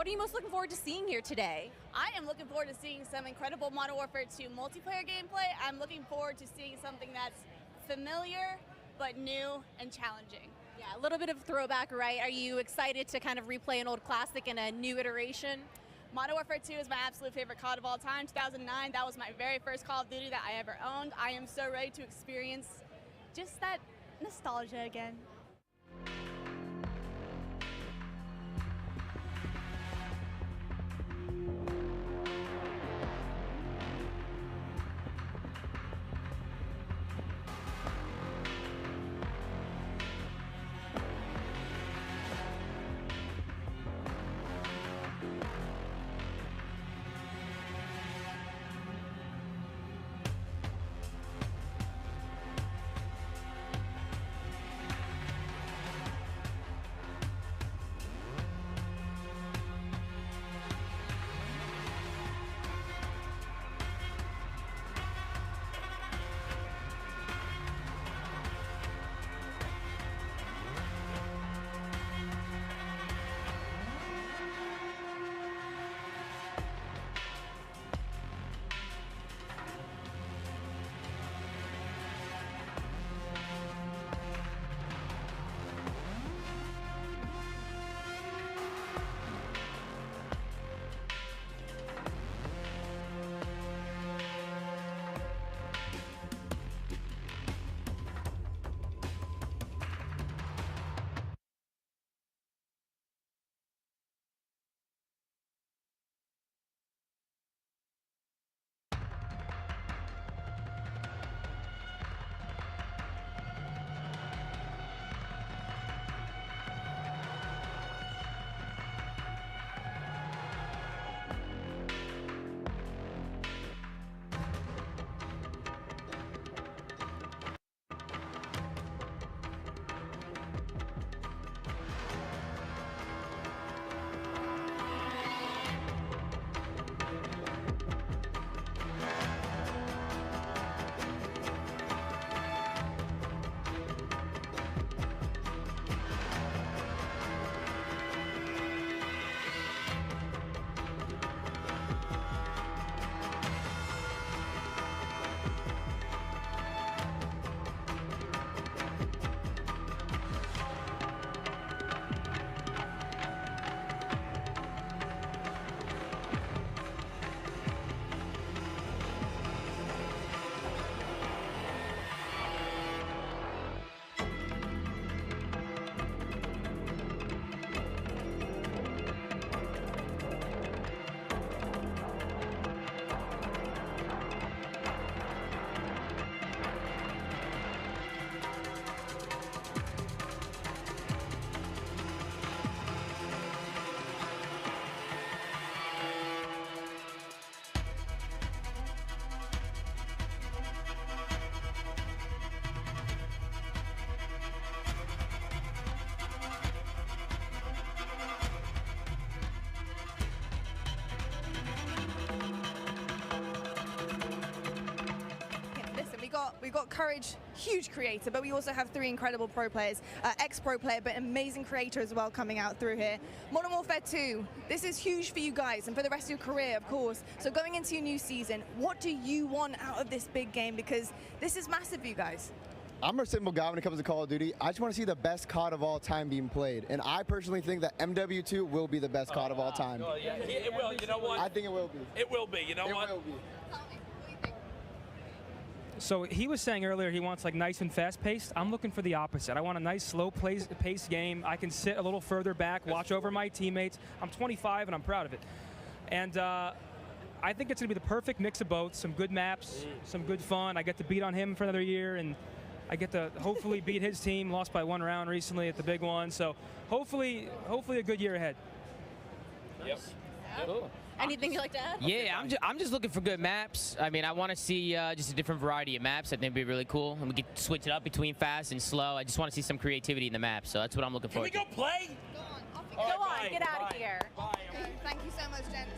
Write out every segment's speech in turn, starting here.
What are you most looking forward to seeing here today? I am looking forward to seeing some incredible Modern Warfare 2 multiplayer gameplay. I'm looking forward to seeing something that's familiar, but new and challenging. Yeah, a little bit of throwback, right? Are you excited to kind of replay an old classic in a new iteration? Modern Warfare 2 is my absolute favorite COD of all time. 2009, that was my very first Call of Duty that I ever owned. I am so ready to experience just that nostalgia again. We've got Courage, huge creator, but we also have 3 incredible pro players, ex-pro player, but amazing creator as well coming out through here. Modern Warfare 2, this is huge for you guys and for the rest of your career, of course. So going into your new season, what do you want out of this big game? Because this is massive for you guys. I'm a simple guy when it comes to Call of Duty. I just want to see the best COD of all time being played. And I personally think that MW2 will be the best COD of all time. Oh, yeah, it will. You know what? I think it will be. It will be. You know what? It will be. So he was saying earlier he wants like nice and fast-paced. I'm looking for the opposite. I want a nice slow-paced game. I can sit a little further back, watch over my teammates. I'm 25 and I'm proud of it. And I think it's going to be the perfect mix of both. Some good maps, some good fun. I get to beat on him for another year, and I get to hopefully beat his team. Lost by 1 round recently at the big one. So hopefully a good year ahead. Yep. Cool. Anything you'd like to add? Yeah, I'm just looking for good maps. I mean, I want to see just a different variety of maps. I think it'd be really cool. And we could switch it up between fast and slow. I just want to see some creativity in the map. So that's what I'm looking for. Can we go play? Go on, off we Go on, get out of here. Bye. Thank you so much, gents.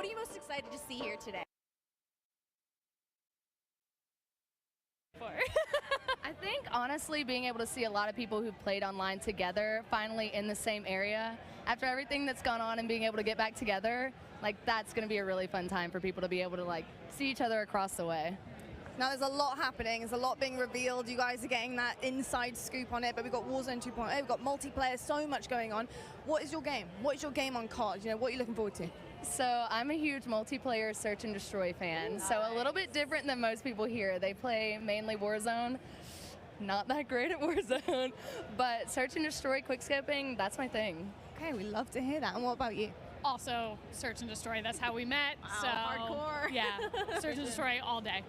What are you most excited to see here today? I think honestly being able to see a lot of people who played online together finally in the same area after everything that's gone on and being able to get back together, like that's going to be a really fun time for people to be able to like see each other across the way. Now there's a lot happening, there's a lot being revealed, you guys are getting that inside scoop on it, but we've got Warzone 2.0, we've got multiplayer, so much going on. What is your game? What is your game on COD? You know, what are you looking forward to? So I'm a huge multiplayer search and destroy fan, so a little bit different than most people here. They play mainly Warzone, not that great at Warzone, but search and destroy, quickscoping, that's my thing. Okay, we love to hear that. And what about you? Also search and destroy, that's how we met. Wow, so hardcore. Yeah, search and destroy all day.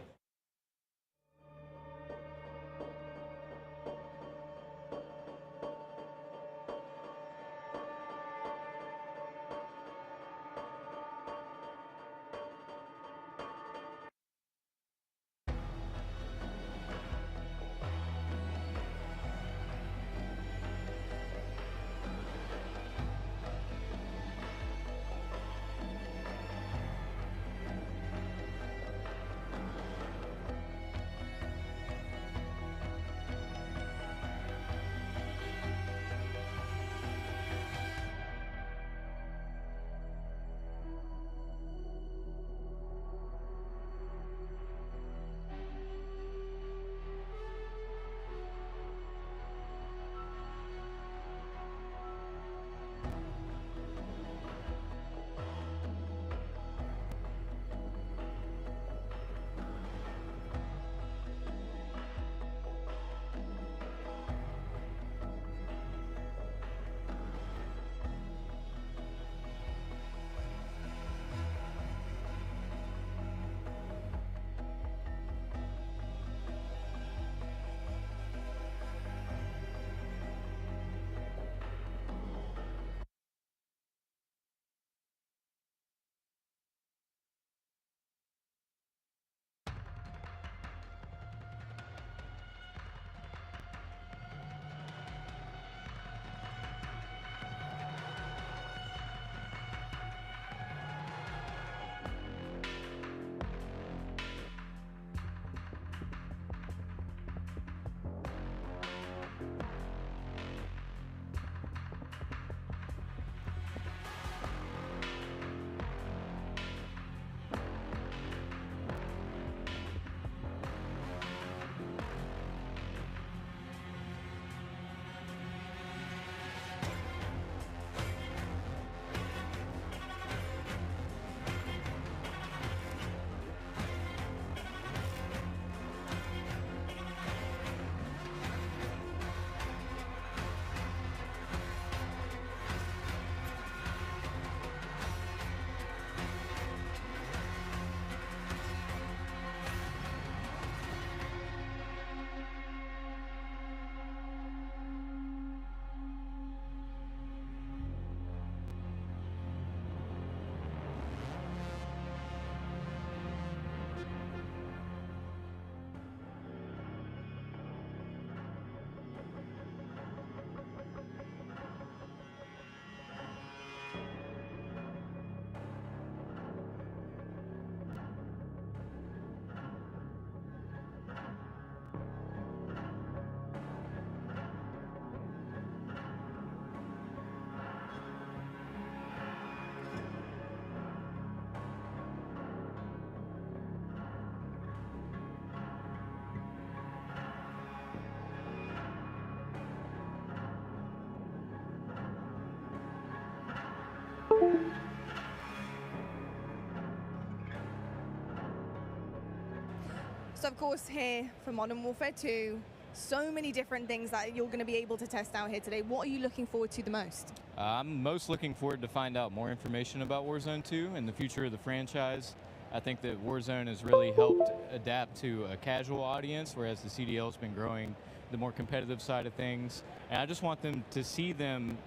So of course here for Modern Warfare 2, so many different things that you're going to be able to test out here today. What are you looking forward to the most? I'm most looking forward to find out more information about Warzone 2 and the future of the franchise. I think that Warzone has really helped adapt to a casual audience, whereas the CDL's been growing the more competitive side of things. And I just want them to see them,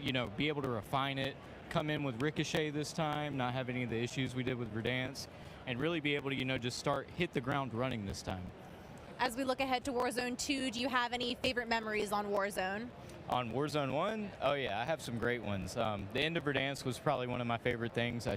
you know, be able to refine it, come in with Ricochet this time, not have any of the issues we did with Verdansk, and really be able to, you know, just hit the ground running this time. As we look ahead to Warzone 2, do you have any favorite memories on Warzone? On Warzone 1, oh yeah, I have some great ones. The end of Verdansk was probably one of my favorite things. I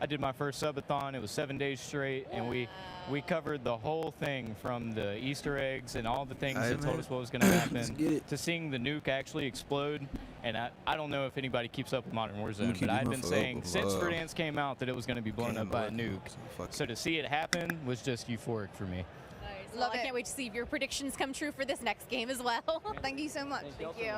did my first subathon. It was 7 days straight, and we covered the whole thing from the Easter eggs and all the things that told us what was going to happen to seeing the nuke actually explode. And I don't know if anybody keeps up with Modern Warzone, but I've been saying since Verdansk came out that it was going to be blown up by a nuke. So to see it happen was just euphoric for me. Nice. Well, I can't wait to see if your predictions come true for this next game as well. Thank you so much. Thank you.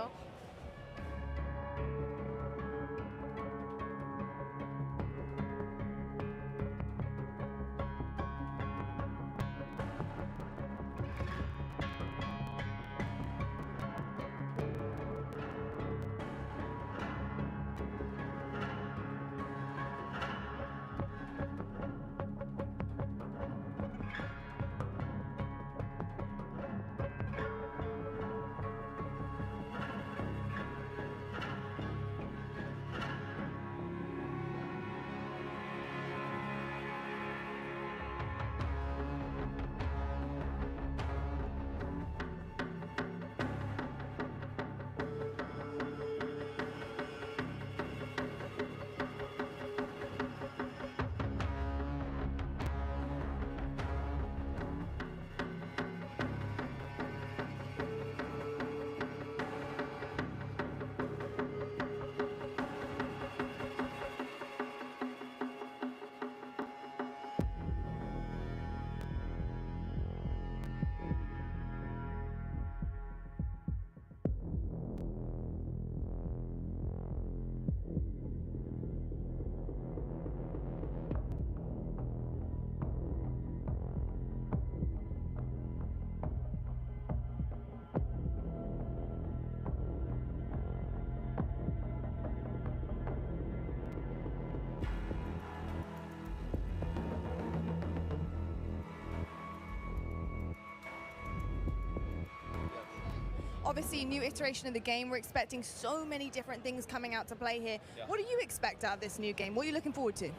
Obviously, new iteration of the game. We're expecting so many different things coming out to play here. Yeah. What do you expect out of this new game? What are you looking forward to?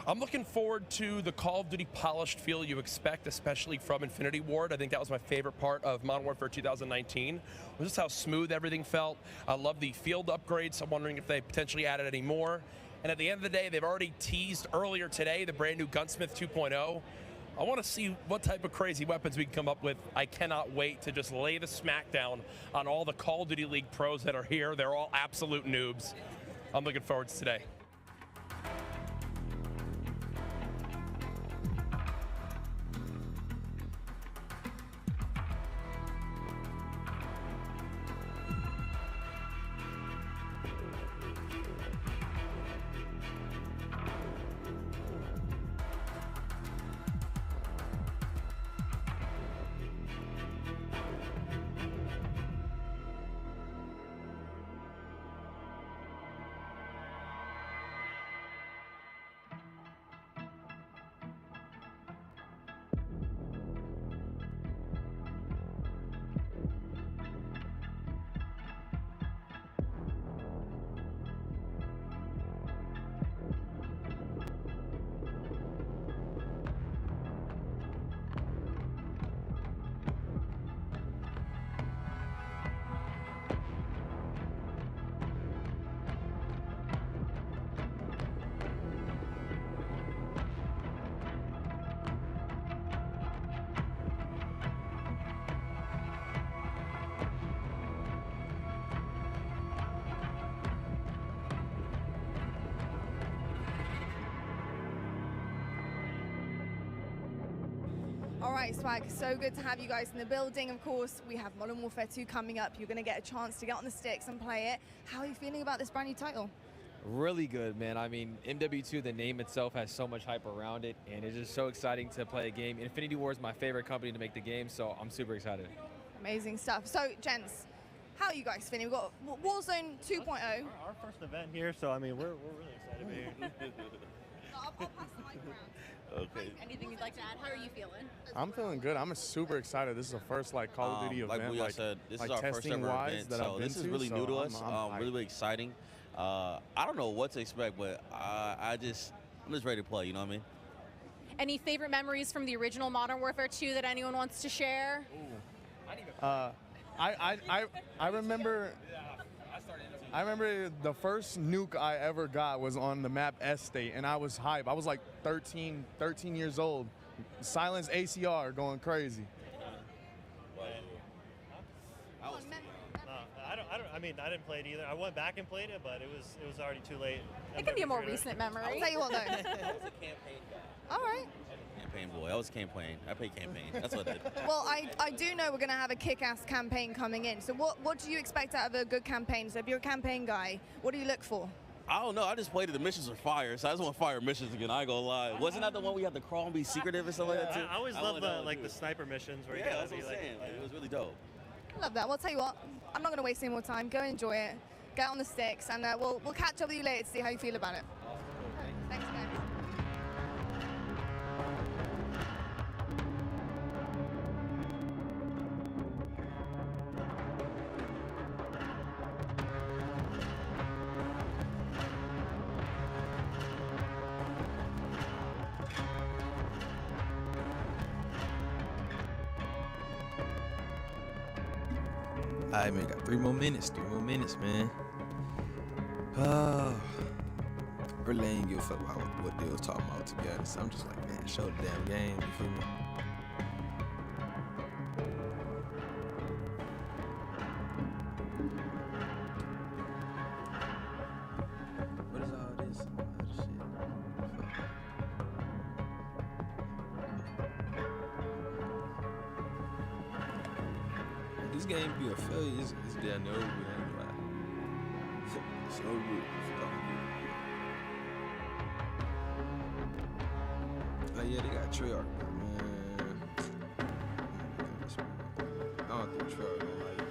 I'm looking forward to the Call of Duty polished feel you expect, especially from Infinity Ward. I think that was my favorite part of Modern Warfare 2019, was just how smooth everything felt. I love the field upgrades. I'm wondering if they potentially added any more. And at the end of the day, they've already teased earlier today the brand new Gunsmith 2.0. I want to see what type of crazy weapons we can come up with. I cannot wait to just lay the smackdown on all the Call of Duty League pros that are here. They're all absolute noobs. I'm looking forward to today. All right, Swag, so good to have you guys in the building. Of course, we have Modern Warfare 2 coming up. You're going to get a chance to get on the sticks and play it. How are you feeling about this brand new title? Really good, man. I mean, MW2, the name itself has so much hype around it, and it's just so exciting to play a game. Infinity Ward is my favorite company to make the game, so I'm super excited. Amazing stuff. So, gents, how are you guys feeling? We've got Warzone 2.0. Our first event here, so I mean, we're really excited to be here. I'll pass the mic around. Okay. Anything you'd like to add? How are you feeling? I'm feeling good. I'm super excited. This is the first Call of Duty event, like said, this is our first ever event, that so I've this been is really to, new to so us. I'm really exciting. I don't know what to expect, but I'm just ready to play. You know what I mean? Any favorite memories from the original Modern Warfare 2 that anyone wants to share? I remember the first nuke I ever got was on the map Estate, and I was hype. I was like 13 years old. Silence ACR going crazy. I didn't play it either. I went back and played it, but it was already too late. It can be a more recent memory. I'll tell you what, though. I was a campaign guy. All right. Campaign boy. I was campaign. I played campaign. That's what I did. Well, I do know we're going to have a kick-ass campaign coming in. So what do you expect out of a good campaign? So if you're a campaign guy, what do you look for? I don't know. I just played it. The missions were fire, so I just want fire missions again. I ain't gonna lie. Wasn't that the one we had to crawl and be secretive and stuff like that too? I always love the sniper missions where you gotta that's be what I'm saying. Like, it was really dope. I love that. Well, I'll tell you what, I'm not going to waste any more time. Go enjoy it. Get on the sticks, and we'll catch up with you later to see how you feel about it. Thanks, guys. All right, man, got 3 more minutes, man. Really ain't give a fuck about what they was talking about, to be honest. I'm just like, man, show the damn game, you feel me? What is all this other shit? This game be a failure. It's down there, man. So good. Oh yeah, they got Treyarch, man. I don't think Treyarch gonna like it.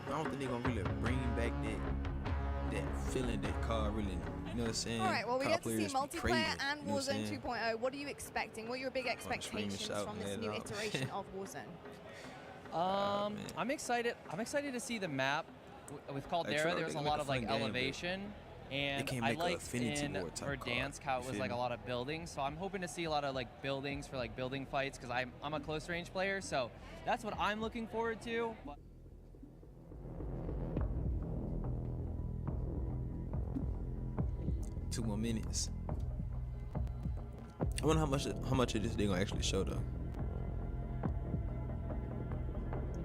I don't think they gonna really bring back that feeling that COD really, you know what I'm saying? All right, well, we COD get to see players be multiplayer craving, and you know what I'm Warzone saying? 2.0. What are you expecting? What are your big expectations shout, from this man, new no. iteration of Warzone? I'm excited. I'm excited to see the map with Caldera. There's a lot of like elevation, and I liked in Verdansk how it was like a lot of buildings. So I'm hoping to see a lot of like buildings for like building fights because I'm a close range player. So that's what I'm looking forward to. Two more minutes. I wonder how much of this they gonna actually show though.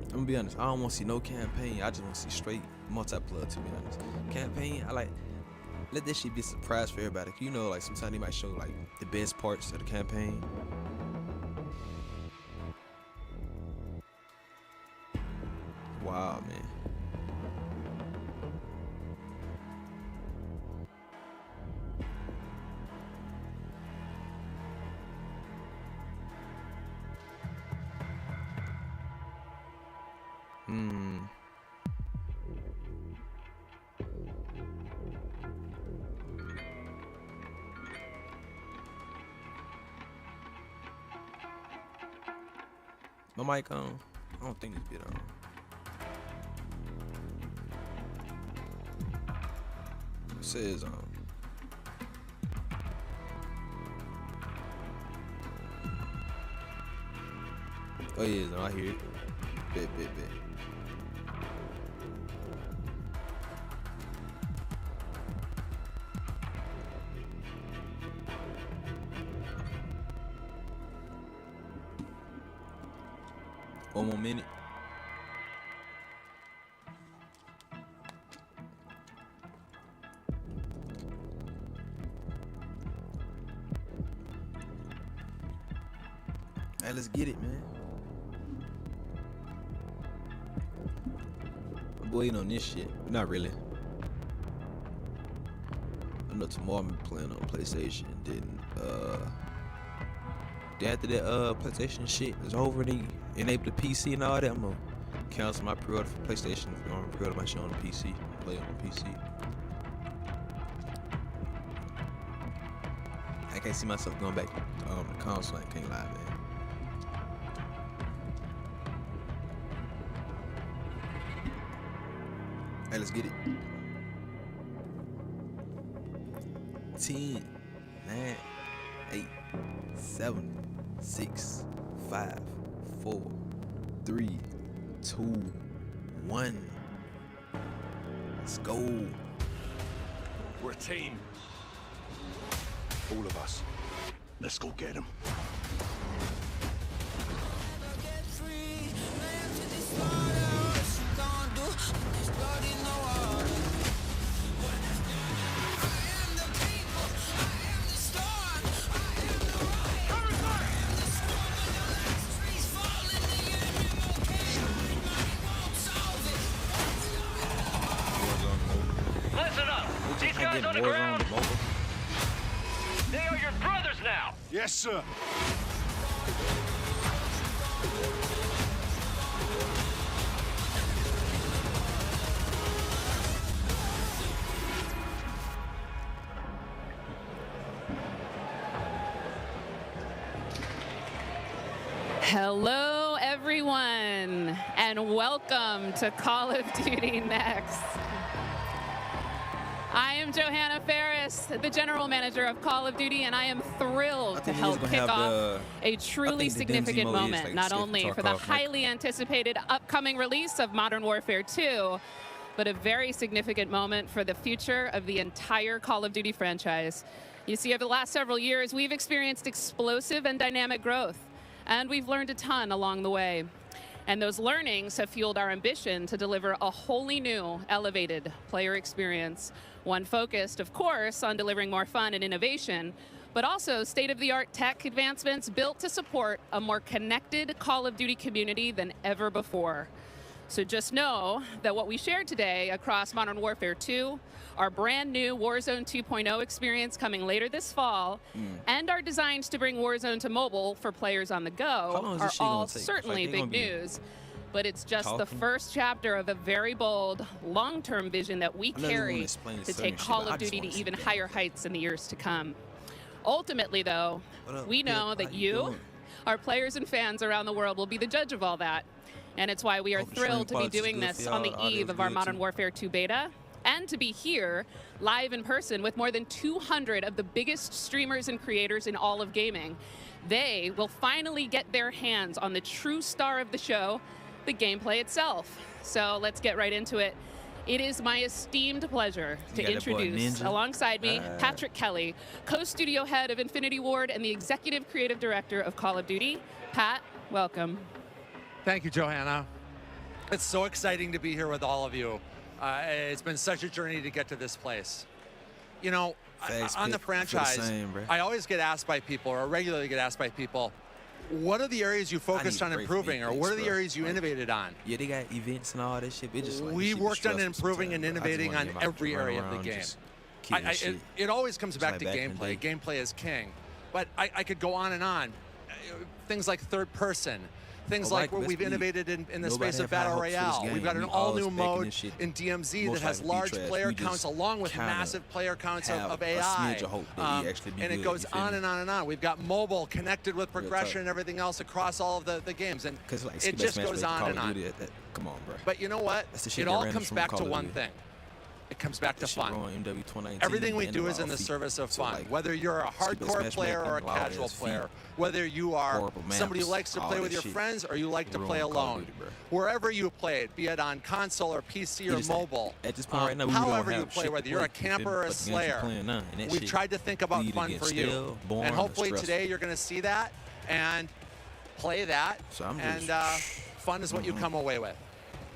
I'm gonna be honest, I don't want to see no campaign. I just want to see straight multiplayer, to be honest. Campaign, let this shit be a surprise for everybody. You know, like sometimes they might show like the best parts of the campaign. Wow, man. My mic on? I don't think this bit on. It says on. Oh yeah, it's on. I hear it. Bet. 1 more minute. Hey, let's get it, man. I'm waiting on this shit. Not really. I know tomorrow I'm playing on PlayStation. Then after that PlayStation shit is over, they enable the PC and all that, I'm gonna cancel my pre-order for PlayStation. I'm gonna pre-order my shit on the PC, play on the PC. I can't see myself going back to the console. I can't lie, man. Hey, let's get it. 10. 9, 8, 7, 6, 5, 4, 3, 2, 1. Let's go. We're a team. All of us. Let's go get them. Listen up. These guys on the ground, they are your brothers now. Yes, sir. Hello, everyone, and welcome to Call of Duty Next. I am Johanna Ferris, the General Manager of Call of Duty, and I am thrilled to help kick off a truly significant moment, not only for the highly anticipated upcoming release of Modern Warfare 2, but a very significant moment for the future of the entire Call of Duty franchise. You see, over the last several years, we've experienced explosive and dynamic growth, and we've learned a ton along the way. And those learnings have fueled our ambition to deliver a wholly new, elevated player experience. One focused, of course, on delivering more fun and innovation, but also state-of-the-art tech advancements built to support a more connected Call of Duty community than ever before. So just know that what we shared today across Modern Warfare 2, our brand new Warzone 2.0 experience coming later this fall, and our designs to bring Warzone to mobile for players on the go are all certainly big news. But it's just the first chapter of a very bold, long-term vision that we carry to take Call of Duty to even higher heights in the years to come. Ultimately, though, we know that you, our players and fans around the world, will be the judge of all that. And it's why we are thrilled to be doing this on the eve of our Modern Warfare 2 beta, and to be here live in person with more than 200 of the biggest streamers and creators in all of gaming. They will finally get their hands on the true star of the show, the gameplay itself. So let's get right into it. It is my esteemed pleasure to introduce, alongside me, Patrick Kelly, co-studio head of Infinity Ward and the executive creative director of Call of Duty. Pat, welcome. Thank you, Johanna. It's so exciting to be here with all of you. It's been such a journey to get to this place. You know, on the franchise, I always get asked by people, or regularly get asked by people, what are the areas you focused on improving, or what are the areas you innovated on? Yeah, they got events and all that shit. It just like, we worked on improving and innovating on every area of the game. It always comes back to gameplay. Gameplay is king. But I could go on and on. Things like third person. Things like where we've innovated in the space of Battle Royale. We've got an all-new mode in DMZ that has large player counts along with massive player counts of AI. And it goes on and on and on. We've got mobile connected with progression and everything else across all of the games. And it just goes on and on. Come on, bro. But you know what? It all comes back to one thing. It comes back to fun. Everything we do is in the service of fun. Whether you're a hardcore player or a casual player, whether you are somebody who likes to play with your friends or you like to play alone, wherever you play it, be it on console or PC or mobile, however you play, whether you're a camper or a slayer, we've tried to think about fun for you. And hopefully today you're going to see that and play that, and fun is what you come away with.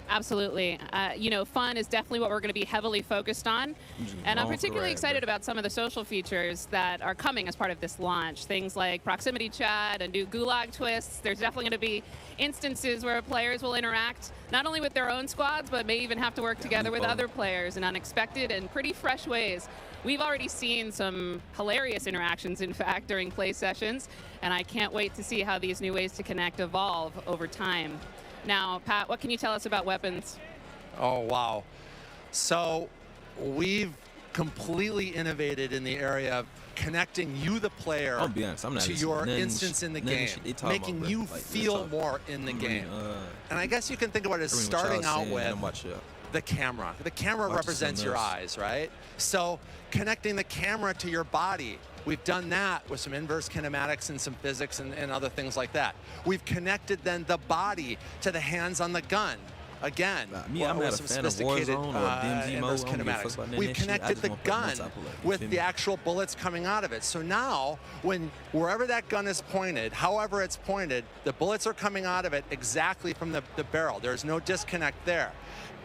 Absolutely. You know, fun is definitely what we're going to be heavily focused on. And I'm particularly excited about some of the social features that are coming as part of this launch. Things like proximity chat and new gulag twists. There's definitely going to be instances where players will interact not only with their own squads, but may even have to work together with other players in unexpected and pretty fresh ways. We've already seen some hilarious interactions, in fact, during play sessions. And I can't wait to see how these new ways to connect evolve over time. Now, Pat, what can you tell us about weapons? Oh, wow. So we've completely innovated in the area of connecting you, the player, to your instance in the game, making you feel more in the game. And I guess you can think about it as starting out with the camera. The camera represents your eyes, right? So connecting the camera to your body, we've done that with some inverse kinematics and some physics and other things like that. We've connected then the body to the hands on the gun. Again, I'm not a fan of Warzone or DMZ inverse mode. kinematics. We've connected the gun with the actual bullets coming out of it. So now, wherever that gun is pointed, however it's pointed, the bullets are coming out of it exactly from the barrel. There's no disconnect there.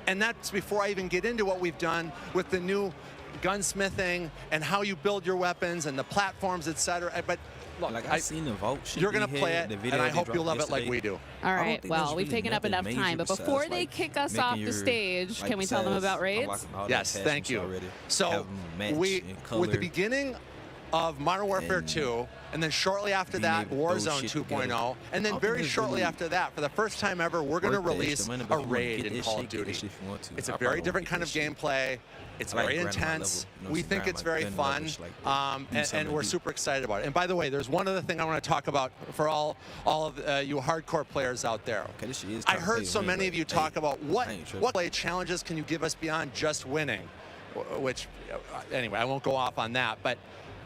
And that's before I even get into what we've done with the new gunsmithing and how you build your weapons and the platforms, etc. But look, I've seen the vault shit. You're going to play it, and I hope you'll love it like we do. All right, well, we've taken up enough time, but before they kick us off the stage, can we tell them about raids? Yes, thank you. So, with the beginning of Modern Warfare 2, and then shortly after that, Warzone 2.0, and then very shortly after that, for the first time ever, we're going to release a raid in Call of Duty. It's a very different kind of gameplay. It's very intense. We think it's very fun, and we're super excited about it. And by the way, there's one other thing I want to talk about for all of you hardcore players out there. I heard so many of you talk about what play challenges can you give us beyond just winning, which, anyway, I won't go off on that, but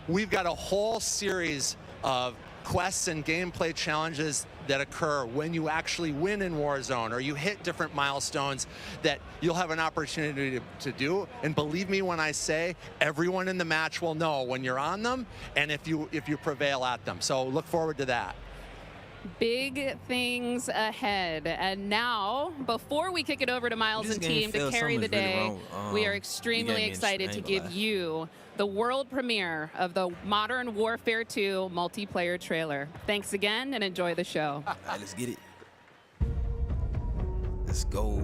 we've got a whole series of quests and gameplay challenges that occur when you actually win in Warzone or you hit different milestones that you'll have an opportunity to do. And believe me when I say everyone in the match will know when you're on them and if you prevail at them. So look forward to that. Big things ahead. And now, before we kick it over to Miles and team to carry the day, we are extremely excited to give you the world premiere of the Modern Warfare 2 multiplayer trailer. Thanks again and enjoy the show. All right, let's get it. Let's go.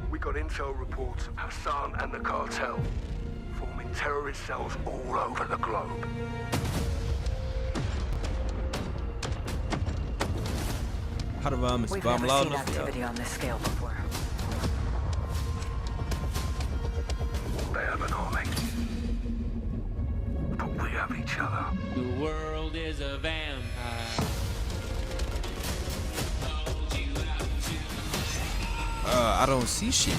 We got intel reports of Hassan and the cartel forming terrorist cells all over the globe. We've never seen activity on this scale before. They have an army, but we have each other. The world is a vampire. I don't see shit.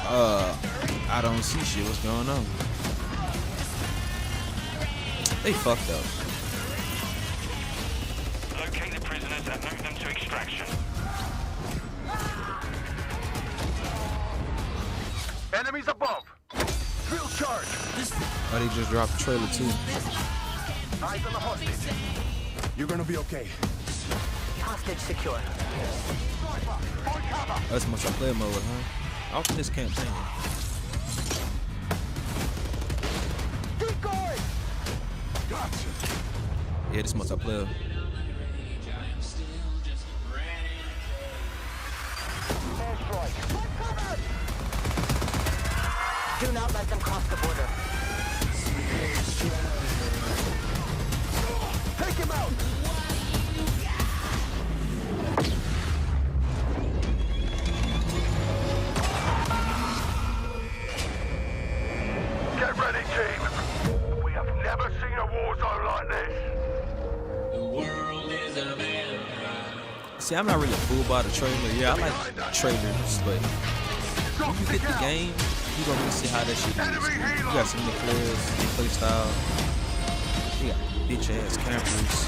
I don't see shit. What's going on? They fucked up. Locate the prisoners and move them to extraction. Enemies above. Field charge. Oh, they just dropped the trailer too. Eyes on the hostage. You're gonna be okay. Hostage secure. That's multiplayer mode, huh? I don't think this campaign. Keep going. Gotcha. Yeah, this multiplayer. Do not let them cross the border. Take him out. Get ready, team. We have never seen a war zone like this. The world is a vampire. See, I'm not really fooled by the trailer. Yeah, I like trailers, but when you get the game, you gonna really see how that shit is. You got some of the players, they play style. You got bitch ass campers.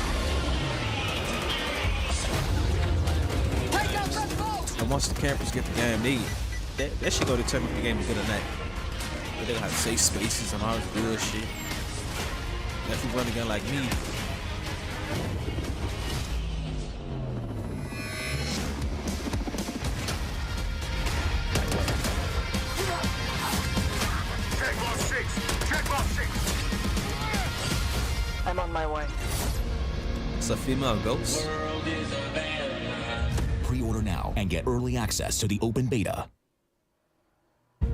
And once the campers get the game, that shit go determine if the game is good or not. But they have safe spaces and all this bullshit. And if you run a gun like me, I'm on my way. it's a female ghost. Pre-order now and get early access to the open beta. Are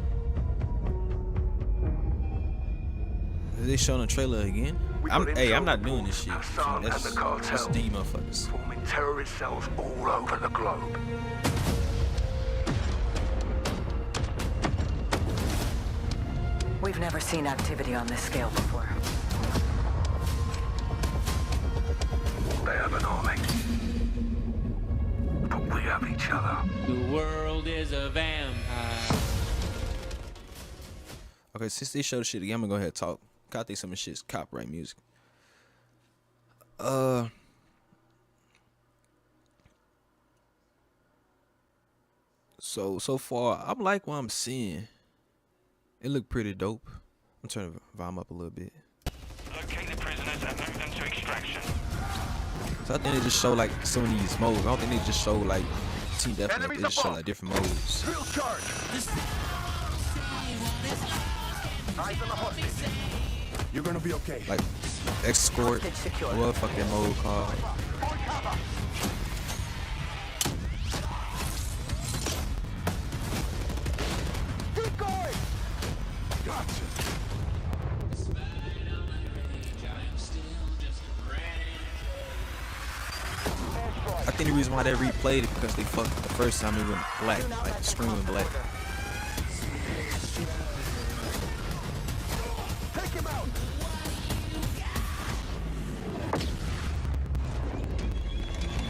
they showing a trailer again? I'm not doing this shit. That's D motherfuckers. Forming terrorist cells all over the globe. We've never seen activity on this scale before. have an army, but we have each other. The world is a vampire. Okay, since they showed shit again, I'm gonna go ahead and talk. I think some of the shit's copyright music. So far, I'm like what I'm seeing. It looked pretty dope. I'm turning the volume up a little bit. Locate the prisoners and move them to extraction. So I think they just show like some of these modes. I don't think they just show like team deathmatch. They just show like different modes. Drill charge. Eyes on the hostage. You're gonna be okay. Like escort. What fucking mode called? Keep going. Gotcha. I think the reason why they replayed it because they fucked the first time it went black, like the screen went black. Take him out.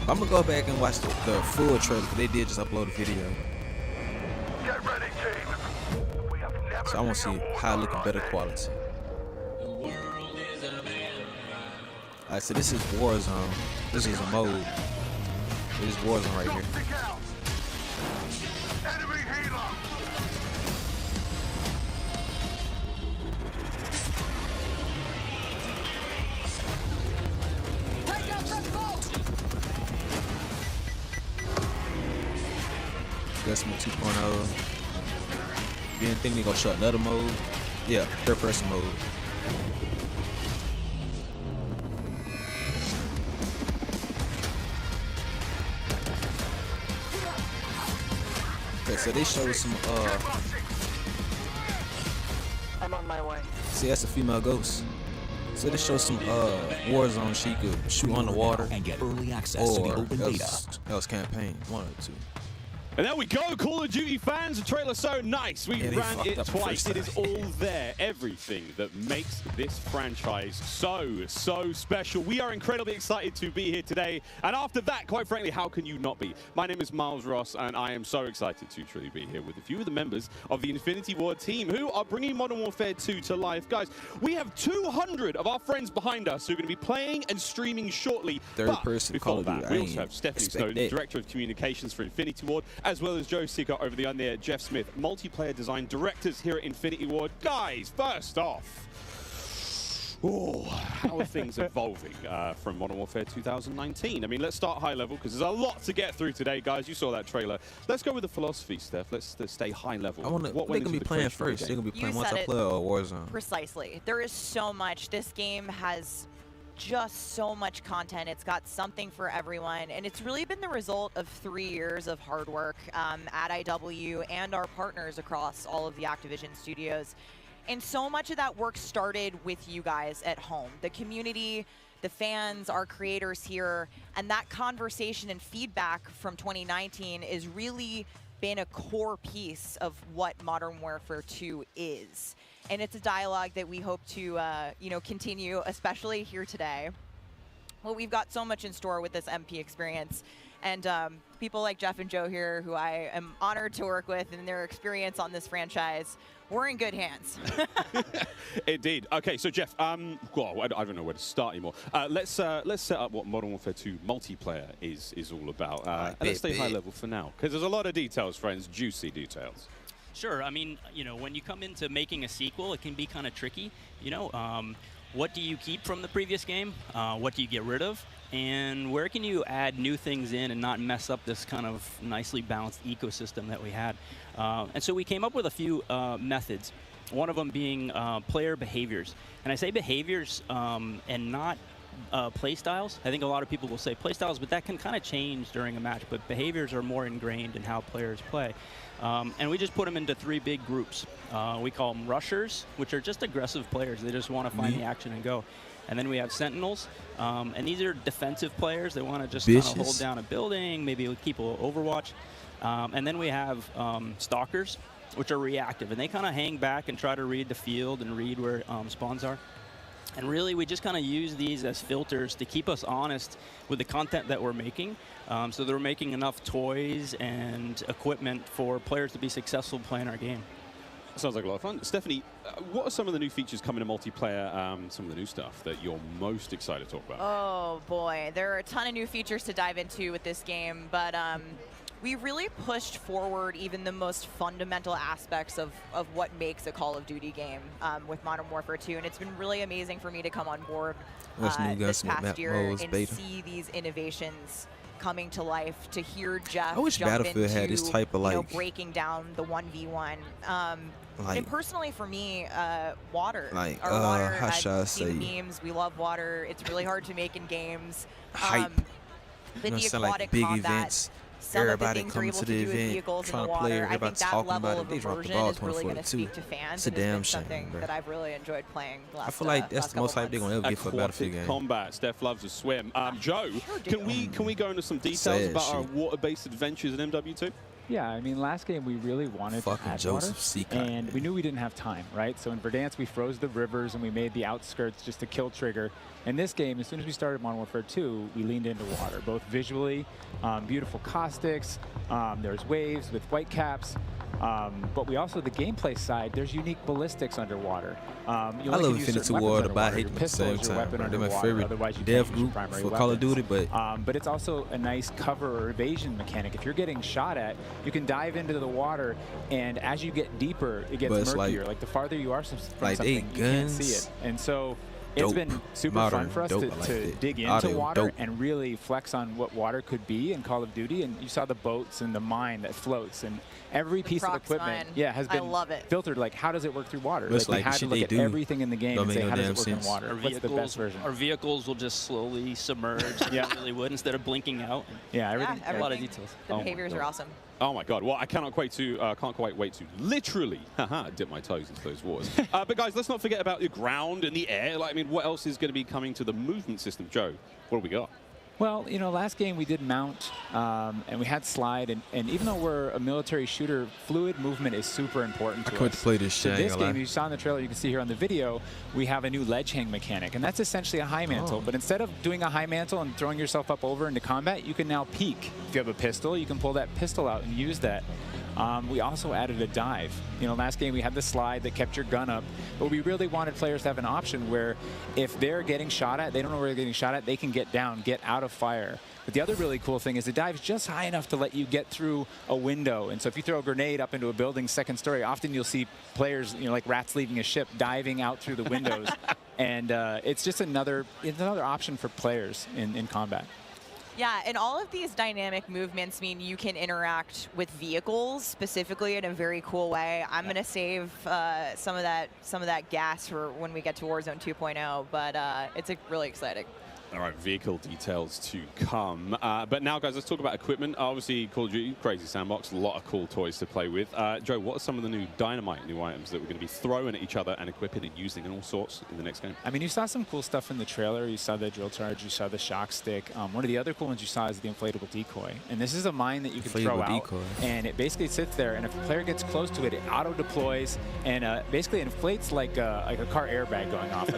I'm gonna go back and watch the full trailer because they did just upload a video. Get ready, team. We have never So I want to see how it look in better quality. Alright, so this is Warzone. This is a mode. This is Warzone right here. Enemy healer. Take out that boat. That's my 2.0. You didn't think they gonna show another mode? Yeah, third person mode. Okay, so they showed some I'm on my way. see that's a female ghost. So they showed some Warzone she could shoot on the water And get early access to the open beta. That was campaign 1 or 2. And there we go, Call of Duty fans. The trailer so nice. We ran it twice. It is all there. Everything that makes this franchise so special. We are incredibly excited to be here today. And after that, quite frankly, how can you not be? My name is Miles Ross, and I am so excited to truly be here with a few of the members of the Infinity Ward team who are bringing Modern Warfare 2 to life. Guys, we have 200 of our friends behind us who are going to be playing and streaming shortly. Third person Call of Duty. We also have Stephanie Snowden, Director of Communications for Infinity Ward, as well as Joe Seeker over the there, Jeff Smith, multiplayer design directors here at Infinity Ward. Guys, first off, how are things evolving from Modern Warfare 2019? I mean, let's start high level because there's a lot to get through today, guys. You saw that trailer. Let's go with the philosophy, Steph. Let's stay high level. I want to. What they're gonna be playing first? They're gonna be playing multiplayer or Warzone. Precisely. There is so much. This game has just so much content. It's got something for everyone, and it's really been the result of 3 years of hard work at IW and our partners across all of the Activision studios. And so much of that work started with you guys at home, the community, the fans, our creators here, and that conversation and feedback from 2019 is really been a core piece of what Modern Warfare 2 is. And it's a dialogue that we hope to, continue, especially here today. Well, we've got so much in store with this MP experience. And people like Jeff and Joe here, who I am honored to work with and their experience on this franchise, we're in good hands. Indeed. Okay, so Jeff, well, I don't know where to start anymore. Let's set up what Modern Warfare 2 multiplayer is all about. And let's stay high level for now, because there's a lot of details, friends, juicy details. Sure. I mean, when you come into making a sequel, it can be kind of tricky. What do you keep from the previous game? What do you get rid of? And where can you add new things in and not mess up this kind of nicely balanced ecosystem that we had? And so we came up with a few methods, one of them being player behaviors. And I say behaviors and not play styles. I think a lot of people will say play styles, but that can kind of change during a match. But behaviors are more ingrained in how players play. And we just put them into 3 big groups. We call them rushers, which are just aggressive players. They just want to find the action and go. And then we have sentinels, and these are defensive players. They want to just kind of hold down a building, maybe keep a overwatch. And then we have stalkers, which are reactive, and they kind of hang back and try to read the field and read where spawns are. And really, we just kind of use these as filters to keep us honest with the content that we're making. So that we're making enough toys and equipment for players to be successful playing our game. Sounds like a lot of fun. Stephanie, what are some of the new features coming to multiplayer, some of the new stuff that you're most excited to talk about? Oh boy, there are a ton of new features to dive into with this game, but we really pushed forward even the most fundamental aspects of what makes a Call of Duty game with Modern Warfare 2, and it's been really amazing for me to come on board this past year and see these innovations coming to life, to hear Jeff I wish jump Battlefield into, had this type of, like, breaking down the 1v1. Like, and personally for me, water. Like, our water, how should I I've seen say? memes, we love water. It's really hard to make in games. Hype. But the Sound like aquatic big combat, events. some Everybody of the things we're coming able to to the do with event, vehicles in trying the to play. water, I think Everybody that talking level about it. of They dropped the immersion ball is really going to 24-2. speak to fans. It's a and it's damn been shame, something bro. that I've really enjoyed playing the last I feel like that's last the most couple hype they're gonna ever get for a Battlefield game. Combat. Steph loves to swim. Joe, can we go into some details about our water-based adventures in MW2? Yeah, I mean, last game we really wanted to add water, and we knew we didn't have time, right? So in Verdansk, we froze the rivers and we made the outskirts just to kill trigger. In this game, as soon as we started Modern Warfare 2, we leaned into water, both visually, beautiful caustics, there's waves with white caps, but we also, the gameplay side, there's unique ballistics underwater. I love Infinity Ward, but I hate them at the same time. They're my favorite dev group for Call of Duty, but it's also a nice cover or evasion mechanic. If you're getting shot at, you can dive into the water, and as you get deeper, it gets murkier. Like the farther you are from something, you can't see it. And so it's been super fun for us to dig into water and really flex on what water could be in Call of Duty. And you saw the boats and the mine that floats, and every piece of equipment has been filtered. Like, how does it work through water? Like, we had to look at everything in the game and say, how does it work in water? What's the best version? Our vehicles will just slowly submerge. They really would, instead of blinking out. Yeah, everything. A lot of details. The behaviors are awesome. Oh my God! Well, I can't quite wait to literally dip my toes into those waters. But guys, let's not forget about the ground and the air. Like, I mean, what else is going to be coming to the movement system? Joe, what do we got? Well, you know, last game we did mount, and we had slide, and even though we're a military shooter, fluid movement is super important to us. I couldn't play this shit. So this game, you saw in the trailer, you can see here on the video, we have a new ledge hang mechanic, and that's essentially a high mantle. But instead of doing a high mantle and throwing yourself up over into combat, you can now peek. If you have a pistol, you can pull that pistol out and use that. We also added a dive. You know, last game we had the slide that kept your gun up, but we really wanted players to have an option where if they're getting shot at, they don't know where they're getting shot at, they can get down, get out of fire. But the other really cool thing is the dive's just high enough to let you get through a window. And so if you throw a grenade up into a building's second story, often you'll see players, you know, like rats leaving a ship, diving out through the windows. And it's just another option for players in combat. Yeah, and all of these dynamic movements mean you can interact with vehicles specifically in a very cool way. I'm going to save some of that gas for when we get to Warzone 2.0, but it's really exciting. All right, vehicle details to come. But now, guys, let's talk about equipment. Obviously, Call of Duty, crazy sandbox, a lot of cool toys to play with. Joe, what are some of the new dynamite new items that we're going to be throwing at each other and equipping and using in all sorts in the next game? I mean, you saw some cool stuff in the trailer. You saw the drill charge, you saw the shock stick. One of the other cool ones you saw is the inflatable decoy. And this is a mine that you can throw out. And it basically sits there, and if a player gets close to it, it auto-deploys and basically inflates like a car airbag going off.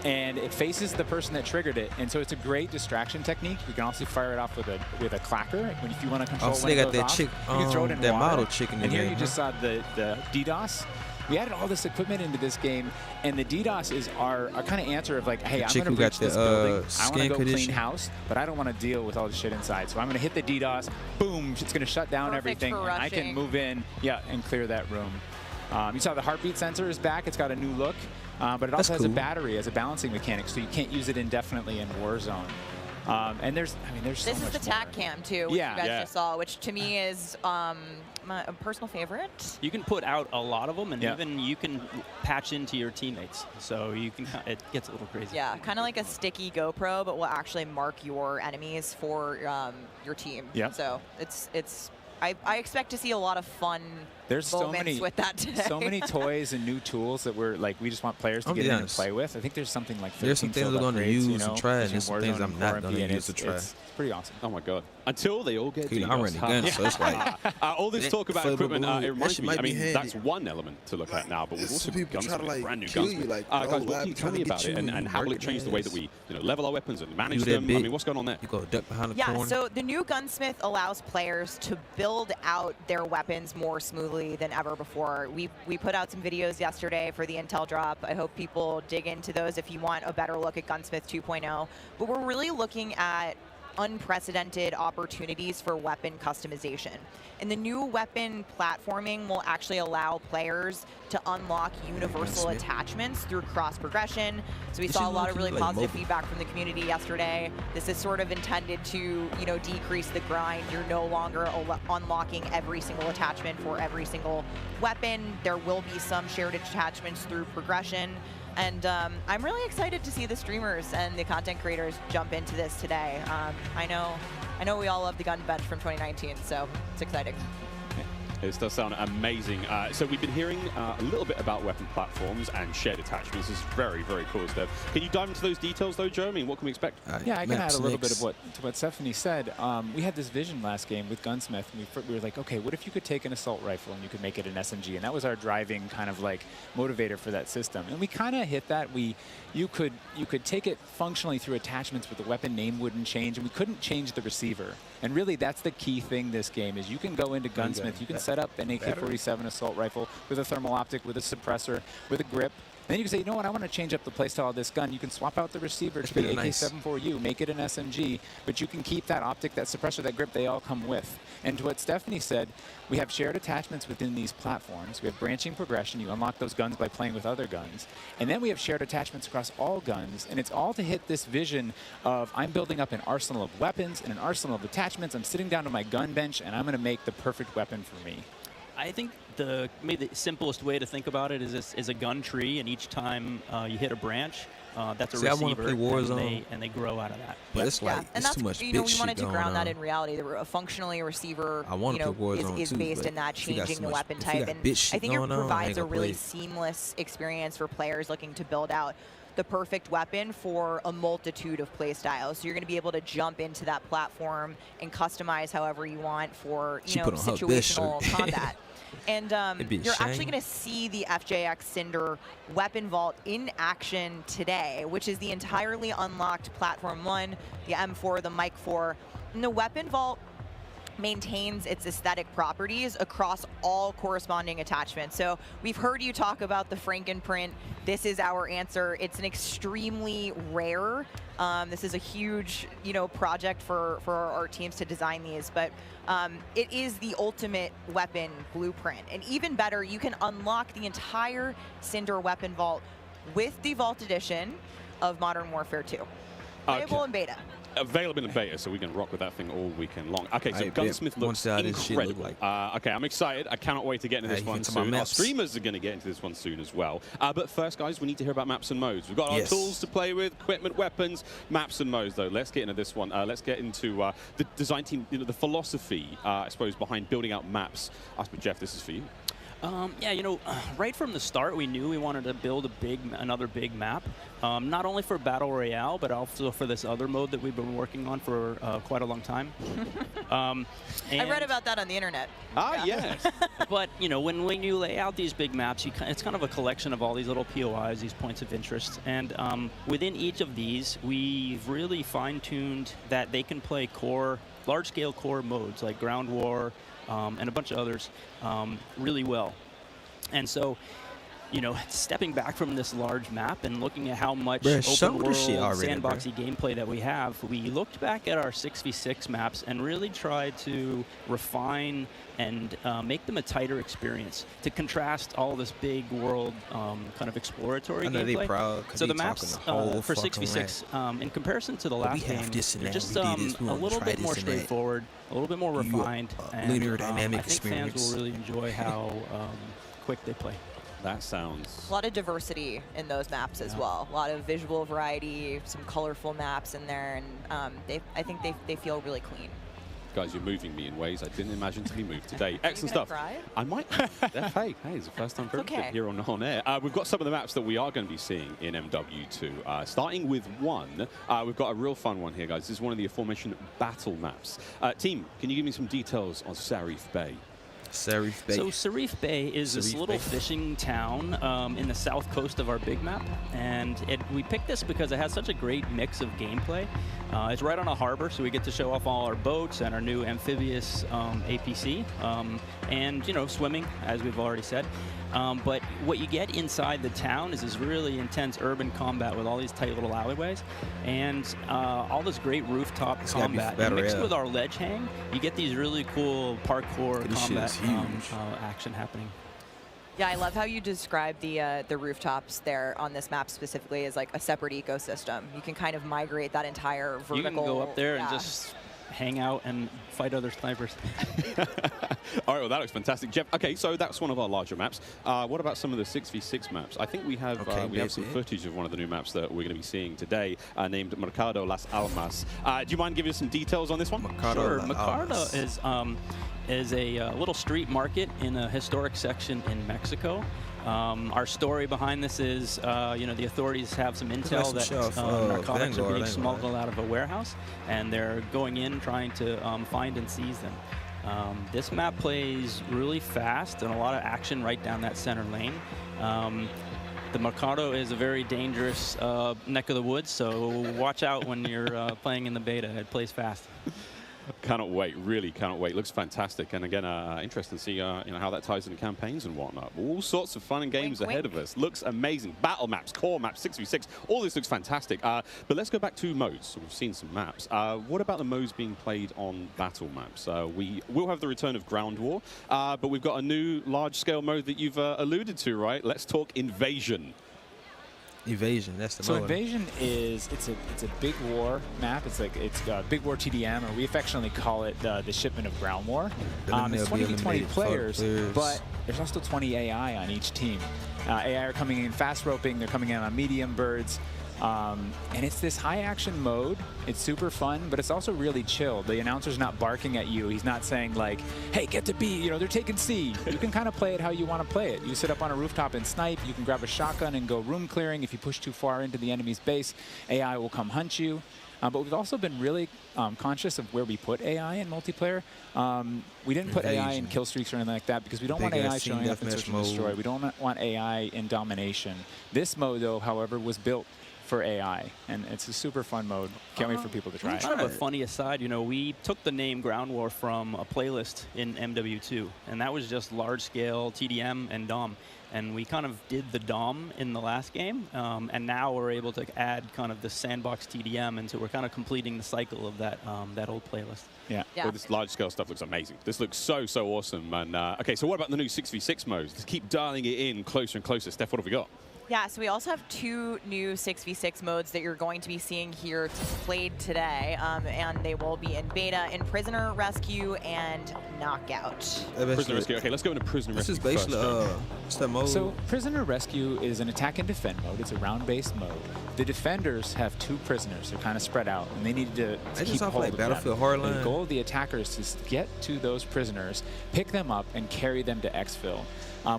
And it faces the person that triggered it, and so it's a great distraction technique. You can also fire it off with a clacker if you want to control when it goes off. You can throw it in that water. model chicken. And here you just saw the DDoS. We added all this equipment into this game, and the DDoS is our kind of answer of like, hey, I'm going to breach this building. I want to go clean house, but I don't want to deal with all the shit inside. So I'm going to hit the DDoS. Boom! It's going to shut down everything, and I can move in, and clear that room. You saw the heartbeat sensor is back. It's got a new look. But it also has a battery as a balancing mechanic, so you can't use it indefinitely in Warzone. And there's so much more. This is the TAC cam too, which you guys just saw, which to me is my personal favorite. You can put out a lot of them, and even you can patch into your teammates, so you can. It gets a little crazy. Yeah, kind of like a sticky GoPro, but will actually mark your enemies for your team. Yeah. So it's. I expect to see a lot of fun There's so moments many with that today. so many toys and new tools that we just want players to get in and play with. I think there's something like 13 there's some things I'm going to use and try, and there's some things I'm not going to use to try. It's pretty awesome. Oh my god! Until they all get. I'm running guns, so it's like all this talk about equipment. It reminds me. I mean, handy. that's one element to look at now, but we've also got gunsmith, brand new gunsmith. Like, guys, what can you tell me about it, and how will it change the way that we, level our weapons and manage them? I mean, what's going on there? You go duck behind the Yeah, corner. so the new gunsmith allows players to build out their weapons more smoothly than ever before. We put out some videos yesterday for the Intel drop. I hope people dig into those if you want a better look at Gunsmith 2.0. But we're really looking at unprecedented opportunities for weapon customization. And the new weapon platforming will actually allow players to unlock universal attachments through cross progression. So we saw a lot of really positive feedback from the community yesterday. This is sort of intended to, decrease the grind. You're no longer unlocking every single attachment for every single weapon. There will be some shared attachments through progression. And I'm really excited to see the streamers and the content creators jump into this today. I know we all love the gun bench from 2019, so it's exciting. This does sound amazing. So we've been hearing a little bit about weapon platforms and shared attachments. This is very, very cool stuff. Can you dive into those details, though, Joe? I mean, what can we expect? Yeah, I can add a little bit of what Stephanie said. We had this vision last game with Gunsmith, and we were like, okay, what if you could take an assault rifle and you could make it an SMG? And that was our driving kind of like motivator for that system. And we kind of hit that. You could take it functionally through attachments, but the weapon name wouldn't change, and we couldn't change the receiver. And really, that's the key thing this game is you can go into Gunsmith, you can set up an AK-47 assault rifle with a thermal optic, with a suppressor, with a grip. Then you can say, you know what, I want to change up the playstyle of this gun. You can swap out the receiver to the AK-74U, make it an SMG, but you can keep that optic, that suppressor, that grip, they all come with. And to what Stephanie said, we have shared attachments within these platforms. We have branching progression. You unlock those guns by playing with other guns. And then we have shared attachments across all guns, and it's all to hit this vision of I'm building up an arsenal of weapons and an arsenal of attachments. I'm sitting down to my gun bench, and I'm going to make the perfect weapon for me. I think maybe the simplest way to think about it is a gun tree, and each time you hit a branch, that's a receiver, I want to play Warzone, and they grow out of that. But it's like it's too much big shit we wanted to ground going that on. in reality. Functionally, a receiver is too, based in that changing the weapon type, and I think it provides a really seamless experience for players looking to build out the perfect weapon for a multitude of play styles. So you're going to be able to jump into that platform and customize however you want for situational combat. And you're actually going to see the FJX Cinder weapon vault in action today, which is the entirely unlocked Platform 1, the M4, the MIIW. And the weapon vault maintains its aesthetic properties across all corresponding attachments. So we've heard you talk about the Frankenprint. This is our answer. It's an extremely rare. This is a huge, project for our teams to design these, but it is the ultimate weapon blueprint. And even better, you can unlock the entire Cinder weapon vault with the Vault Edition of Modern Warfare 2. Available in beta. Available in beta, so we can rock with that thing all weekend long. Okay, so Gunsmith looks incredible. Okay, I'm excited. I cannot wait to get into this one soon. Our streamers are going to get into this one soon as well. But first, guys, we need to hear about maps and modes. We've got our tools to play with, equipment, weapons, maps and modes, though. Let's get into this one. Let's get into the design team, the philosophy, I suppose, behind building out maps. Jeff, this is for you. Yeah, right from the start, we knew we wanted to build another big map, not only for Battle Royale, but also for this other mode that we've been working on for quite a long time. I read about that on the internet. Yes. But, when you lay out these big maps, it's kind of a collection of all these little POIs, these points of interest. And within each of these, we've really fine-tuned that they can play large-scale core modes like Ground War, and a bunch of others really well. And so, stepping back from this large map and looking at how much open world sandboxy gameplay that we have, we looked back at our 6v6 maps and really tried to refine and make them a tighter experience to contrast all this big world kind of exploratory gameplay. So the maps for 6v6, in comparison to the last game, they're just a little bit more straightforward, a little bit more refined, and linear dynamic I think fans will really enjoy how quick they play. That sounds... A lot of diversity in those maps as well. A lot of visual variety, some colorful maps in there, and I think they feel really clean. Guys, you're moving me in ways I didn't imagine to be moved today. Excellent stuff. Cry? I might. Hey, it's the first time for okay. here on air. We've got some of the maps that we are going to be seeing in MW2. Starting with one, we've got a real fun one here, guys. This is one of the aforementioned battle maps. Team, can you give me some details on Sarif Bay? Sarif Bay. So Sarif Bay is this little fishing town in the south coast of our big map, and we picked this because it has such a great mix of gameplay. It's right on a harbor, so we get to show off all our boats and our new amphibious APC, and swimming, as we've already said. But what you get inside the town is this really intense urban combat with all these tight little alleyways and all this great rooftop combat. And mixed with our ledge hang, you get these really cool parkour combat action happening. Yeah, I love how you describe the rooftops there on this map specifically as like a separate ecosystem. You can kind of migrate that entire vertical. You can go up there and just hang out and fight other snipers. All right, well, that looks fantastic. Jeff, okay, so that's one of our larger maps. What about some of the 6v6 maps? I think we have some footage of one of the new maps that we're going to be seeing today, named Mercado Las Almas. Do you mind giving us some details on this one? Sure. Mercado is a little street market in a historic section in Mexico. Our story behind this is, the authorities have some intel that narcotics are being smuggled out of a warehouse, and they're going in trying to find and seize them. This map plays really fast and a lot of action right down that center lane. The Mercado is a very dangerous neck of the woods, so watch out when you're playing in the beta. It plays fast. Cannot wait, really cannot wait. Looks fantastic, and again, interesting to see how that ties into campaigns and whatnot. All sorts of fun and games ahead of us. Looks amazing. Battle maps, core maps, 6v6, all this looks fantastic. But let's go back to modes. So we've seen some maps. What about the modes being played on battle maps? We will have the return of Ground War, but we've got a new large-scale mode that you've alluded to, right? Let's talk Invasion. Evasion, that's the mode. So Invasion is it's a big war map. It's Big War TDM, or we affectionately call it the shipment of Ground War. It's 20 players, but there's also 20 AI on each team. AI are coming in fast roping. They're coming in on medium birds. And it's this high action mode. It's super fun, but it's also really chill. The announcer's not barking at you. He's not saying like, hey, get to B, they're taking C. You can kind of play it how you want to play it. You sit up on a rooftop and snipe. You can grab a shotgun and go room clearing. If you push too far into the enemy's base, AI will come hunt you. But we've also been really conscious of where we put AI in multiplayer. We didn't put AI in kill streaks or anything like that because we don't want AI showing up in search and destroy. We don't want AI in domination. This mode, though, however, was built for AI, and it's a super fun mode. Can't wait for people to try it. Kind of a funny aside, we took the name Ground War from a playlist in MW2, and that was just large-scale TDM and DOM. And we kind of did the DOM in the last game, and now we're able to add kind of the sandbox TDM, and so we're kind of completing the cycle of that old playlist. Yeah. Well, this large-scale stuff looks amazing. This looks so awesome. And okay, so what about the new 6v6 modes? Let's keep dialing it in closer and closer. Steph, what have we got? Yeah, so we also have 2 new 6v6 modes that you're going to be seeing here played today, and they will be in beta in Prisoner Rescue and Knockout. Prisoner Rescue. Okay, let's go into Prisoner Rescue. This is basically what's that mode? So Prisoner Rescue is an attack and defend mode. It's a round-based mode. The defenders have 2 prisoners. They're kind of spread out, and they need to keep hold of Battlefield them. Hardline. The goal of the attackers is to get to those prisoners, pick them up, and carry them to exfil.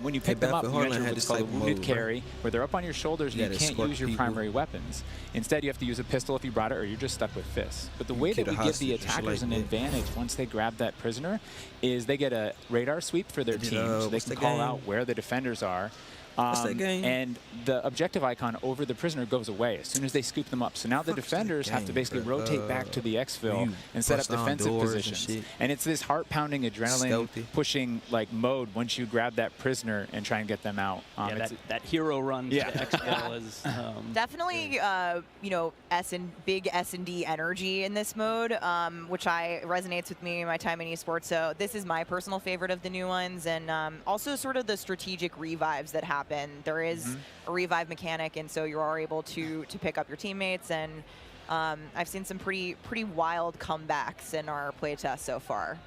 When you pick them up, you enter what's called a wounded carry, where they're up on your shoulders and you can't use your primary weapons. Instead, you have to use a pistol if you brought it, or you're just stuck with fists. But the way that we give the attackers an advantage once they grab that prisoner is they get a radar sweep for their team, so they can call out where the defenders are. And the objective icon over the prisoner goes away as soon as they scoop them up. So now the defenders have to basically rotate back to the exfil and set up defensive positions. And it's this heart-pounding, adrenaline-pushing mode once you grab that prisoner and try and get them out. That hero run to exfil is definitely big S&D energy in this mode, which resonates with me in my time in esports. So this is my personal favorite of the new ones, and also sort of the strategic revives that happen. There is a revive mechanic, and so you are able to pick up your teammates, and I've seen some pretty wild comebacks in our playtest so far.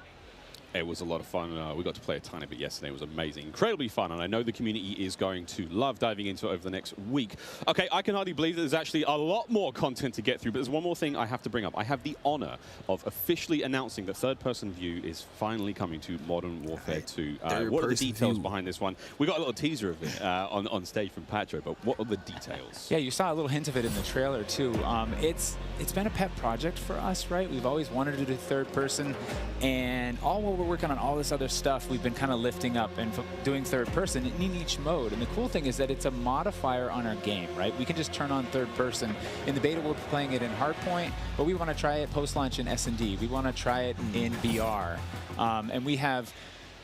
It was a lot of fun. We got to play a tiny bit yesterday. It was amazing. Incredibly fun, and I know the community is going to love diving into it over the next week. Okay, I can hardly believe that there's actually a lot more content to get through, but there's one more thing I have to bring up. I have the honor of officially announcing that third-person view is finally coming to Modern Warfare 2. What are the details behind this one? We got a little teaser of it on stage from Patro, but what are the details? Yeah, you saw a little hint of it in the trailer, too. It's been a pet project for us, right? We've always wanted to do third person, and all while we're working on all this other stuff, we've been kind of lifting up and doing third person in each mode. And the cool thing is that it's a modifier on our game, right? We can just turn on third person. In the beta, we're playing it in hardpoint, but we want to try it post-launch in S&D. We want to try it in VR. And we have,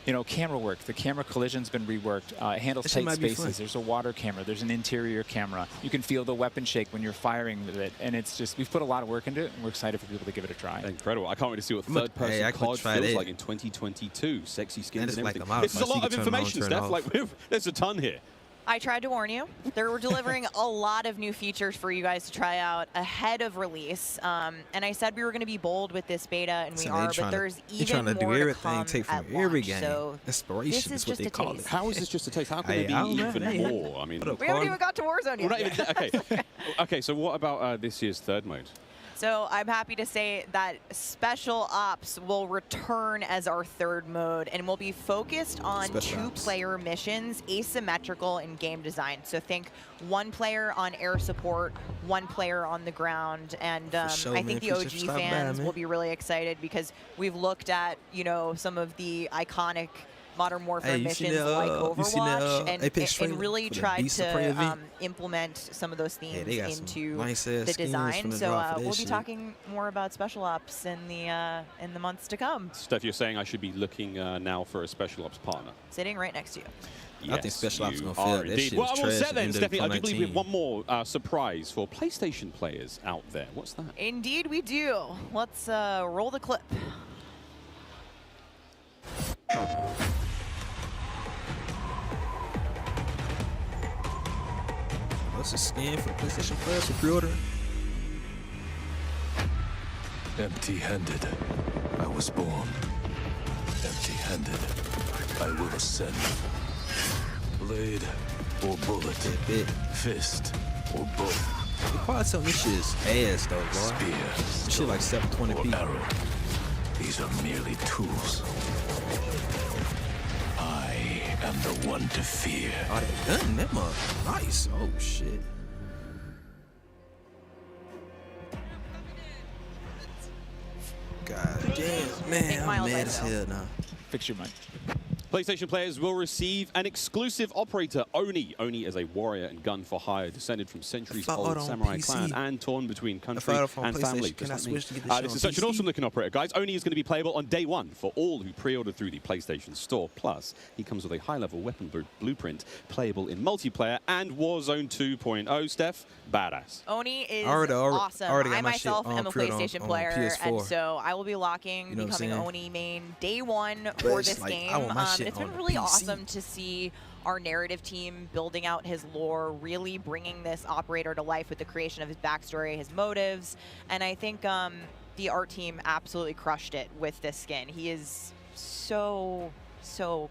you know, camera work. The camera collision's been reworked. It handles tight spaces. There's a water camera. There's an interior camera. You can feel the weapon shake when you're firing with it. And it's just, we've put a lot of work into it, and we're excited for people to give it a try. Incredible. I can't wait to see what third-person COD feels like in 2022. Sexy skins and everything. This is a lot of information, Steph. Like, there's a ton here. I tried to warn you. They're delivering a lot of new features for you guys to try out ahead of release. And I said we were going to be bold with this beta, and we are, but there's even more to come take from at every launch. game. So Inspiration is what they call it. How is this just a taste? How can there be even more? I mean, we haven't even got to Warzone yet. Not even, okay. Okay, so what about this year's third mode? So I'm happy to say that Special Ops will return as our third mode, and will be focused on two-player missions, asymmetrical in game design. So think one player on air support, one player on the ground, and I think the OG fans will be really excited because we've looked at, you know, some of the iconic Modern Warfare missions like Overwatch, and really tried to implement some of those themes into the design. So we'll be talking more about Special Ops in the months to come. Steph, you're saying I should be looking now for a Special Ops partner? Sitting right next to you. Yes, I think Special Ops is going to fail. That shit well, was I'm all trash set then, at Stephanie. I do believe we have 2019. one more surprise for PlayStation players out there. What's that? Indeed we do. Let's roll the clip. What's a skin for PlayStation players for pre-order? Empty-handed, I was born. Empty-handed, I will ascend. Blade or bullet, fist or bow. The quality on this shit is ass though, bro. Spear, this shit like 720p. arrow. These are merely tools. I am the one to fear. Oh, that gun, that mug, nice. Oh shit. God damn, man, I'm mad as hell now. Fix your mic. PlayStation players will receive an exclusive operator, Oni. Oni is a warrior and gun for hire, descended from centuries-old samurai clan and torn between country and family. This is such an awesome-looking operator, guys. Oni is going to be playable on day one for all who pre-ordered through the PlayStation Store. Plus, he comes with a high-level weapon blueprint, playable in multiplayer and Warzone 2.0. Steph, badass. Oni is awesome. I myself am a PlayStation player, PS4. and so I will be locking, becoming Oni main day one for this game. It's been really awesome to see our narrative team building out his lore, really bringing this operator to life with the creation of his backstory, his motives, and I think the art team absolutely crushed it with this skin. He is so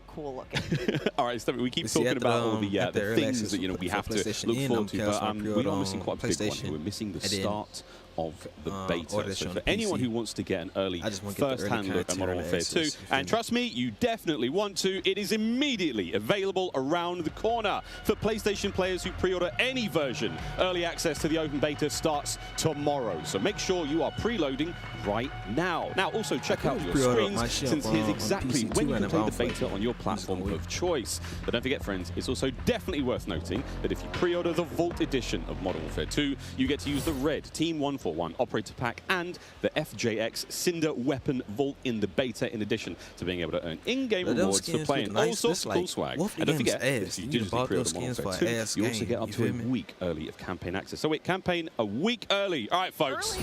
cool looking. All right, Stephanie, we keep talking about all the things that we have to look forward to, but we are missing quite a big one. We're missing the start of the beta. So for anyone who wants to get an early first-hand look at Modern Warfare 2, and trust me, you definitely want to, it is immediately available around the corner. For PlayStation players who pre-order any version, early access to the open beta starts tomorrow. So make sure you are preloading right now. Now, also check out your screens, since here's exactly when you can play the beta on your platform of choice. But don't forget, friends, it's also definitely worth noting that if you pre-order the Vault Edition of Modern Warfare 2, you get to use the red Team 141 Operator Pack and the FJX Cinder Weapon Vault in the beta, in addition to being able to earn in-game rewards for playing all sorts of cool swag. And don't forget, if you digitally pre-order Modern Warfare 2, you also get up to a week early of campaign access. So wait, campaign a week early. All right, folks.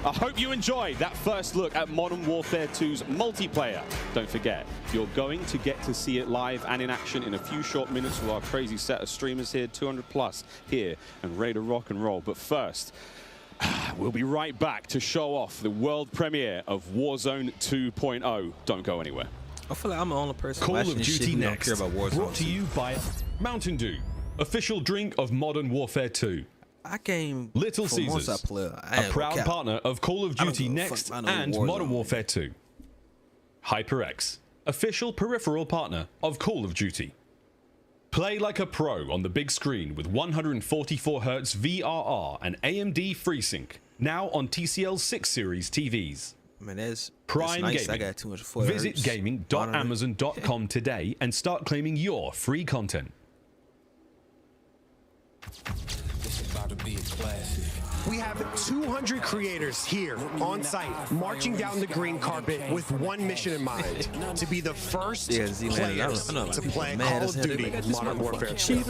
I hope you enjoyed that first look at Modern Warfare 2's multiplayer. Don't forget, you're going to get to see it live and in action in a few short minutes with our crazy set of streamers here, 200 plus here, and ready to rock and roll. But first, we'll be right back to show off the world premiere of Warzone 2.0. Don't go anywhere. I feel like I'm the only person Call watching of this shit Duty who don't Next, care about Warzone. brought to you by Mountain Dew, official drink of Modern Warfare 2. I came Little from Caesars, multiplayer. a proud partner of Call of Duty Next and Modern Warfare 2. HyperX, official peripheral partner of Call of Duty. Play like a pro on the big screen with 144Hz VRR and AMD FreeSync, now on TCL 6 Series TVs. Man, that's Prime nice. Gaming. I got 204 Visit hertz. gaming.amazon.com today and start claiming your free content. We have 200 creators here on site marching down the green carpet with one mission in mind: to be the first players to play Call of Duty Modern Warfare 2. And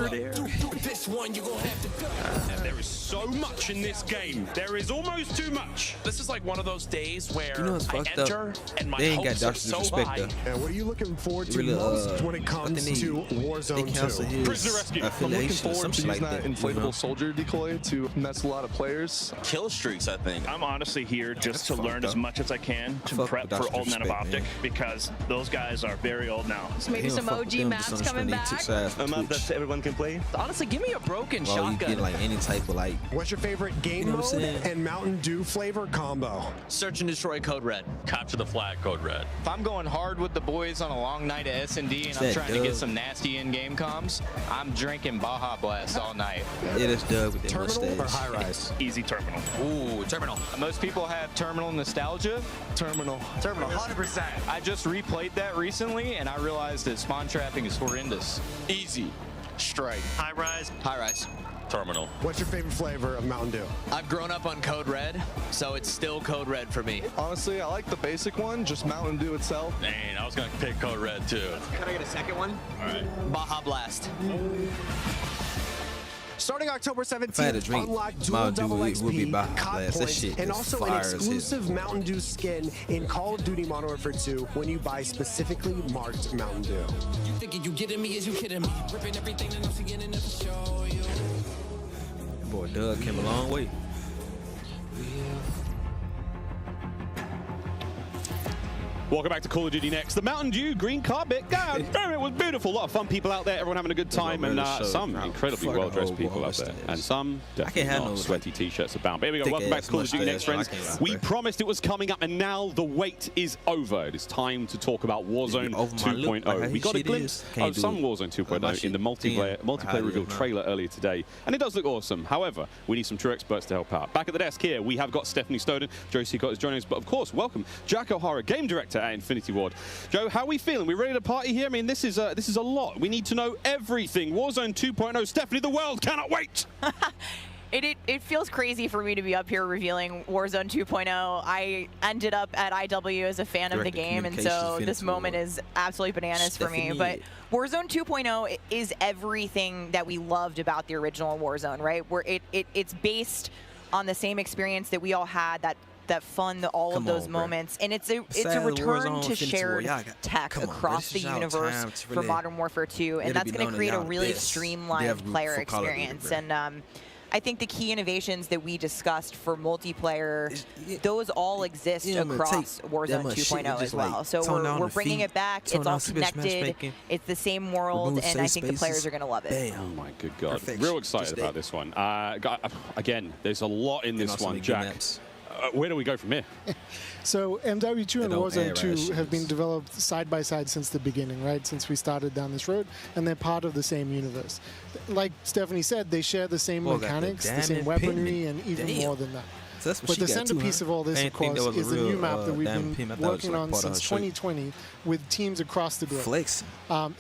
there is so much in this game. There is almost too much. This is like one of those days where You know what's I fucked enter up? and my They ain't got hopes are Dr. so Disrespect high. though. And what are you looking forward to Really, most when it comes what they to need? Warzone They cancel 2? his I'm looking affiliation or forward to something using like that that. inflatable soldier decoy to mess a lot of players. Kill streaks, I think. I'm honestly here just to fucked learn as up. much as I can to fuck prep with for Dr. Old Man of Disrespect, Optic man. because those guys are very old now. So maybe some OG maps coming back. A map that everyone can play. Honestly, give me a broken Well, you shotgun. get like any type of like. What's your favorite game You know what I'm mode saying? and Mountain Dew flavor combo? Search and destroy Code Red. Capture the flag, Code Red. If I'm going hard with the boys on a long night at S&D and I'm That trying to get dub. some nasty in-game comms, I'm drinking Baja Blast all night. Yeah, that's Doug with that Terminal or mustache. high rise? Easy terminal. Ooh, Terminal. Most people have terminal nostalgia. Terminal. Terminal, 100%. I just replayed that recently and I realized that spawn trapping is horrendous. Easy. Strike. High rise. High rise. Terminal. What's your favorite flavor of Mountain Dew? I've grown up on Code Red, so it's still Code Red for me. Honestly, I like the basic one, just Mountain Dew itself. Dang, I was gonna pick Code Red too. Can I get a second one? All right. Baja Blast. Starting October If I had 17th, a drink, unlock dual Mountain Dew double would be XP, Baja COD Blast. That points, shit and is also an fire as hell. exclusive Mountain Dew skin in Call of Duty Modern Warfare 2 when you buy specifically marked Mountain Dew. You thinking you getting me? Is you kidding me? Ripping everything that I'm seeing enough to show you. Boy, Doug came a long way. Welcome back to Call of Duty Next. The Mountain Dew green carpet. God damn, it was beautiful. A lot of fun people out there. Everyone having a good time, and some incredibly well-dressed people out there, and some definitely not. Sweaty t-shirts abound. But here we go. Welcome back to Call of Duty Next, friends. We promised it was coming up, and now the wait is over. It is time to talk about Warzone 2.0. We got a glimpse of some Warzone 2.0 in the multiplayer reveal trailer earlier today, and it does look awesome. However, we need some true experts to help out. Back at the desk here, we have got Stephanie Snowden. Joe Seacott is joining us, but of course, welcome Jack O'Hara, game director at Infinity Ward. Joe, how are we feeling? We ready to party here? I mean, this is a lot. We need to know everything. Warzone 2.0. Stephanie, the world cannot wait. It feels crazy for me to be up here revealing Warzone 2.0. I ended up at IW as a fan of the game, and so this moment is absolutely bananas for me. But Warzone 2.0 is everything that we loved about the original Warzone, right? Where it's based on the same experience that we all had, that fun, all of those moments, and it's a return to shared tech across the universe for Modern Warfare 2, and that's going to create a really streamlined player experience. And I think the key innovations that we discussed for multiplayer, those all exist across Warzone 2.0 as well. So we're bringing it back. It's all connected. It's the same world, and I think the players are going to love it. Oh my good God. Real excited about this one. Again, there's a lot in this one, Jack. Where do we go from here? So MW2 and Warzone 2 have been developed side by side since the beginning, right? Since we started down this road, and they're part of the same universe. Like Stephanie said, they share the same mechanics, the same weaponry, and even more than that. So but the centerpiece of all this, of course, is the new map that we've been working on since 2020 with teams across the globe.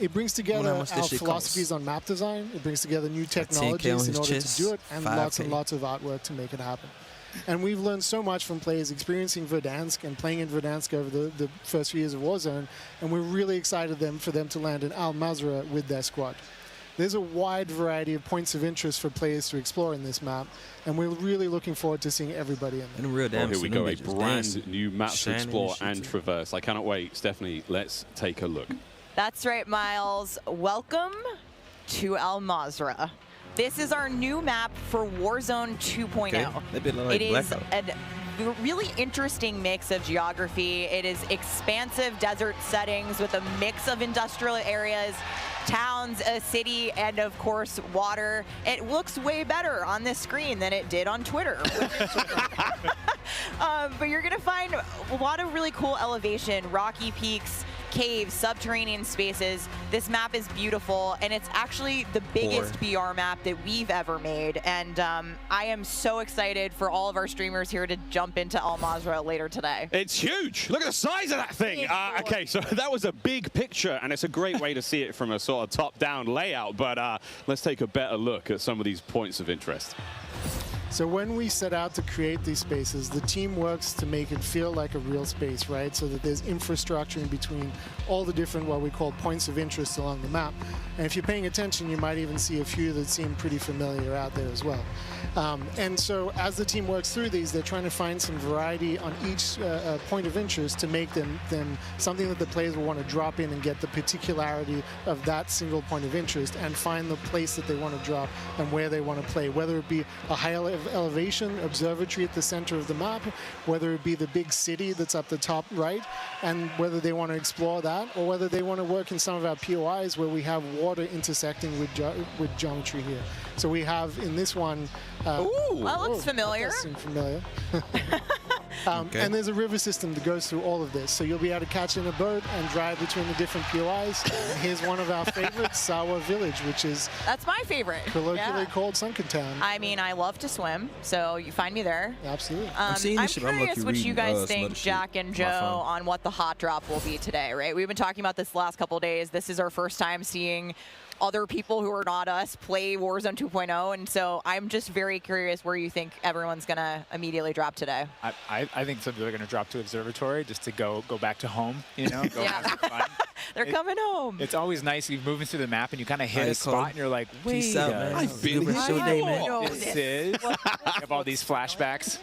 It brings together our philosophies on map design. It brings together new technologies in order to do it, and lots of artwork to make it happen. And we've learned so much from players experiencing Verdansk and playing in Verdansk over the first few years of Warzone, and we're really excited for them to land in Al Mazrah with their squad. There's a wide variety of points of interest for players to explore in this map, and we're really looking forward to seeing everybody in there. Here we go, a brand new map to explore and traverse. I cannot wait. Stephanie, let's take a look. That's right, Miles. Welcome to Al Mazrah. This is our new map for Warzone 2.0. It is a really interesting mix of geography. It is expansive desert settings with a mix of industrial areas, towns, a city, and of course water. It looks way better on this screen than it did on Twitter. But you're gonna find a lot of really cool elevation, rocky peaks, caves, subterranean spaces. This map is beautiful, and it's actually the biggest BR map that we've ever made. And I am so excited for all of our streamers here to jump into Al Mazrah later today. It's huge. Look at the size of that thing. Okay, so that was a big picture, and it's a great way to see it from a sort of top-down layout. But let's take a better look at some of these points of interest. So when we set out to create these spaces, the team works to make it feel like a real space, right? So that there's infrastructure in between all the different, what we call points of interest along the map. And if you're paying attention, you might even see a few that seem pretty familiar out there as well. And so as the team works through these, they're trying to find some variety on each point of interest to make them something that the players will want to drop in and get the particularity of that single point of interest and find the place that they want to drop and where they want to play, whether it be a high elevation observatory at the center of the map, whether it be the big city that's up the top right, and whether they want to explore that, or whether they want to work in some of our POIs where we have water intersecting with geometry here. So we have in this one... Ooh, that looks familiar. That does seem familiar. Okay. And there's a river system that goes through all of this. So you'll be able to catch in a boat and drive between the different POIs. And here's one of our favorites, Sawa Village, which is... That's my favorite. Colloquially called Sunken Town. I mean, I love to swim, so you find me there. Absolutely. I'm curious what you guys think, Jack and Joe, on what the hot drop will be today, right? We've been talking about this the last couple of days. This is our first time seeing other people who are not us play Warzone 2.0, and so I'm just very curious where you think everyone's going to immediately drop today. I think some people are going to drop to Observatory just to go back to home, you know? Go have some fun. They're coming home. It's always nice. You're moving through the map and you kind of hit a spot and you're like, wait, peace out, man. I've been here. This is. You have all these flashbacks.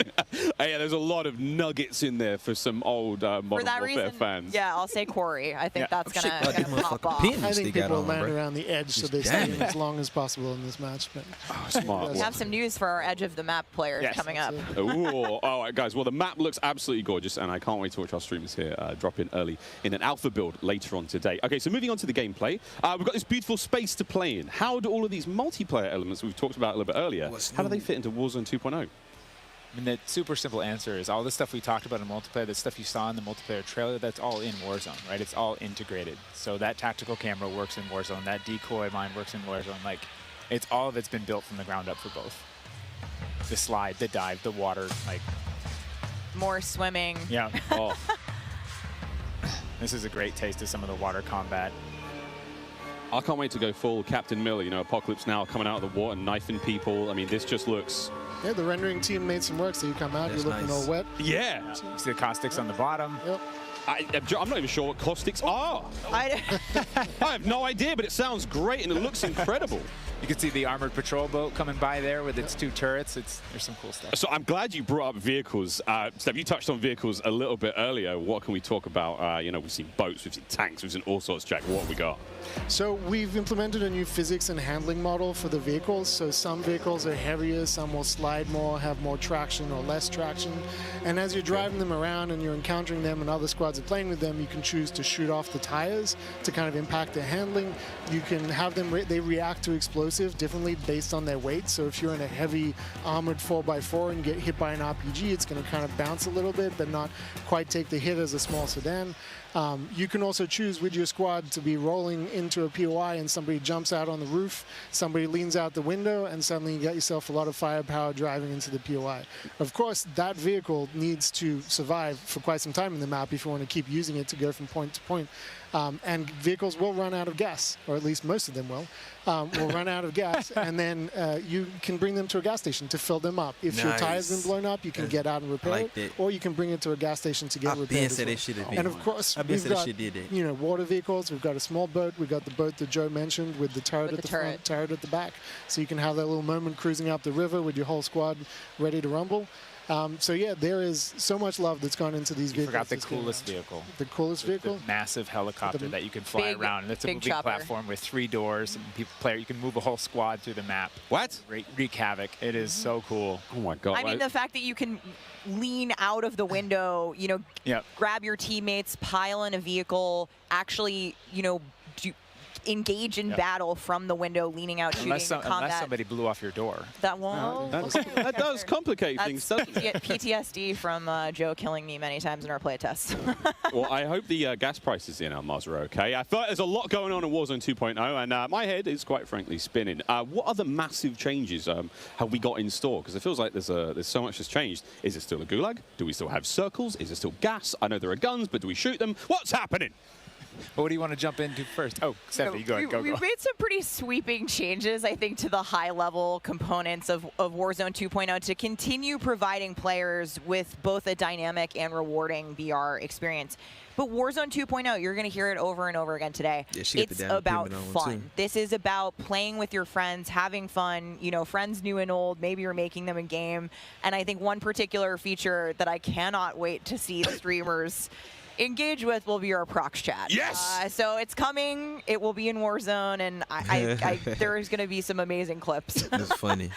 Yeah, there's a lot of nuggets in there for some old Modern Warfare fans. Yeah, I'll say Corey. I think that's going to pop off. I think people will land around the edge so they stay in as long as possible in this match. But smart. We have some news for our edge of the map players coming up. Ooh, all right, guys. Well, the map looks absolutely gorgeous, and I can't wait to watch our streamers here drop in early in an alpha build later on today. Okay, so moving on to the gameplay. We've got this beautiful space to play in. How do all of these multiplayer elements we've talked about a little bit earlier, how do they fit into Warzone 2.0? I mean, the super simple answer is all the stuff we talked about in multiplayer, the stuff you saw in the multiplayer trailer, that's all in Warzone, right? It's all integrated. So that tactical camera works in Warzone, that decoy mine works in Warzone. Like, it's all of it's been built from the ground up for both. The slide, the dive, the water, like... More swimming. Yeah. Oh. This is a great taste of some of the water combat. I can't wait to go full Captain Miller, you know, Apocalypse Now coming out of the water, knifing people. I mean, this just looks... Yeah, the rendering team made some work, so you come out, you're looking all wet. Yeah. You see the caustics on the bottom. Yep. I'm not even sure what caustics are. I have no idea, but it sounds great and it looks incredible. You can see the armored patrol boat coming by there with its 2 turrets. There's some cool stuff. So I'm glad you brought up vehicles. Steph, you touched on vehicles a little bit earlier. What can we talk about? You know, we've seen boats, we've seen tanks, we've seen all sorts, Jack. What have we got? So we've implemented a new physics and handling model for the vehicles. So some vehicles are heavier, some will slide more, have more traction or less traction. And as you're driving them around and you're encountering them and other squads are playing with them, you can choose to shoot off the tires to kind of impact their handling. You can have them, they react to explosives differently based on their weight. So if you're in a heavy armored 4x4 and get hit by an RPG, it's going to kind of bounce a little bit, but not quite take the hit as a small sedan. You can also choose with your squad to be rolling into a POI and somebody jumps out on the roof, somebody leans out the window, and suddenly you get yourself a lot of firepower driving into the POI. Of course, that vehicle needs to survive for quite some time in the map if you want to keep using it to go from point to point. And vehicles will run out of gas, or at least most of them will run out of gas, and then you can bring them to a gas station to fill them up. If your tire's been blown up, you can get out and repair it, or you can bring it to a gas station to get repaired. And of course, we've got water vehicles. We've got a small boat. We've got the boat that Joe mentioned with the turret at the front, turret at the back, so you can have that little moment cruising up the river with your whole squad ready to rumble. So yeah, there is so much love that's gone into these vehicles. Forgot the coolest vehicle. The coolest vehicle? The massive helicopter that you can fly around. And it's a moving platform with 3 doors. And people play. You can move a whole squad through the map. What? Wreak havoc. It is so cool. Oh my god! I mean, the fact that you can lean out of the window, you know, grab your teammates, pile in a vehicle, actually, you know, engage in battle from the window, leaning out, shooting, combat. Unless somebody blew off your door. That won't. That does complicate things, doesn't it? PTSD from Joe killing me many times in our playtest. Well, I hope the gas prices in Almaz are okay. I thought there's a lot going on in Warzone 2.0, and my head is quite frankly spinning. What other massive changes have we got in store? Because it feels like there's so much that's changed. Is it still a gulag? Do we still have circles? Is it still gas? I know there are guns, but do we shoot them? What's happening? Well, what do you want to jump into first? Oh, Stephanie, go. We've made some pretty sweeping changes, I think, to the high-level components of Warzone 2.0 to continue providing players with both a dynamic and rewarding VR experience. But Warzone 2.0, you're going to hear it over and over again today. Yeah, it's about fun. This is about playing with your friends, having fun, you know, friends new and old. Maybe you're making them in game. And I think one particular feature that I cannot wait to see the streamers engage with will be our prox chat. Yes! So it's coming. It will be in Warzone, and there is going to be some amazing clips. That's funny.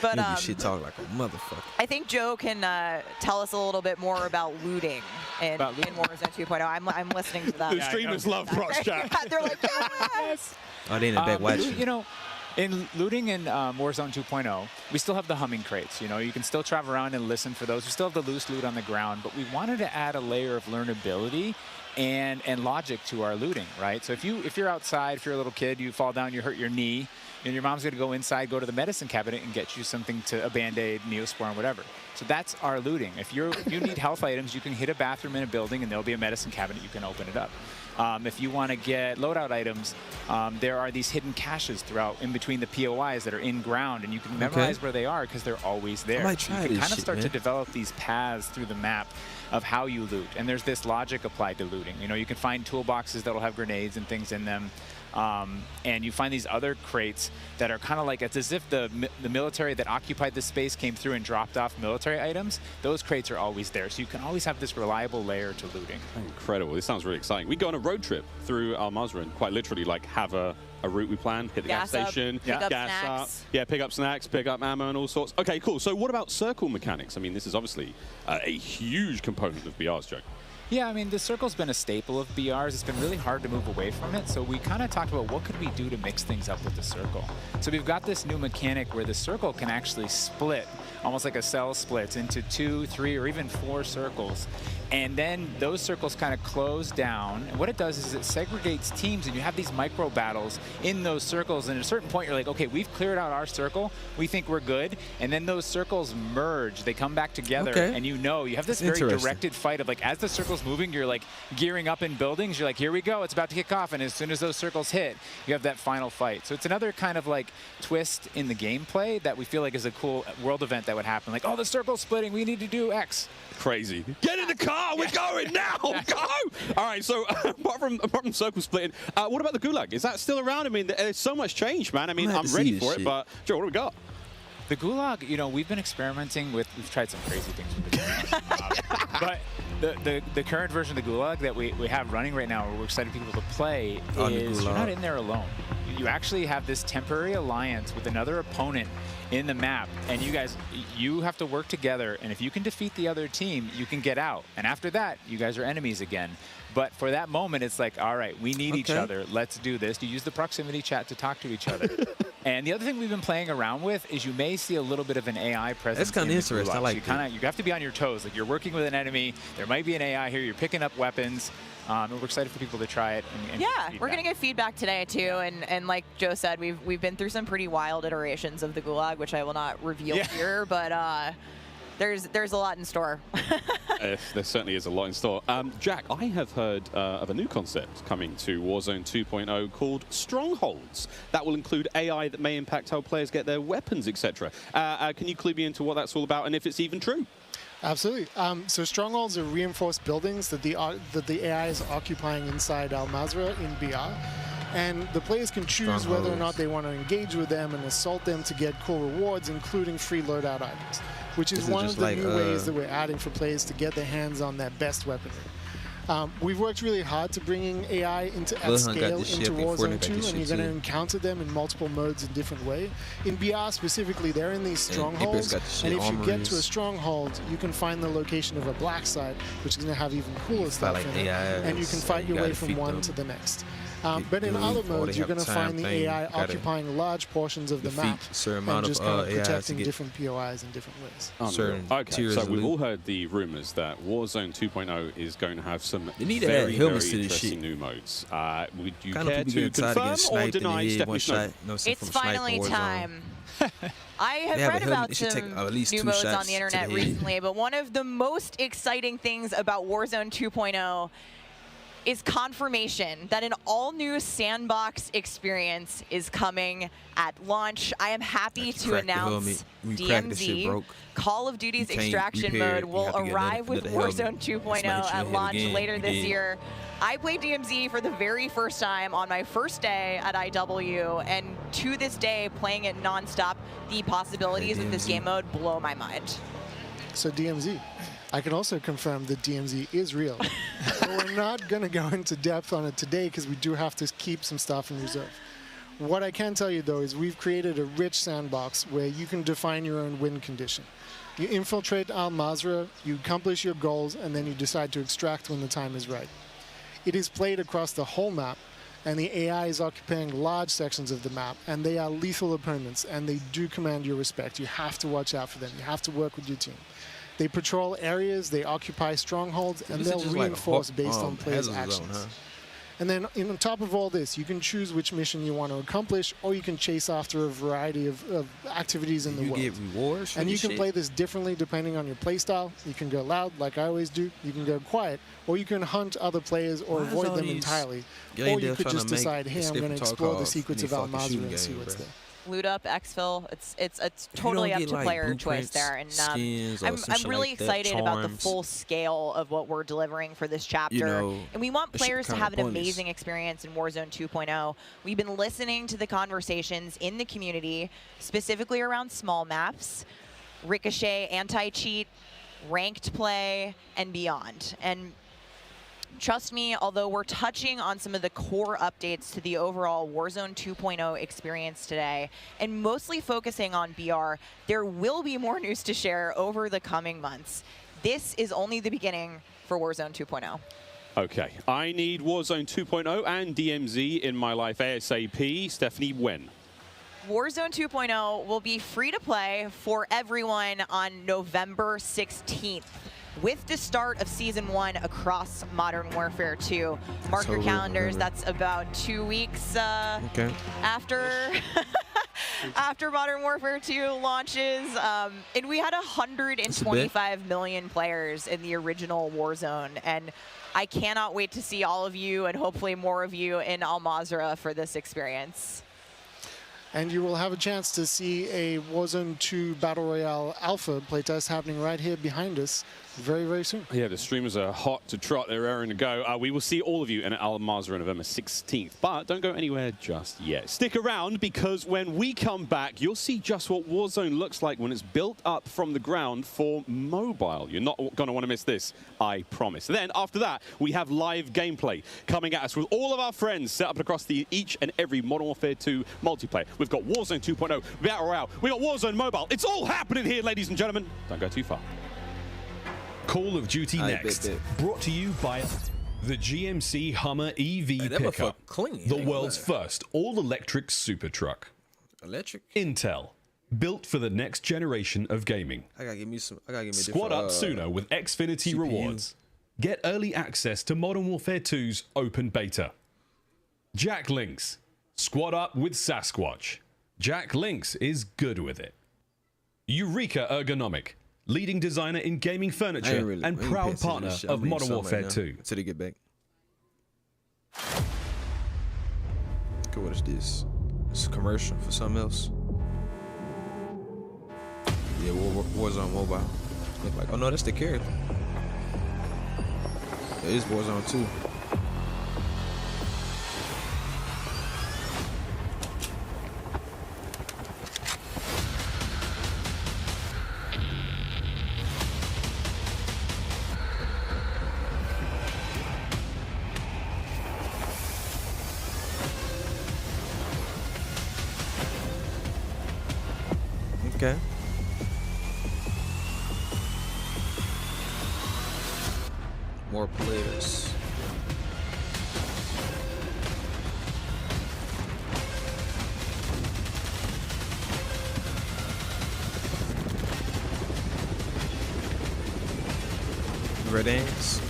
But you shit talk like a motherfucker. I think Joe can tell us a little bit more about looting in Warzone 2.0. I'm listening to that. The streamers love prox chat. They're like, yes! Oh, they in the back watching. You know, in looting in Warzone 2.0, we still have the humming crates. You know, you can still travel around and listen for those. We still have the loose loot on the ground, but we wanted to add a layer of learnability and logic to our looting, right? So if you're outside, if you're a little kid, you fall down, you hurt your knee, and your mom's going to go inside, go to the medicine cabinet and get you something to a Band-Aid, Neosporin, whatever. So that's our looting. If you need health items, you can hit a bathroom in a building and there'll be a medicine cabinet. You can open it up. If you want to get loadout items, there are these hidden caches throughout in between the POIs that are in ground, and you can memorize where they are because they're always there. I might try you can this kind of shit, start man. to develop these paths through the map of how you loot. And there's this logic applied to looting. You know, you can find toolboxes that'll have grenades and things in them. And you find these other crates that are kind of like, it's as if the military that occupied this space came through and dropped off military items. Those crates are always there. So you can always have this reliable layer to looting. Incredible. This sounds really exciting. We go on a road trip through Al-Mazrah and quite literally like have a route we plan, hit the gas station, pick up gas snacks. up, pick up snacks, pick up ammo and all sorts. Okay, cool. So what about circle mechanics? I mean, this is obviously a huge component of BR's, Joe. Yeah, I mean, the circle's been a staple of BRs. It's been really hard to move away from it. So we kind of talked about what could we do to mix things up with the circle. So we've got this new mechanic where the circle can actually split, almost like a cell splits into 2, 3, or even 4 circles. And then those circles kind of close down. And what it does is it segregates teams, and you have these micro battles in those circles. And at a certain point, you're like, okay, we've cleared out our circle. We think we're good. And then those circles merge. They come back together. And you have this very directed fight of like, as the circle's moving, you're like gearing up in buildings. You're like, here we go. It's about to kick off. And as soon as those circles hit, you have that final fight. So it's another kind of like twist in the gameplay that we feel like is a cool world event that would happen. Like, oh, the circle's splitting. We need to do X. Crazy. Get in the car. We're going now. Go. All right. So apart from circle splitting, what about the gulag? Is that still around? I mean, there's so much change, man. I mean, I'm ready for it. But Joe, what do we got? The gulag, you know, we've been experimenting with. We've tried some crazy things with the gulag. But the current version of the gulag that we have running right now, where we're excited people to play, is you're not in there alone. You actually have this temporary alliance with another opponent in the map, and you have to work together, and if you can defeat the other team, you can get out. And after that, you guys are enemies again. But for that moment, it's like, all right, we need each other. Let's do this. You use the proximity chat to talk to each other. And the other thing we've been playing around with is you may see a little bit of an AI presence. That's kind of interesting. I like so you have to be on your toes. Like, you're working with an enemy. There might be an AI here. You're picking up weapons. And we're excited for people to try it. And we're going to get feedback today, too. And like Joe said, we've been through some pretty wild iterations of the gulag, which I will not reveal here. But there's a lot in store. There certainly is a lot in store. Jack, I have heard of a new concept coming to Warzone 2.0 called Strongholds. That will include AI that may impact how players get their weapons, etc. Can you clue me into what that's all about and if it's even true? Absolutely. So strongholds are reinforced buildings that the AI is occupying inside Al-Mazrah in BR. And the players can choose whether or not they want to engage with them and assault them to get cool rewards, including free loadout items, which is one of the new ways that we're adding for players to get their hands on their best weaponry. We've worked really hard to bringing AI at scale into Warzone 2, and you're going to encounter them in multiple modes in different ways. In BR specifically, they're in these strongholds, and if you get to a stronghold, you can find the location of a black site, which is going to have even cooler stuff in it, and you can fight your way from one to the next. But in other modes, you're going to find the AI occupying large portions of the map and just kind of protecting different POIs in different ways. Okay, so we've all heard the rumors that Warzone 2.0 is going to have some very, very interesting new modes. Would you care to confirm or deny Stephanie Snow? It's finally time. I have read about some new modes on the internet recently, but one of the most exciting things about Warzone 2.0 is confirmation that an all-new sandbox experience is coming at launch. I am happy to announce DMZ, Call of Duty's extraction mode, will arrive with Warzone 2.0 at launch later this year. I played DMZ for the very first time on my first day at IW, and to this day, playing it non-stop, the possibilities of this game mode blow my mind. So DMZ. I can also confirm that DMZ is real. But we're not going to go into depth on it today because we do have to keep some stuff in reserve. What I can tell you, though, is we've created a rich sandbox where you can define your own win condition. You infiltrate Al Mazrah, you accomplish your goals, and then you decide to extract when the time is right. It is played across the whole map, and the AI is occupying large sections of the map, and they are lethal opponents, and they do command your respect. You have to watch out for them. You have to work with your team. They patrol areas, they occupy strongholds, and they'll reinforce based on players' actions. And then on top of all this, you can choose which mission you want to accomplish, or you can chase after a variety of activities in the world. You get rewards for and you can play this differently depending on your playstyle. You can go loud, like I always do. You can go quiet, or you can hunt other players or avoid them entirely. Or you could just decide, hey, I'm going to explore the secrets of Al Mazrah and see what's there. Loot up, exfil. It's totally up to player choice there, and I'm really excited about the full scale of what we're delivering for this chapter. And we want players to have an amazing experience in Warzone 2.0. We've been listening to the conversations in the community, specifically around small maps, ricochet, anti-cheat, ranked play, and beyond. And trust me, although we're touching on some of the core updates to the overall Warzone 2.0 experience today, and mostly focusing on BR, there will be more news to share over the coming months. This is only the beginning for Warzone 2.0. Okay, I need Warzone 2.0 and DMZ in my life ASAP. Stephanie, when? Warzone 2.0 will be free to play for everyone on November 16th. With the start of Season 1 across Modern Warfare 2. Mark your calendars, that's about 2 weeks after after Modern Warfare 2 launches. And we had 125 million players in the original Warzone. And I cannot wait to see all of you and hopefully more of you in Al Mazrah for this experience. And you will have a chance to see a Warzone 2 Battle Royale Alpha playtest happening right here behind us very, very soon. Yeah, the streamers are hot to trot. They're raring to go. We will see all of you in Al Mazrah on November 16th. But don't go anywhere just yet. Stick around, because when we come back, you'll see just what Warzone looks like when it's built up from the ground for mobile. You're not going to want to miss this, I promise. Then, after that, we have live gameplay coming at us with all of our friends set up across each and every Modern Warfare 2 multiplayer. We've got Warzone 2.0, Battle Royale. We've got Warzone Mobile. It's all happening here, ladies and gentlemen. Don't go too far. Call of Duty Next, brought to you by the GMC Hummer EV pickup, the world's first all-electric super truck. Intel, built for the next generation of gaming. I gotta give me Squad up sooner with Xfinity rewards. Get early access to Modern Warfare 2's open beta. Jack Links, squad up with Sasquatch. Jack Links is good with it. Eureka Ergonomic, leading designer in gaming furniture and proud partner of Modern Warfare 2. Until they get back. Okay, what is this? It's a commercial for something else. Yeah, Warzone Mobile. Look like, oh no, that's the character. It is Warzone 2. Okay. More players. Red ants.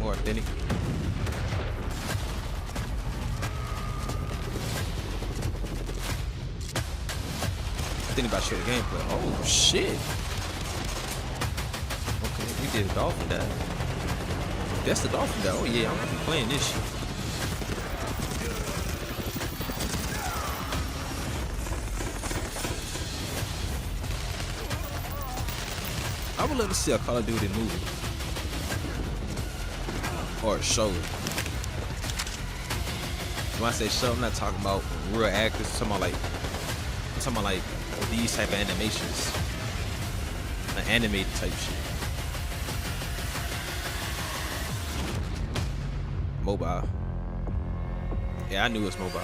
More authentic. Think about show the gameplay. Oh shit. Okay, we did a dolphin dive. That's the dolphin dive. Oh yeah, I'm gonna be playing this shit. I would love to see a Call of Duty movie or a show. When I say show, I'm not talking about real actors. I'm talking about like these type of animations, an animated type shit. Mobile. Yeah, I knew it was mobile.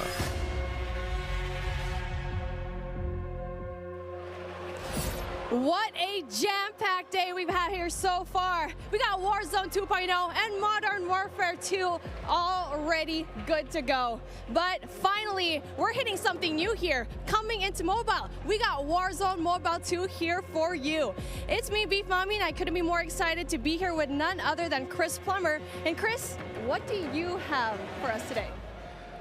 What a jam-packed day we've had here so far. We got Warzone 2.0 and Modern Warfare 2 already good to go. But finally, we're hitting something new here. Coming into mobile, we got Warzone Mobile 2 here for you. It's me, Beef Mommy, and I couldn't be more excited to be here with none other than Chris Plummer. And Chris, what do you have for us today?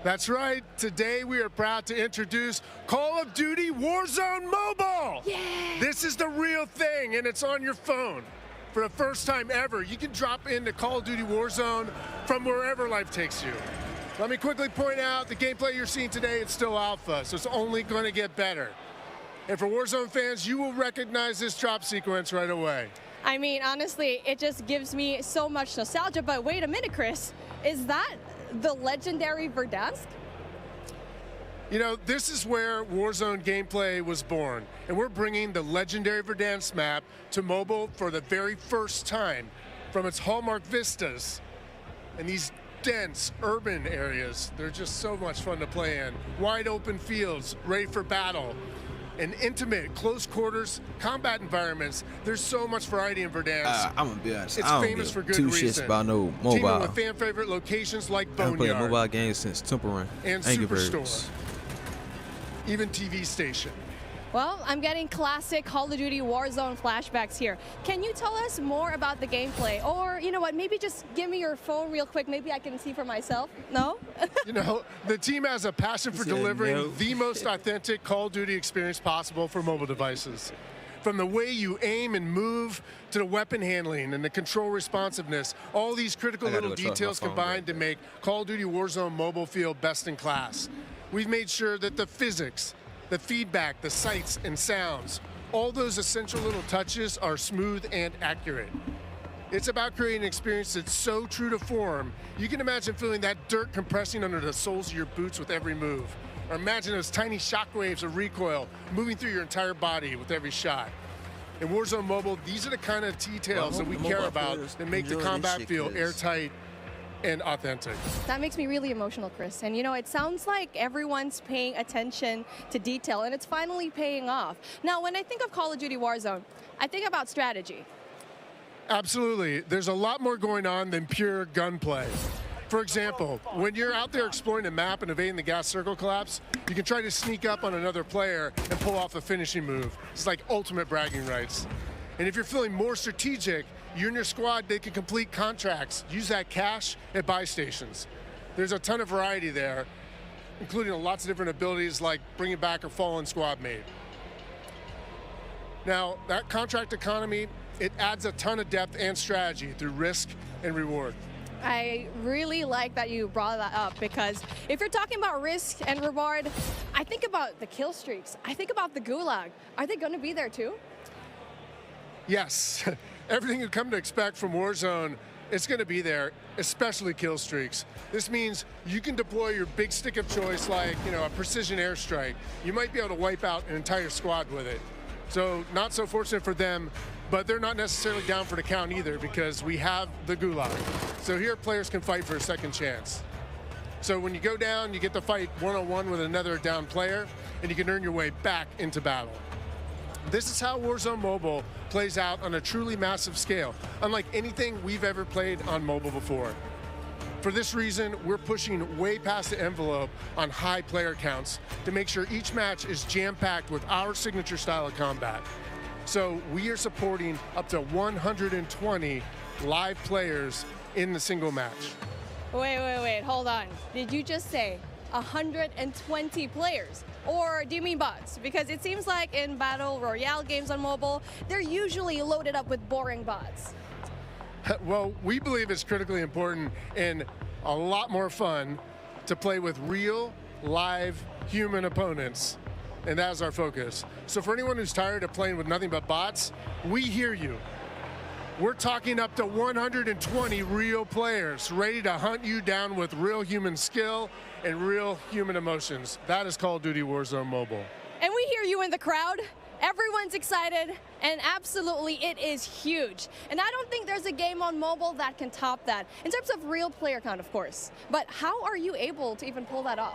That's right. Today we are proud to introduce Call of Duty Warzone Mobile. Yeah. This is the real thing, and it's on your phone. For the first time ever, you can drop into Call of Duty Warzone from wherever life takes you. Let me quickly point out the gameplay you're seeing today is still alpha, so it's only going to get better. And for Warzone fans, you will recognize this drop sequence right away. I mean, honestly, it just gives me so much nostalgia. But wait a minute, Chris. Is that the legendary Verdansk? You know, this is where Warzone gameplay was born, and we're bringing the legendary Verdansk map to mobile for the very first time from its hallmark vistas and these dense urban areas. They're just so much fun to play in. Wide open fields, ready for battle, and intimate, close quarters combat environments. There's so much variety in Verdansk. I'm gonna be honest. It's I don't famous for good two reason. shits about no mobile. Teaming with fan favorite locations like I haven't played a Boneyard mobile game since Temple and Angry Superstore, Birds. even TV Station. Well, I'm getting classic Call of Duty Warzone flashbacks here. Can you tell us more about the gameplay? Or, you know what, maybe just give me your phone real quick. Maybe I can see for myself. No? You know, the team has a passion for delivering the most authentic Call of Duty experience possible for mobile devices. From the way you aim and move to the weapon handling and the control responsiveness, all these critical little details combined to make Call of Duty Warzone mobile feel best in class. We've made sure that the physics, the feedback, the sights and sounds, all those essential little touches are smooth and accurate. It's about creating an experience that's so true to form, you can imagine feeling that dirt compressing under the soles of your boots with every move. Or imagine those tiny shockwaves of recoil moving through your entire body with every shot. In Warzone Mobile, these are the kind of details that we care about that make the combat feel airtight and authentic. That makes me really emotional, Chris. And you know, it sounds like everyone's paying attention to detail, and it's finally paying off. Now, when I think of Call of Duty Warzone, I think about strategy. Absolutely. There's a lot more going on than pure gunplay. For example, when you're out there exploring a map and evading the gas circle collapse, you can try to sneak up on another player and pull off a finishing move. It's like ultimate bragging rights. And if you're feeling more strategic, you and your squad, they can complete contracts, use that cash at buy stations. There's a ton of variety there, including lots of different abilities like bringing back a fallen squad mate. Now, that contract economy, it adds a ton of depth and strategy through risk and reward. I really like that you brought that up, because if you're talking about risk and reward, I think about the kill streaks. I think about the gulag. Are they going to be there too? Yes. Everything you come to expect from Warzone, it's going to be there, especially kill streaks. This means you can deploy your big stick of choice like, you know, a precision airstrike. You might be able to wipe out an entire squad with it. So not so fortunate for them, but they're not necessarily down for the count either, because we have the gulag. So here players can fight for a second chance. So when you go down, you get to fight one-on-one with another down player, and you can earn your way back into battle. This is how Warzone Mobile plays out on a truly massive scale, unlike anything we've ever played on mobile before. For this reason, we're pushing way past the envelope on high player counts to make sure each match is jam-packed with our signature style of combat. So we are supporting up to 120 live players in the single match. Wait, hold on. Did you just say 120 players? Or do you mean bots? Because it seems like in Battle Royale games on mobile, they're usually loaded up with boring bots. Well, we believe it's critically important and a lot more fun to play with real, live, human opponents. And that's our focus. So for anyone who's tired of playing with nothing but bots, we hear you. We're talking up to 120 real players ready to hunt you down with real human skill and real human emotions. That is Call of Duty Warzone Mobile. And we hear you in the crowd. Everyone's excited, and absolutely it is huge. And I don't think there's a game on mobile that can top that, in terms of real player count, of course. But how are you able to even pull that off?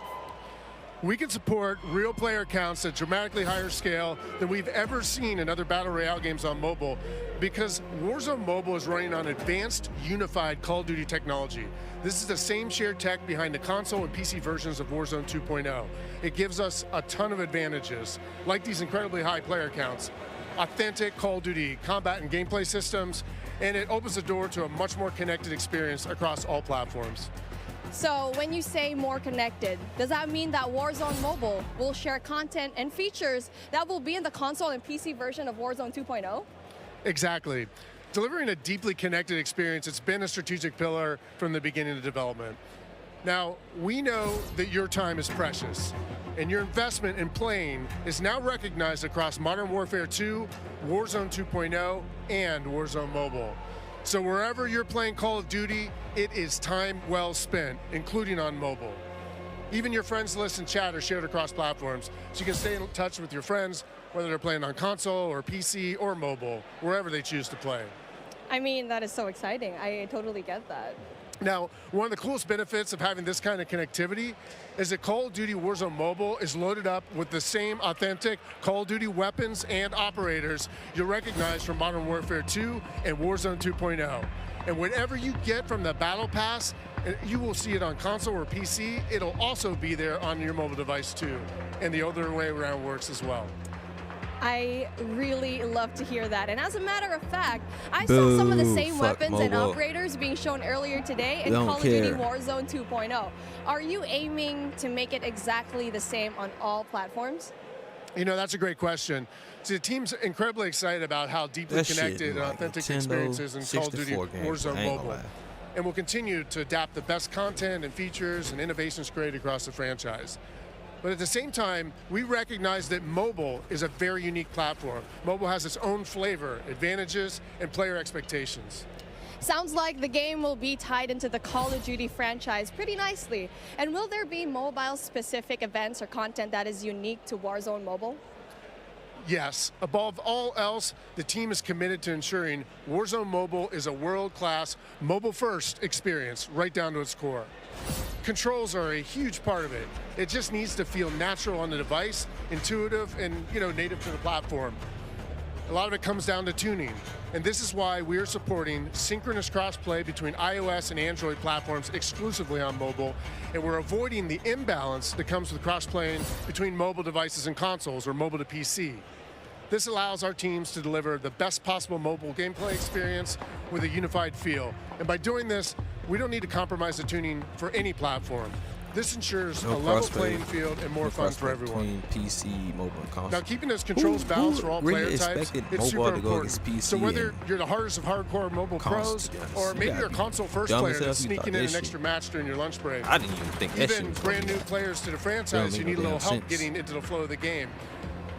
We can support real player counts at dramatically higher scale than we've ever seen in other Battle Royale games on mobile because Warzone Mobile is running on advanced, unified Call of Duty technology. This is the same shared tech behind the console and PC versions of Warzone 2.0. It gives us a ton of advantages, like these incredibly high player counts, authentic Call of Duty combat and gameplay systems, and it opens the door to a much more connected experience across all platforms. So when you say more connected, does that mean that Warzone Mobile will share content and features that will be in the console and PC version of Warzone 2.0? Exactly. Delivering a deeply connected experience, it's been a strategic pillar from the beginning of development. Now, we know that your time is precious, and your investment in playing is now recognized across Modern Warfare 2, Warzone 2.0, and Warzone Mobile. So wherever you're playing Call of Duty, it is time well spent, including on mobile. Even your friends list and chat are shared across platforms, so you can stay in touch with your friends, whether they're playing on console or PC or mobile, wherever they choose to play. I mean, that is so exciting. I totally get that. Now, one of the coolest benefits of having this kind of connectivity is that Call of Duty Warzone Mobile is loaded up with the same authentic Call of Duty weapons and operators you'll recognize from Modern Warfare 2 and Warzone 2.0. And whatever you get from the Battle Pass, you will see it on console or PC. It'll also be there on your mobile device too. And the other way around works as well. I really love to hear that. And as a matter of fact, I saw some of the same weapons and operators being shown earlier today in Call of Duty Warzone 2.0. Are you aiming to make it exactly the same on all platforms? You know, that's a great question. See, the team's incredibly excited about how deeply connected and authentic experiences in Call of Duty Warzone Mobile. And we'll continue to adapt the best content and features and innovations created across the franchise. But at the same time, we recognize that mobile is a very unique platform. Mobile has its own flavor, advantages, and player expectations. Sounds like the game will be tied into the Call of Duty franchise pretty nicely. And will there be mobile-specific events or content that is unique to Warzone Mobile? Yes. Above all else, the team is committed to ensuring Warzone Mobile is a world-class, mobile-first experience right down to its core. Controls are a huge part of it. It just needs to feel natural on the device, intuitive, and native to the platform. A lot of it comes down to tuning, and this is why we're supporting synchronous crossplay between iOS and Android platforms exclusively on mobile, and we're avoiding the imbalance that comes with crossplaying between mobile devices and consoles or mobile to PC. This allows our teams to deliver the best possible mobile gameplay experience with a unified feel. And by doing this, we don't need to compromise the tuning for any platform. This ensures a level playing field and more fun for everyone. PC, mobile, and console. Now, keeping those controls balanced for all player types, it's super important. So whether you're the hardest of hardcore mobile pros, or maybe you're a console first player that's sneaking in an extra match during your lunch break, I didn't even think that even brand new players to the franchise, you need a little help getting into the flow of the game.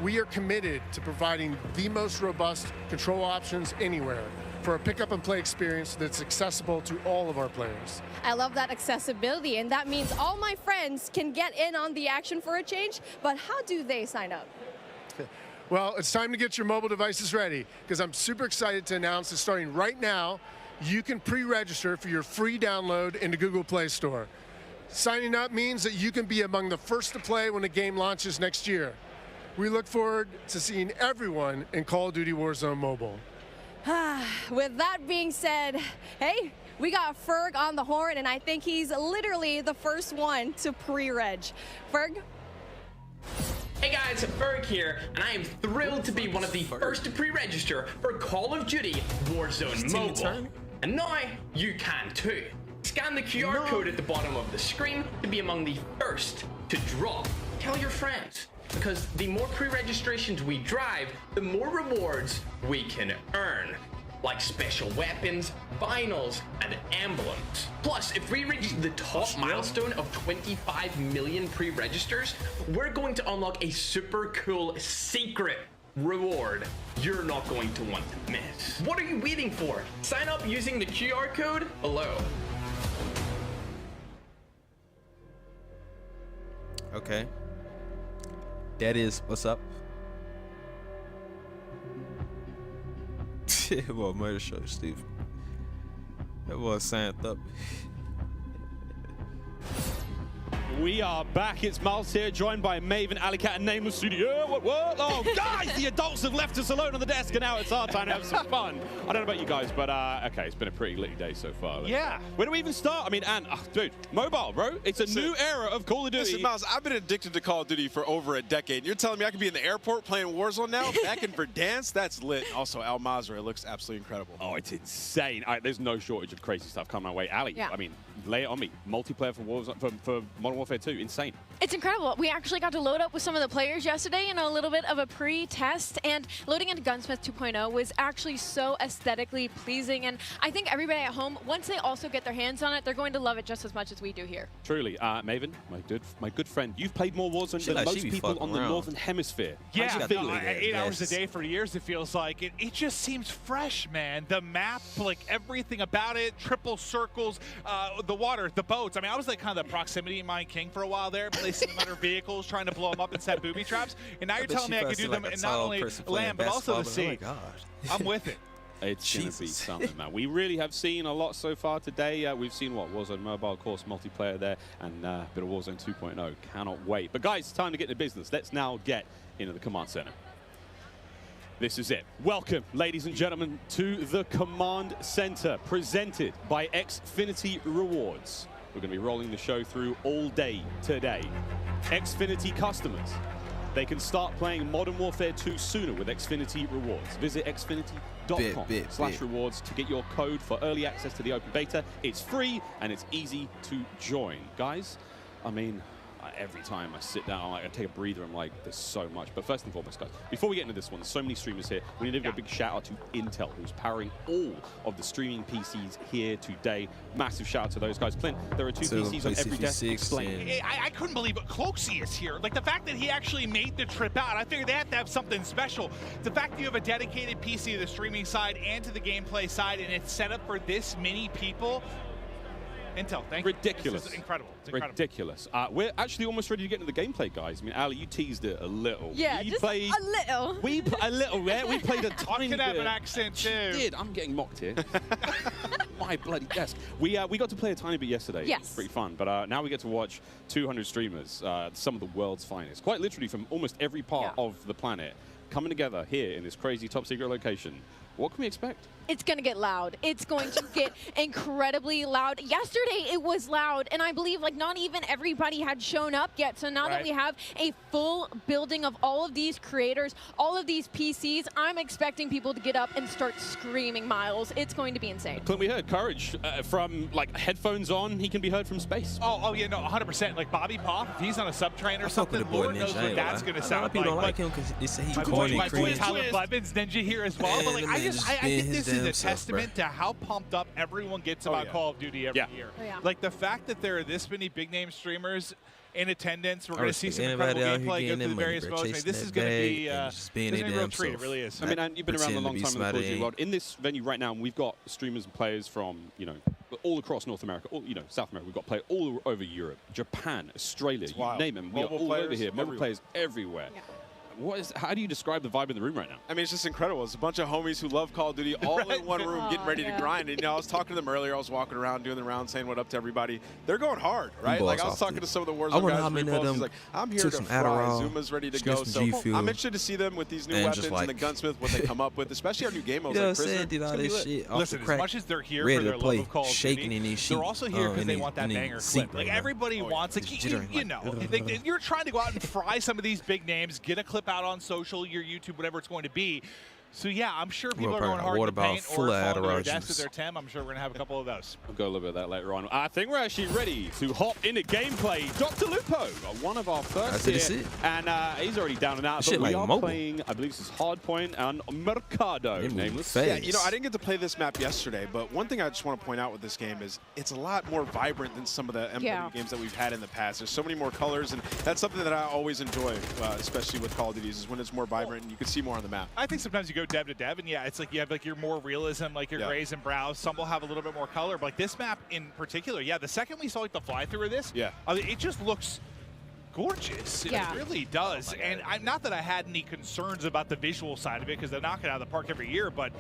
We are committed to providing the most robust control options anywhere for a pick-up and play experience that's accessible to all of our players. I love that accessibility, and that means all my friends can get in on the action for a change, but how do they sign up? Well, it's time to get your mobile devices ready, because I'm super excited to announce that starting right now, you can pre-register for your free download in the Google Play Store. Signing up means that you can be among the first to play when the game launches next year. We look forward to seeing everyone in Call of Duty Warzone Mobile. With that being said, hey, we got Ferg on the horn, and I think he's literally the first one to pre-reg. Ferg? Hey guys, Ferg here, and I am thrilled to be one of the first to pre-register for Call of Duty Warzone Mobile. And now you can too. Scan the QR code at the bottom of the screen to be among the first to draw. Tell your friends, because the more pre-registrations we drive, the more rewards we can earn, like special weapons, vinyls, and emblems. Plus, if we reach the top milestone of 25 million pre-registers, we're going to unlock a super cool secret reward you're not going to want to miss. What are you waiting for? Sign up using the QR code below. Okay. That is what's up. Well, murder show, Steve. That was signed up. We are back. It's Miles here, joined by Maven, Alicat, and Nameless Studio. What? Oh, guys, the adults have left us alone on the desk, and now it's our time to have some fun. I don't know about you guys, but okay, it's been a pretty litty day so far. Yeah. Where do we even start? I mean, dude, mobile, bro. It's a new era of Call of Duty. Listen, Miles, I've been addicted to Call of Duty for over a decade. You're telling me I can be in the airport playing Warzone now, back in Verdansk? That's lit. Also, Al Mazrah looks absolutely incredible. Oh, it's insane. There's no shortage of crazy stuff coming my way. Ali, Yeah. I mean, lay it on me. Multiplayer for Warzone, for Modern Warfare 2, insane. It's incredible. We actually got to load up with some of the players yesterday in a little bit of a pre-test, and loading into Gunsmith 2.0 was actually so aesthetically pleasing, and I think everybody at home, once they also get their hands on it, they're going to love it just as much as we do here. Truly. Maven, my good friend, you've played more Warzone than most people on the Northern Hemisphere. Yeah, How's it feeling? 8 hours a day for years, it feels like. It just seems fresh, man. The map, like everything about it, triple circles, the water, the boats. I mean, I was like kind of the proximity mine king for a while there, placing them under vehicles, trying to blow them up and set booby traps. And now you're telling me I could do them in not only land, but also the sea. Oh my God. I'm with it. It's going to be something, man. We really have seen a lot so far today. We've seen, Warzone Mobile, of course, multiplayer there, and a bit of Warzone 2.0. Cannot wait. But, guys, it's time to get into business. Let's now get into the command center. This is it. Welcome, ladies and gentlemen, to the command center, presented by Xfinity Rewards. We're going to be rolling the show through all day today. Xfinity customers, they can start playing Modern Warfare 2 sooner with Xfinity Rewards. Visit xfinity.com/rewards to get your code for early access to the open beta. It's free and it's easy to join. Guys, I mean, every time I sit down, I take a breather, I'm like, there's so much. But first and foremost, guys, before we get into this one, there's so many streamers here. We need to give a big shout out to Intel, who's powering all of the streaming PCs here today. Massive shout out to those guys. Clint, there are two PCs on every desk. Explain. I couldn't believe it. Cloaksy is here. Like the fact that he actually made the trip out, I figured they have to have something special. The fact that you have a dedicated PC to the streaming side and to the gameplay side, and it's set up for this many people. Intel, thank you. Ridiculous. This is incredible. It's incredible. Ridiculous. We're actually almost ready to get into the gameplay, guys. I mean, Ali, you teased it a little. Yeah, you just played, a little. A little, yeah? We played a tiny bit. I can have an accent, too. Did. I'm getting mocked here. My bloody desk. We got to play a tiny bit yesterday. Yes. It was pretty fun. But now we get to watch 200 streamers, some of the world's finest, quite literally from almost every part of the planet, coming together here in this crazy top secret location. What can we expect? It's going to get loud. It's going to get incredibly loud. Yesterday, it was loud, and I believe like not even everybody had shown up yet. So now that we have a full building of all of these creators, all of these PCs, I'm expecting people to get up and start screaming, Miles. It's going to be insane. Clint, we heard Courage from like headphones on. He can be heard from space. Oh yeah, no, 100%. Like Bobby Pop, if he's on a sub-train or something, Lord knows what that's going to sound like. People don't like him because they say he's corny. My boy Tyler Blevins, Ninja here as well. But like, I think this is a testament to how pumped up everyone gets about Call of Duty every year. Like the fact that there are this many big-name streamers in attendance, we're going to see some incredible gameplay go through the various modes. I mean, this is going to be a real treat. It really is. I mean, and you've been around a long time in the Call of Duty world. In this venue right now, we've got streamers and players from, all across North America, South America. We've got players all over Europe, Japan, Australia, you name them. We are all over here. Mobile players everywhere. how do you describe the vibe in the room right now? I mean, it's just incredible. It's a bunch of homies who love Call of Duty all in one room getting ready to grind. And, you know, I was talking to them earlier. I was walking around doing the round saying what up to everybody. They're going hard, right? Like, I was talking to some of the Warzone guys. How many of them like, I'm here to fry. Zuma's ready to go. So I'm interested to see them with these new weapons and the gunsmith, what they come up with, especially our new game modes like Prisoner. Listen, as much as they're here for their love of Call of Duty, they're also here because they want that banger clip. Like, everybody wants, like, you know, you're trying to go out and fry some of these big names, get a clip out on social, your YouTube, whatever it's going to be. So yeah, I'm sure people are going hard in the paint or falling to their deaths with their Tem. I'm sure we're going to have a couple of those. We'll go a little bit of that later on. I think we're actually ready to hop into gameplay. Dr. Lupo, one of our first here, and he's already down and out. But we are playing, I believe this is Hardpoint and Mercado, nameless. Yeah, you know, I didn't get to play this map yesterday, but one thing I just want to point out with this game is it's a lot more vibrant than some of the MW games that we've had in the past. There's so many more colors, and that's something that I always enjoy, especially with Call of Duty, is when it's more vibrant and you can see more on the map. I think sometimes you go dev to dev, and yeah, it's like you have like your more realism, like your grays and browns. Some will have a little bit more color, but like this map in particular, yeah, the second we saw like the fly-through of this, it just looks gorgeous. It really does. And I'm not that I had any concerns about the visual side of it because they knock it out of the park every year, but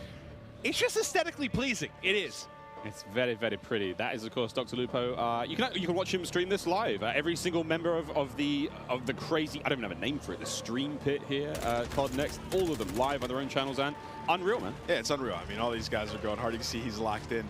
it's just aesthetically pleasing. It is. It's very, very pretty. That is, of course, Dr. Lupo. You can watch him stream this live. Every single member of the crazy, I don't even have a name for it, the stream pit here, COD Next, all of them live on their own channels, and unreal, man. Yeah, it's unreal. I mean, all these guys are going hard. You can see he's locked in.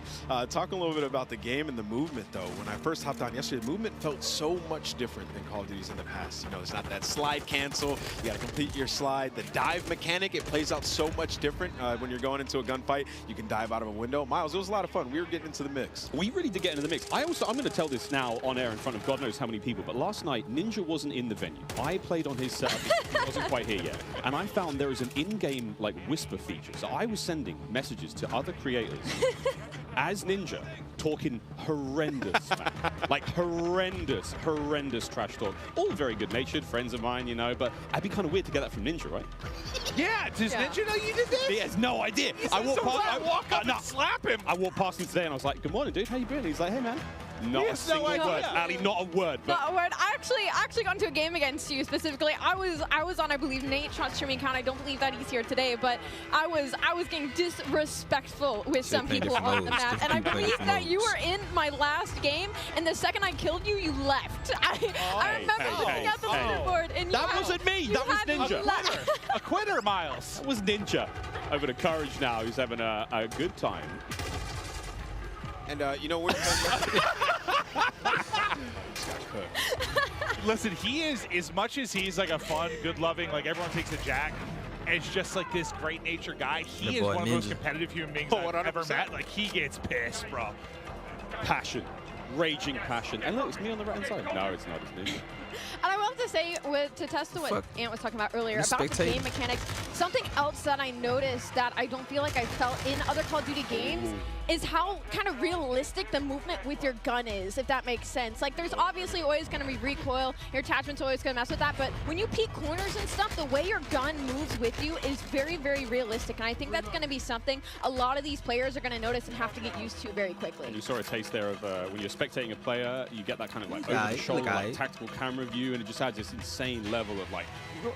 Talking a little bit about the game and the movement, though. When I first hopped on yesterday, the movement felt so much different than Call of Duty's in the past. You know, it's not that slide cancel. You got to complete your slide. The dive mechanic, it plays out so much different when you're going into a gunfight. You can dive out of a window. Miles, it was a lot of fun. We were getting into the mix. We really did get into the mix. I'm going to tell this now on air in front of God knows how many people, but last night, Ninja wasn't in the venue. I played on his setup. He wasn't quite here yet. And I found there is an in-game, like, whisper feature. So I was sending messages to other creators as Ninja, talking horrendous, man. Like horrendous trash talk. All very good-natured friends of mine, you know, but I'd be kind of weird to get that from Ninja, right? Yeah, does Ninja know you did this? He has no idea. I walk up and slap him. I walked past him today and I was like, good morning, dude, how you been? He's like, hey, man. Not a single word. Ali, not a word. But not a word. I actually got into a game against you specifically. I was on, I believe, Nate shot streaming account. I don't believe that he's here today, but I was getting disrespectful with some people on the map, and I believe that you were in my last game, and the second I killed you, you left. I remember looking at the leaderboard, and that wasn't me. That was Ninja. A quitter, Miles. That was Ninja. Over to Courage now. He's having a good time. And, you know, we're Listen, he is, as much as he's like a fun, good-loving, like everyone takes a Jack, it's just like this great-natured guy. He is one of the most competitive human beings I've ever met. Like, he gets pissed, bro. Passion. Raging passion. And look, it's me on the right-hand side. No, it's not. It's Ninja. And I want to say, to test what Ant was talking about earlier, about the game mechanics, something else that I noticed that I don't feel like I felt in other Call of Duty games is how kind of realistic the movement with your gun is, if that makes sense. Like, there's obviously always going to be recoil, your attachment's always going to mess with that, but when you peek corners and stuff, the way your gun moves with you is very, very realistic, and I think that's going to be something a lot of these players are going to notice and have to get used to very quickly. And you saw a taste there of when you're spectating a player, you get that kind of like over-the-shoulder, like, tactical camera view, and it just adds this insane level of like,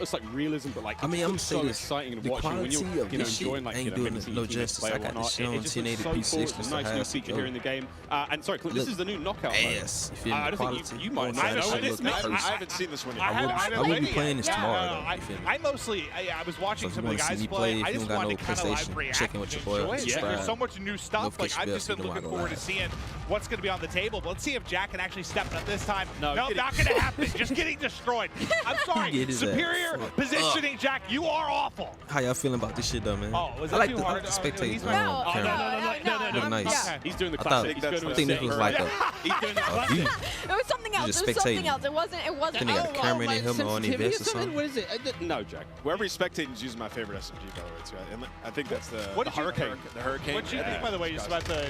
it's like realism, but like, I mean, I'm so exciting to watch when you're enjoying like, you know, maybe seeing a teammate play or whatnot. It just looks so cool. It's a nice new feature here in the game. And sorry, Clint, this is the new knockout mode. Yes. I don't think you might know. I haven't seen this one yet. I will be playing this tomorrow. I mostly, I was watching some of the guys play. I just wanted to kind of live react and enjoy it. There's so much new stuff. Like, I've just been looking forward to seeing what's going to be on the table. But let's see if Jack can actually step up this time. No, not going to happen. Just getting destroyed. I'm sorry. Superior positioning, Jack. You are awful. How y'all feeling about this shit, though, man? Oh, was that I like too the hard? spectate. No. Look nice. He's doing the classic. I think this was like a. He's doing the classic. It was something else. It was something else. It wasn't. Then they got a camera in him on the vest or something. What is it? No, Jack. Wherever he's spectating is using my favorite SMG, by the way, too. And I think that's the Hurricane. The Hurricane. What do you think, by the way, just about the...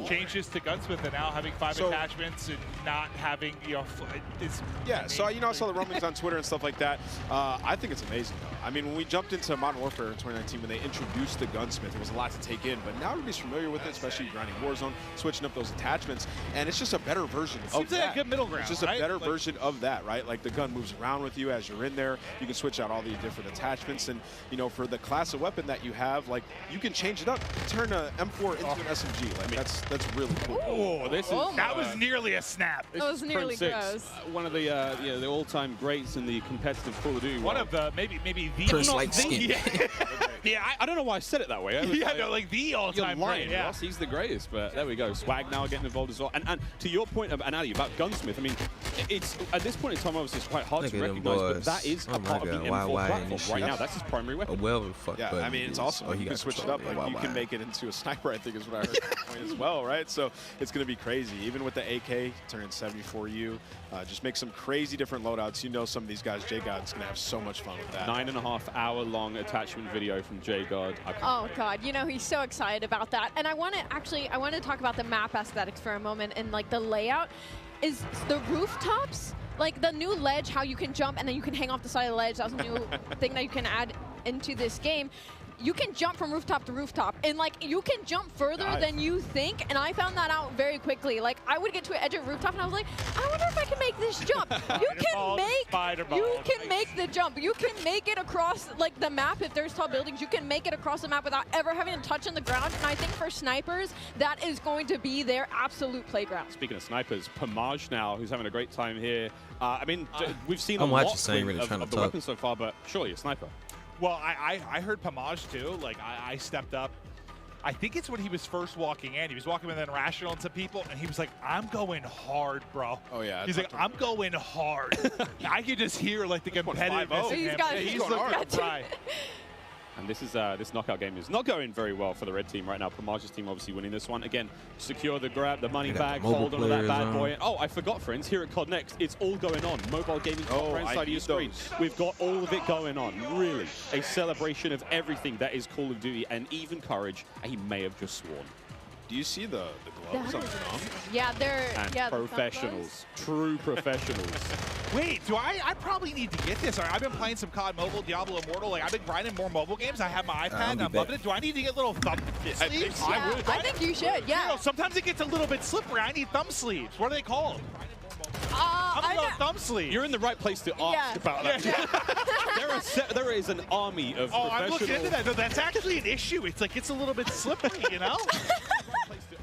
changes to Gunsmith and now having 5 attachments and not having, you know, yeah, so, you know, I saw the rumblings on Twitter and stuff like that. I think it's amazing, though. I mean, when we jumped into Modern Warfare in 2019, when they introduced the Gunsmith, it was a lot to take in, but now everybody's familiar with it, especially grinding Warzone, switching up those attachments, and it's just a better version of Seems like a good middle ground, It's just a better version of that, right? Like, the gun moves around with you as you're in there. You can switch out all the different attachments, and, you know, for the class of weapon that you have, like, you can change it up. Turn an M4 into an SMG. Like, that's really cool. Oh, that was nearly a snap. That was nearly gross. One of the the all-time greats in the competitive Call of Duty. One of the maybe the yeah, I don't know why I said it that way. Like the all-time great. Yeah, Ross, he's the greatest. But there we go. Swag now getting involved as well. And to your point, Ali, about Gunsmith, I mean, it's at this point in time, obviously, it's quite hard to recognize, but that is a part of the M4 platform right now. That's his primary weapon. Yeah, I mean, it's awesome. You can switch it up. Like, you can make it into a sniper, I think is what I heard as well, right? So it's going to be crazy. Even with the AK turning 74U, just make some crazy different loadouts. You know, some of these guys, J-God's going to have so much fun with that. 9.5-hour long attachment video from J-God. Oh God, you know, he's so excited about that. And I want to talk about the map aesthetics for a moment and like the layout. Is the rooftops, like the new ledge, how you can jump and then you can hang off the side of the ledge. That was a new thing that you can add into this game. You can jump from rooftop to rooftop, and like you can jump further than you think. And I found that out very quickly. Like I would get to an edge of a rooftop, and I was like, I wonder if I can make this jump. You can make the jump. You can make it across like the map if there's tall buildings. You can make it across the map without ever having to touch on the ground. And I think for snipers, that is going to be their absolute playground. Speaking of snipers, ppsh now, who's having a great time here. I mean, we've seen a I'm lot really of the weapons so far, but surely a sniper. Well, I heard ppsh too. Like I stepped up. I think it's when he was first walking in. He was walking with an irrational into people, and he was like, "I'm going hard, bro." Oh yeah. He's like, "I'm going hard." I could just hear like the competitiveness in him. He's looking hard. right. And this is this knockout game is not going very well for the red team right now. ppsh's team obviously winning this one. Again, secure the grab, the money bag, hold on to that bad boy. Oh, I forgot, friends. Here at Cod Next, it's all going on. Mobile gaming right side of your screen. We've got all of it going on. Really, a celebration of everything that is Call of Duty, and even courage. He may have just sworn. Do you see the gloves on the thumb? Yeah, they're professionals, true professionals. Wait, I probably need to get this. I've been playing some COD Mobile, Diablo Immortal. Like I've been grinding more mobile games. I have my iPad and I'm loving it. Do I need to get little thumb sleeves? I think you should. Yeah. You know, sometimes it gets a little bit slippery. I need thumb sleeves. What are they called? I'm about thumb sleeves. You're in the right place to ask about that. There is an army of professionals. I'm looking into that. No, that's actually an issue. It's like it's a little bit slippery, you know?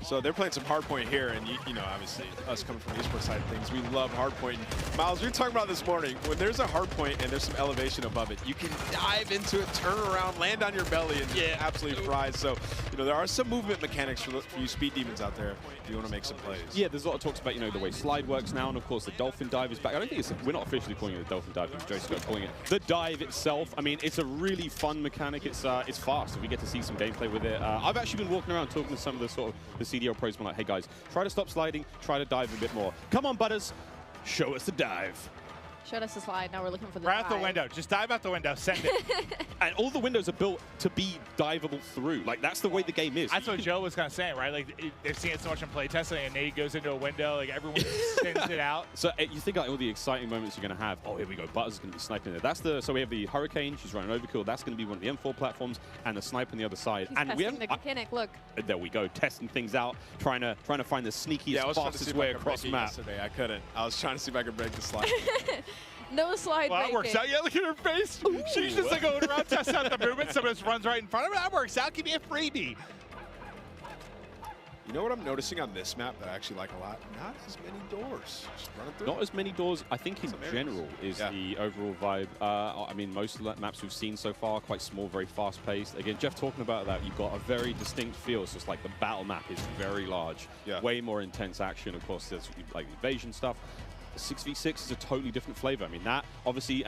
So they're playing some hardpoint here, and you know, obviously, us coming from the esports side of things, we love hardpoint. Miles, we were talking about this morning, when there's a hardpoint and there's some elevation above it, you can dive into it, turn around, land on your belly, and absolutely fry. So, you know, there are some movement mechanics for you speed demons out there if you want to make some plays. Yeah, there's a lot of talks about, you know, the way slide works now, and of course the dolphin dive is back. I don't think we're not officially calling it the dolphin dive, Joe's calling it the dive itself. I mean, it's a really fun mechanic. It's fast, so we get to see some gameplay with it. I've actually been walking around talking to some of the sort of the CDL pros, been like, hey guys, try to stop sliding, try to dive a bit more. Come on, Butters, show us the dive. Showed us the slide. Now we're looking for the dive. Right out the window. Just dive out the window. Send it. And all the windows are built to be diveable through. Like, that's the way the game is. That's what Joe was kind of saying, right? Like, they've seen it so much in playtesting, and Nate goes into a window, like, everyone spins it out. So you think like all the exciting moments you're going to have. Oh, here we go. Butters is going to be sniping there. So we have the Hurricane. She's running overkill. That's going to be one of the M4 platforms, and the snipe on the other side. He's and testing the mechanic. Look. There we go. Testing things out. Trying to find the sneakiest, fastest way across the map. Yesterday. I couldn't. I was trying to see if I could break the slide. No slide Well, that works out. Yeah, look at her face. Ooh. She's just like going around, testing out the movement. Someone just runs right in front of her. That works out. Give me a freebie. You know what I'm noticing on this map that I actually like a lot? Not as many doors. Just running through. Not as many doors, I think, in general, is the overall vibe. I mean, most of the maps we've seen so far, quite small, very fast-paced. Again, Jeff talking about that, you've got a very distinct feel. So it's like the battle map is very large. Way more intense action. Of course, there's like evasion stuff. 6v6 is a totally different flavor. I mean, that obviously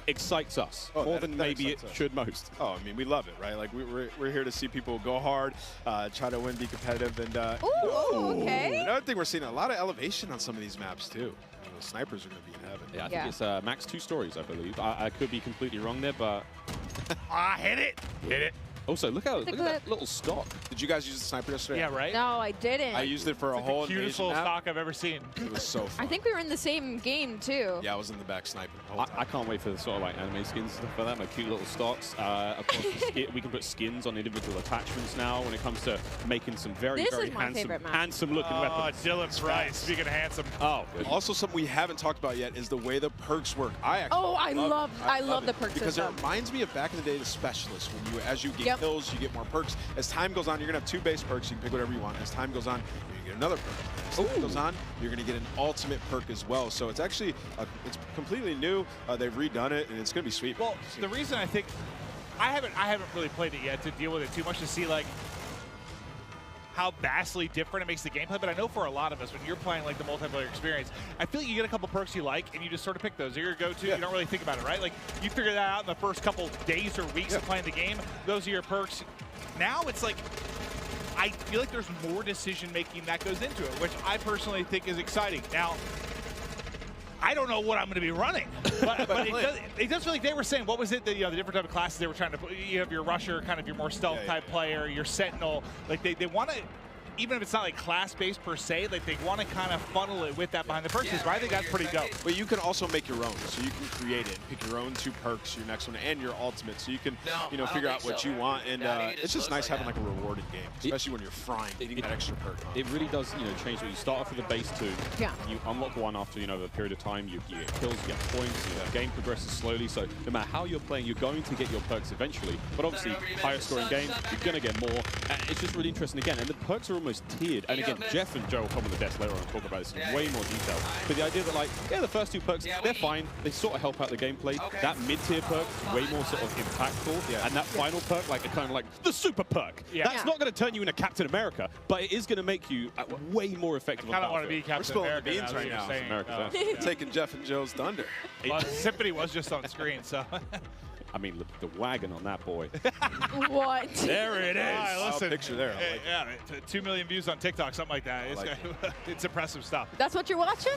excites us more than maybe it should most. Oh, I mean, we love it, right? Like, we're here to see people go hard, try to win, be competitive, and okay. Another thing, we're seeing a lot of elevation on some of these maps too. You know, the snipers are going to be in heaven. Yeah, I think it's max 2 stories, I believe. I could be completely wrong there, but hit it. Also, look at that little stock. Did you guys use the sniper yesterday? Yeah, right? No, I didn't. I used it for a whole the cutest invasion little map. stock I've ever seen. It was so fun. I think we were in the same game too. Yeah, I was in the back sniping the whole time. I can't wait for the sort of like anime skins and stuff like that, my cute little stocks. Of course, we can put skins on individual attachments now when it comes to making some very handsome looking weapons. Oh, Dylan Price, speaking of handsome. Oh, also something we haven't talked about yet is the way the perks work. I love the perks because system. it reminds me of back in the day the specialists. When as you get kills, you get more perks. As time goes on, you're gonna have 2 base perks. You can pick whatever you want. As time goes on, you get another perk. As time goes on, you're gonna get an ultimate perk as well. So it's actually it's completely new. They've redone it, and it's gonna be sweet. Well, the reason I think I haven't really played it yet to deal with it too much to see like how vastly different it makes the gameplay, but I know for a lot of us, when you're playing like the multiplayer experience, I feel like you get a couple perks you like, and you just sort of pick those. They're your go-to. You don't really think about it, right? Like, you figure that out in the first couple days or weeks of playing the game. Those are your perks. Now it's like, I feel like there's more decision-making that goes into it, which I personally think is exciting. Now, I don't know what I'm going to be running, but it does feel like they were saying, what was it, that, the different type of classes they were trying to put? You have your rusher, kind of your more stealth type player, your sentinel. Like they want to, even if it's not like class-based per se, like they want to kind of funnel it with that behind the perks. But I think that's pretty dope. But you can also make your own, so you can create it, pick your own 2 perks, your next one, and your ultimate, so you can figure out what you want. And it's just nice having like a rewarded game, especially when you're frying, getting that extra perk. It really does, change what you start off with the base 2. Yeah. You unlock one after a period of time. You get kills, you get points. The game progresses slowly. So no matter how you're playing, you're going to get your perks eventually. But obviously, higher scoring game, you're going to get more. And it's just really interesting again. And the perks are almost tiered. And again, Jeff and Joe will come on the desk later on and talk about this in way more detail. But the idea that, like, the first 2 perks, they're fine. They sort of help out the gameplay. That mid-tier perk, way more sort of impactful. And that final perk, like, kind of like the super perk. That's not going to turn you into Captain America, but it is going to make you way more effective. I kind of want to be Captain America. We're spilling the beans right now. Taking Jeff and Joe's thunder. Well, Symphony was just on screen, so... I mean, look, the wagon on that boy. What? There it is. Right, listen, picture there. Yeah, 2 million views on TikTok, something like that. It's impressive stuff. That's what you're watching?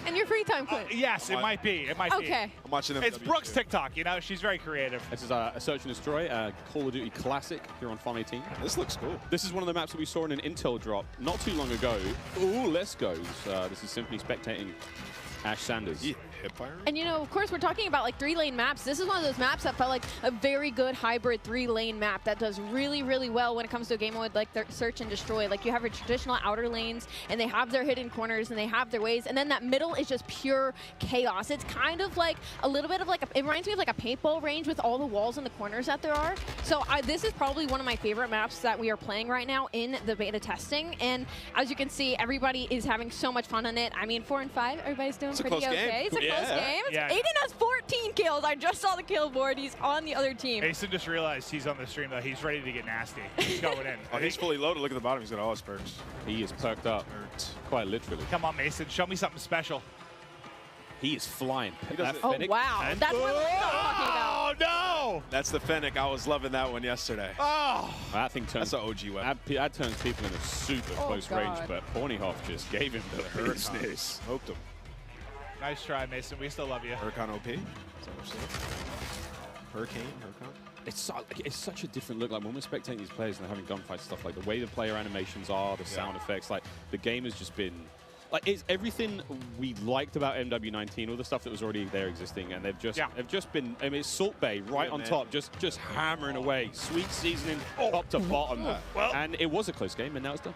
And your free time, Quinn? Yes, it might be. It might be. Okay. I'm watching them. It's Brooke's TikTok. She's very creative. This is a Search and Destroy, Call of Duty Classic here on Farm 18. This looks cool. This is one of the maps that we saw in an Intel drop not too long ago. Ooh, let's go. This is Symphony spectating Ash Sanders. Yeah. Hipfire? And of course, we're talking about like 3-lane maps. This is one of those maps that felt like a very good hybrid 3-lane map that does really, really well when it comes to a game mode like Search and Destroy. Like you have your traditional outer lanes, and they have their hidden corners, and they have their ways, and then that middle is just pure chaos. It's kind of like a little bit of like it reminds me of like a paintball range with all the walls and the corners that there are. So this is probably one of my favorite maps that we are playing right now in the beta testing. And as you can see, everybody is having so much fun on it. I mean, 4 and 5, everybody's doing pretty okay. It's a close game. Aiden has 14 kills. I just saw the kill board. He's on the other team. Mason just realized he's on the stream, though. He's ready to get nasty. He's going in. Oh, he's fully loaded. Look at the bottom. He's got all his perks. He is perked up, quite literally. Come on, Mason. Show me something special. He is flying. Oh, wow. That's what we're talking about. Oh, no! That's the Fennec. I was loving that one yesterday. Oh! That thing turns... That's an OG weapon. That turns people into super close range, but Ponyhoff just gave him the business. Smoked him. Nice try, Mason. We still love you. Hurricane OP. Hurricane? It's such a different look. Like when we're spectating these players and they're having gunfights, stuff like the way the player animations are, the sound effects, like the game has just been... Like it's everything we liked about MW19, all the stuff that was already there existing, and they've just been. I mean, it's Salt Bay right on top, just hammering away, sweet seasoning top to bottom. Well, and it was a close game, and now it's done.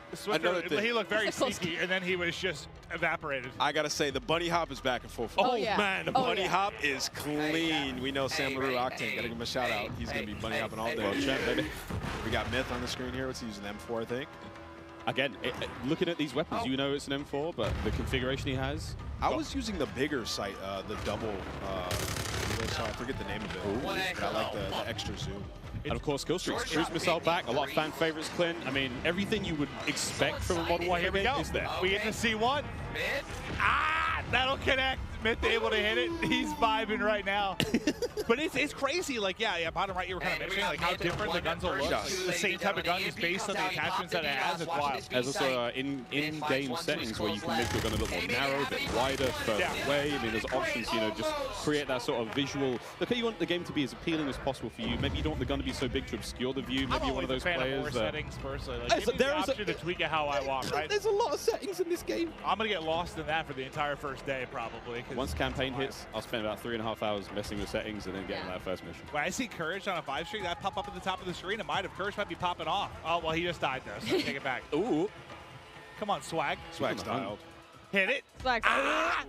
He looked very sneaky, and then he was just evaporated. I gotta say, the bunny hop is back in full force. Oh, yeah. Man, the bunny hop is clean. We know Sam LaRue Octane. Gotta give him a shout out. He's gonna be bunny hopping all day. Well, champ, baby. We got Myth on the screen here. What's he using? M4, I think. Again, looking at these weapons, you know it's an M4, but the configuration he has. I was using the bigger sight, the double. I forget the name of it. But I like the extra zoom. And of course, kill streaks. Cruise missile back. A lot of fan favorites, Clint. I mean, everything you would expect from a Modern Warfare here we go. is there. We get to see what? Ah, that'll connect. Smith able to hit it. He's vibing right now. But it's crazy. Like, yeah, bottom right, you were kind of mentioning like how different the guns will look. Like, the same type of gun is based on the attachments that it has. It's wild. There's also in-game settings where you can make your gun a little more narrow, a bit wider, further away. I mean, there's options, you know, just create that sort of visual. Look, you want the game to be as appealing as possible for you. Maybe you don't want the gun to be so big to obscure the view. Maybe you're one of those players. More settings personally. Like, give me the option to tweak it how I want, right? There's a lot of settings in this game. I'm gonna get lost in that for the entire first day, probably. Once campaign hits, I'll spend about 3.5 hours messing with settings and then getting that first mission. When I see Courage on a 5 streak, that pop up at the top of the screen, Courage might be popping off. Oh, well, he just died there, so take it back. Ooh. Come on, Swag. Swag styled. Hit it. Swag. Ah!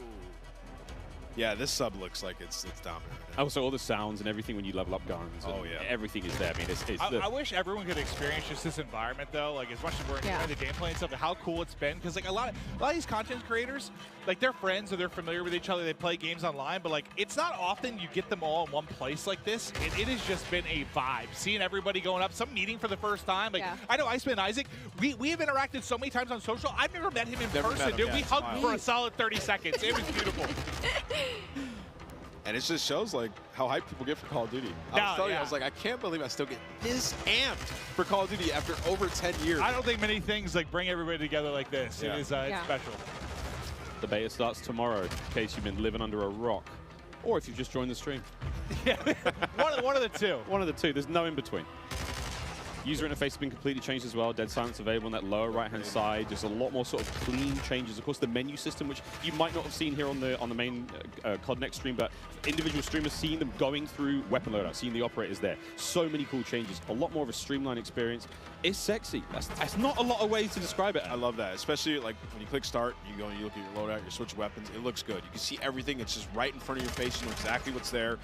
Yeah, this sub looks like it's dominant. Also, all the sounds and everything when you level up guns. Oh, yeah. Everything is there. I mean, I wish everyone could experience just this environment, though. Like, as much as we're enjoying the gameplay and stuff, and how cool it's been. Because, like, a lot of these content creators, like, they're friends or they're familiar with each other. They play games online. But, like, it's not often you get them all in one place like this. It has just been a vibe. Seeing everybody going up, some meeting for the first time. Like, I know Iceman and Isaac, we have interacted so many times on social. I've never met him in person, dude. We hugged for a solid 30 seconds. It was beautiful. And it just shows like how hyped people get for Call of Duty. I was telling you, I was like, I can't believe I still get this amped for Call of Duty after over 10 years. I don't think many things like bring everybody together like this. It is it's special. The beta starts tomorrow, in case you've been living under a rock, or if you've just joined the stream. Yeah, one of the two. One of the two. There's no in between. User interface has been completely changed as well. Dead silence available on that lower right-hand side. There's a lot more sort of clean changes. Of course, the menu system, which you might not have seen here on the main COD Next stream, but individual streamers seeing them going through weapon loadout, seeing the operators there. So many cool changes. A lot more of a streamlined experience. It's sexy. That's not a lot of ways to describe it. I love that, especially like when you click start, you go and you look at your loadout, you switch weapons. It looks good. You can see everything. It's just right in front of your face. You know exactly what's there,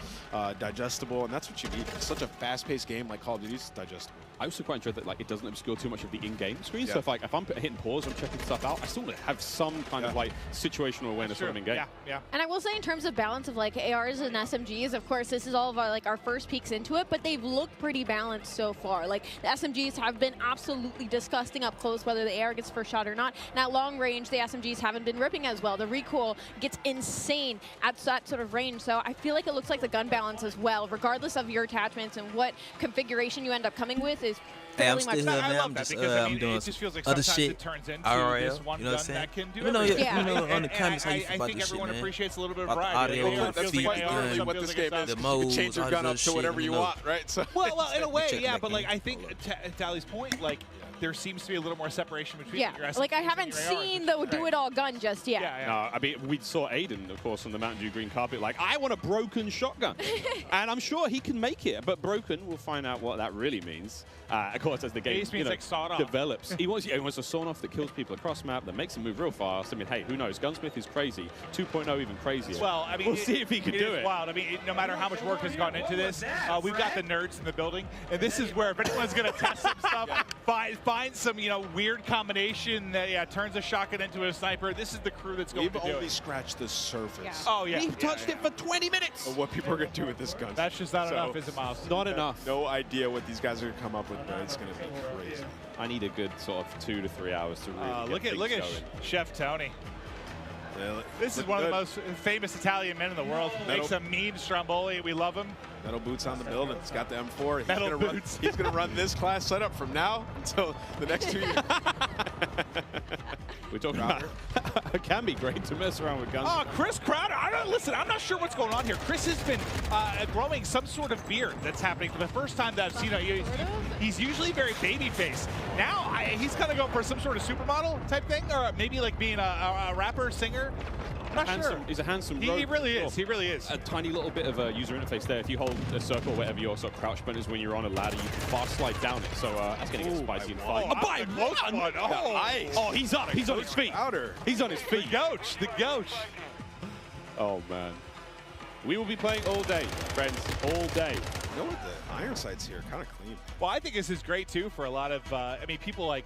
digestible, and that's what you need. It's such a fast-paced game like Call of Duty. It's digestible. I also quite enjoy that like it doesn't obscure too much of the in-game screen. So if I'm hitting pause, I'm checking stuff out, I still have some kind of like situational awareness when I'm in-game. Yeah. And I will say in terms of balance of like ARs and SMGs, of course, this is all of our first peeks into it, but they've looked pretty balanced so far. Like the SMGs have been absolutely disgusting up close, whether the AR gets first shot or not. And at long range, the SMGs haven't been ripping as well. The recoil gets insane at that sort of range. So I feel like it looks like the gun balance as well, regardless of your attachments and what configuration you end up coming with, is Hey, I'm still here, man. I love I'm that just, because I mean, doing it just feels like other sometimes shit. it turns into IRL, this one you know what I'm gun that can do you know, everything. you know, on the comments how you feel I about think this shit, everyone man. appreciates a little bit of About the variety. audio, That's quite literally what this game is. the You modes, can change your all gun this up to shit, whatever you know. want, right? So Well, in a way, check yeah, that but like game. I think to Tally's point, like there seems to be a little more separation between your SMGs like I and haven't your ARs, seen the do-it-all gun just yet. No, I mean, we saw Aiden, of course, on the Mountain Dew green carpet, like, I want a broken shotgun. And I'm sure he can make it, but broken, we'll find out what that really means. Of course, as the game like sawed off. develops. He wants a sawn off that kills people across map, that makes them move real fast. I mean, hey, who knows? Gunsmith is crazy. 2.0 even crazier. Well, I mean, we'll see if he can do it. Wild. I mean, no matter how much work has gone into this, we've got the nerds in the building, and this is where if anyone's going to test some stuff, find some weird combination that turns a shotgun into a sniper. This is the crew that's going to do it. We've only scratched the surface. Yeah. Oh yeah, we've touched it for 20 minutes. Of what people are going to do with this gun. That's just not enough, is it, Miles? Not enough. No idea what these guys are going to come up with, but it's going to be crazy. I need a good sort of 2 to 3 hours to really look at Chef Tony. This is one of the most famous Italian men in the world. Makes some mean stromboli. We love him. Metal boots on the building. He's got the M4. Metal boots. He's going to run this class setup from now until the next 2 years. We're talking about it can be great to mess around with guns. Oh, Chris Crowder. Listen, I'm not sure what's going on here. Chris has been growing some sort of beard that's happening for the first time that I've seen. He's usually very baby-faced. Now he's kind of going for some sort of supermodel type thing, or maybe like being a rapper, singer. I'm not sure. He's a handsome He really is. He really is. A tiny little bit of a user interface there. If you hold a circle, whatever your sort of crouch button is when you're on a ladder, you can fast slide down it. So that's going to get spicy and fun. Oh, he's up. He's on his feet. He's on his feet. The Goach. Oh, man. We will be playing all day, friends, all day. You know what? The iron sights here kind of clean. Well, I think this is great, too, for a lot of, people like,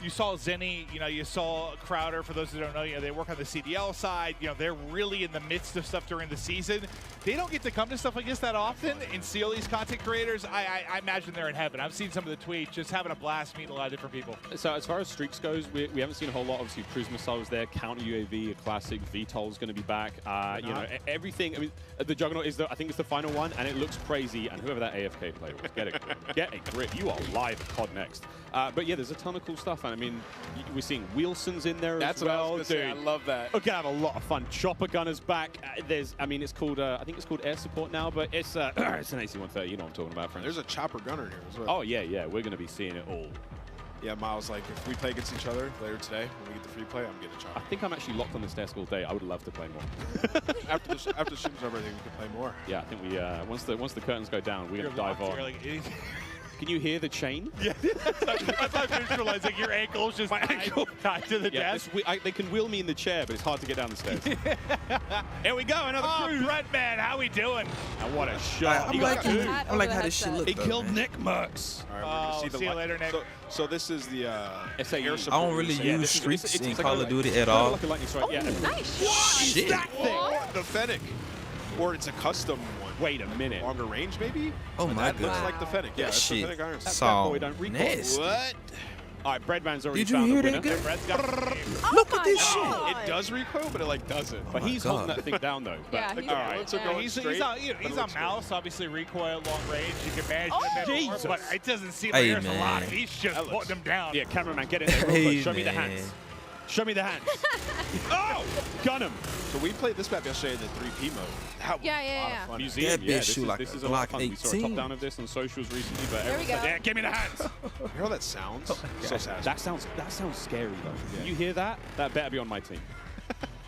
you saw Zenny, you know, you saw Crowder. For those who don't know, you know, they work on the CDL side. You know, they're really in the midst of stuff during the season. They don't get to come to stuff like this that often and see all these content creators. I imagine they're in heaven. I've seen some of the tweets, just having a blast, meeting a lot of different people. So as far as streaks goes, we haven't seen a whole lot. Obviously, cruise missiles there, counter UAV, a classic. VTOL's going to be back. You know, everything. I mean, the Juggernaut is I think it's the final one, and it looks crazy. And whoever that AFK player was, get a grip. You are live at COD next. But yeah, there's a ton of cool stuff. And I mean, we're seeing Wilson's in there as well. What I was gonna say. I love that. We're gonna have a lot of fun. Chopper Gunner's back. I mean, it's called. I think it's called air support now, but it's it's an AC-130. You know what I'm talking about, friends. There's a chopper gunner here as well. Oh yeah. We're gonna be seeing it all. Yeah, Miles, like, if we play against each other later today, when we get the free play, I'm getting a chopper. I think I'm actually locked on this desk all day. I would love to play more. after the stream's over, I think we can play more. Yeah, I think we once the curtains go down, we're gonna dive on. Can you hear the chain? Yeah, I thought visualizing your ankle's just tied to the desk. They can wheel me in the chair, but it's hard to get down the stairs. Here we go, another cruise. Redman, how we doing? And what a shot. I like how this shit looks. He killed Nick Merckx. All right, we're gonna see you later, Nick. So this is the air support. I don't really use streaks in Call of Duty at all. Like a lightning strike. Nice. Shit. That thing. The Fennec. Or it's a custom one. Wait a minute. Longer range, maybe? Oh my god. That looks like the Fennec. Yeah, that's the Fennec iron. So nasty. What? All right, Breadman's already Did you found hear the that winner. good? Look at this shit. It does recoil, but it like doesn't. But he's holding that thing down though. Yeah, But, he's all right. So going He's straight, a mouse, obviously recoil, long range. You can manage them more, but it doesn't seem like Hey, there's a lot. man. He's just putting them down. Yeah, cameraman, get in there real quick. Show me the hands. Show me the hands. Oh, gun him. So we played this map yesterday in the 3P mode. That was a lot of fun. Museum, That yeah, bitch shoot like this is a a lot of Glock fun. We saw a 18. top down of this on socials recently, but There we everyone's go. like, yeah, give me the hands. You hear how that sounds? So sad. That sounds scary though. Yeah. You hear that? That better be on my team.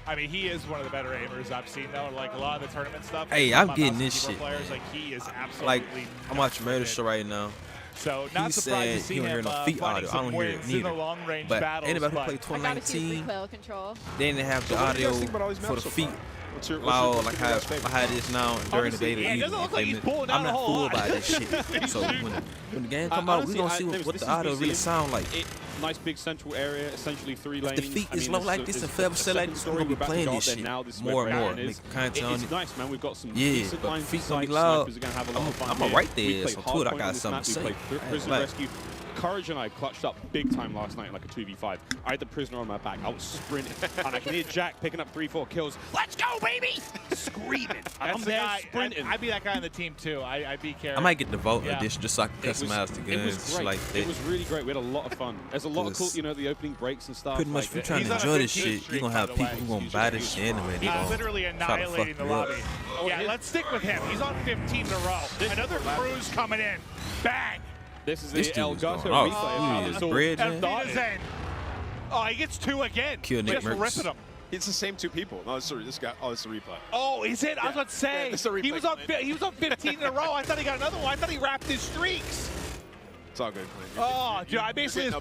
I mean, he is one of the better aimers I've seen, though. Like, a lot of the tournament stuff. Hey, I'm getting this shit. Players, like, he is absolutely Like, I'm watching Murder Show right now. So, not He surprised to said see he don't hear him no feet finding audio. I some don't hear it wins in the neither. long-range But battles. anybody who but played I gotta see 2019, recoil control. they didn't have the So what do you audio guys think about all these for the maps so feet. far? What's your Like how best favorite? I had this now during the beta. yeah, it doesn't look like he's pulling down I'm a not whole fooled lot. by this shit. So when the game come out, we're gonna see what the audio really sound like. Nice big central area, essentially 3 lanes. The feet is low like this and forever say like this, we're gonna be playing this shit more and more. Make content on It's it. nice, man. We've got some Yeah, decent but lines feet of gonna be sight. loud. Snipers are gonna have a lot of fun I'm here. right there, We played so to it, I Hardpoint got on this something map. to say. We played Prison Like- Rescue. Courage and I clutched up big time last night in like a 2v5. I had the prisoner on my back. I was sprinting. And I can hear Jack picking up 3-4 kills. Let's go, baby! Screaming. I'm the there guy. sprinting. I'd be that guy on the team, too. I'd be carrying. I might get the Vault Yeah. edition just so I can customize the It was guns great. like that. It was really great. We had a lot of fun. There's a lot of cool, Because you know, the opening breaks and stuff. Pretty much, like if you're that. trying He's to on a enjoy this 15 shit, streak, you're gonna by have the people way. who gonna buy this shit anyway. They He's gonna literally try to fuck annihilating the you up. lobby. Yeah, let's stick with him. He's on 15 in a row. Another cruise coming in. Bang! This is This the dude El is Gato going replay. off. of how He this is all bridging. started. Oh, he gets 2 again. Kill Nick Just Merckx. ripping him. It's the same 2 people. No, sorry, this guy. Oh, it's a replay. Oh, is it? I was about to say. Yeah, this is a replay. he was on 15 in a row. I thought he got another one. I thought he wrapped his streaks. It's all good. Oh, dude, I basically getting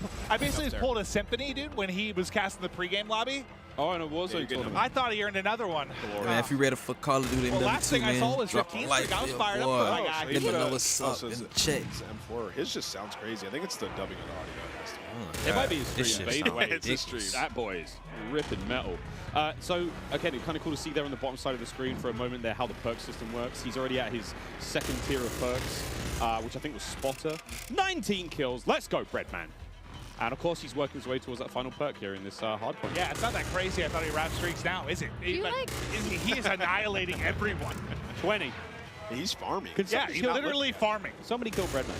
just up pulled a symphony, dude, when he was casting the pregame lobby. Oh, and it was a tournament. I thought he earned another one. Man, if you're ready for Call of Duty Well, last thing MW2, I saw man, was drop a 15 like, streak. I was yeah, fired up. boy. Like, Let me know what's up so in it's the chat. It's M4. His just sounds crazy. I think it's the dubbing of the audio. It has to be. It might be This his shit stream, sound but either way, It's his stream. that boy is ripping metal. So, again, it's kind of cool to see there on the bottom side of the screen for a moment there how the perk system works. He's already at his 2nd tier of perks, which I think was Spotter. 19 kills. Let's go, Breadman. And, of course, he's working his way towards that final perk here in this hard point. Yeah, it's not that crazy. I thought he wrapped streaks now, is it? He is annihilating everyone. 20. He's farming. Yeah, he's literally farming. Somebody kill Breadman.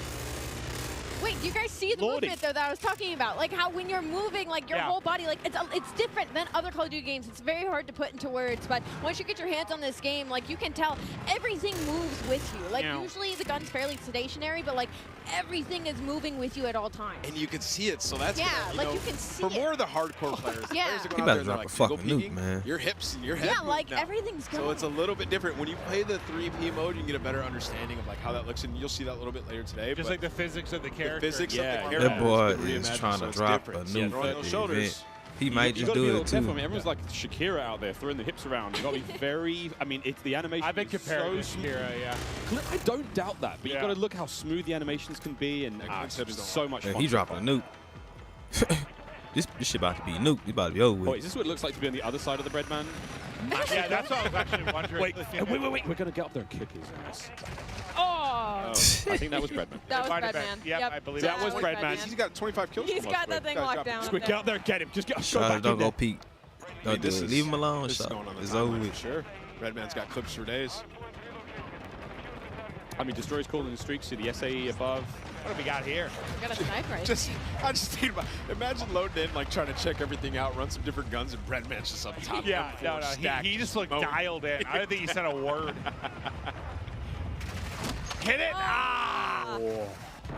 Wait, do you guys see the movement though that I was talking about? Like how when you're moving, like your whole body, like it's different than other Call of Duty games. It's very hard to put into words, but once you get your hands on this game, like you can tell everything moves with you. Like usually the gun's fairly stationary, but like everything is moving with you at all times. And you can see it, so that's yeah, gonna, like know, you can see for it. more of the hardcore players. Yeah. Players that go He out better there and drop like, a fucking single nuke, peeking, man. Your hips and your head. Yeah, move like now. everything's going. So it's a little bit different. When you play the 3P mode, you can get a better understanding of like how that looks, and you'll see that a little bit later today. Just like the physics of the character. The physics of the character. That boy has been is reimagined, trying so to it's drop a different. nuke Throwing at those the shoulders. event. He might just gotta be a do little it careful. I too. mean, everyone's like Shakira out there throwing the hips around. You got to be very. I mean, it's the animation. I've been is comparing so to Shakira, yeah. I don't doubt that, but you got to look how smooth the animations can be, and it's so much Yeah, fun. he dropping a nuke. This shit about to be nuked. It's about to be over with. Oh, is this what it looks like to be on the other side of the bread man? Yeah, that's what I was actually wondering. Wait. We're going to get up there and kick his ass. Oh. I think that was Breadman. That was Breadman. Yep, I believe that was Breadman. He's got 25 kills. He's got that thing locked down. Squid, get out there and get him. Just go back Don't in go there. peek. Don't do it. Leave him alone. This is going on the It's timeline over with. for sure. Redman's got clips for days. I mean, Destroyer's calling the streaks to the SAE above. What have we got here? We got a sniper. I just think about, imagine loading in, like trying to check everything out, run some different guns, and Breadman's just up top. Yeah, no, he just looked dialed in. I don't think he said a word. Hit it! Ah! Oh.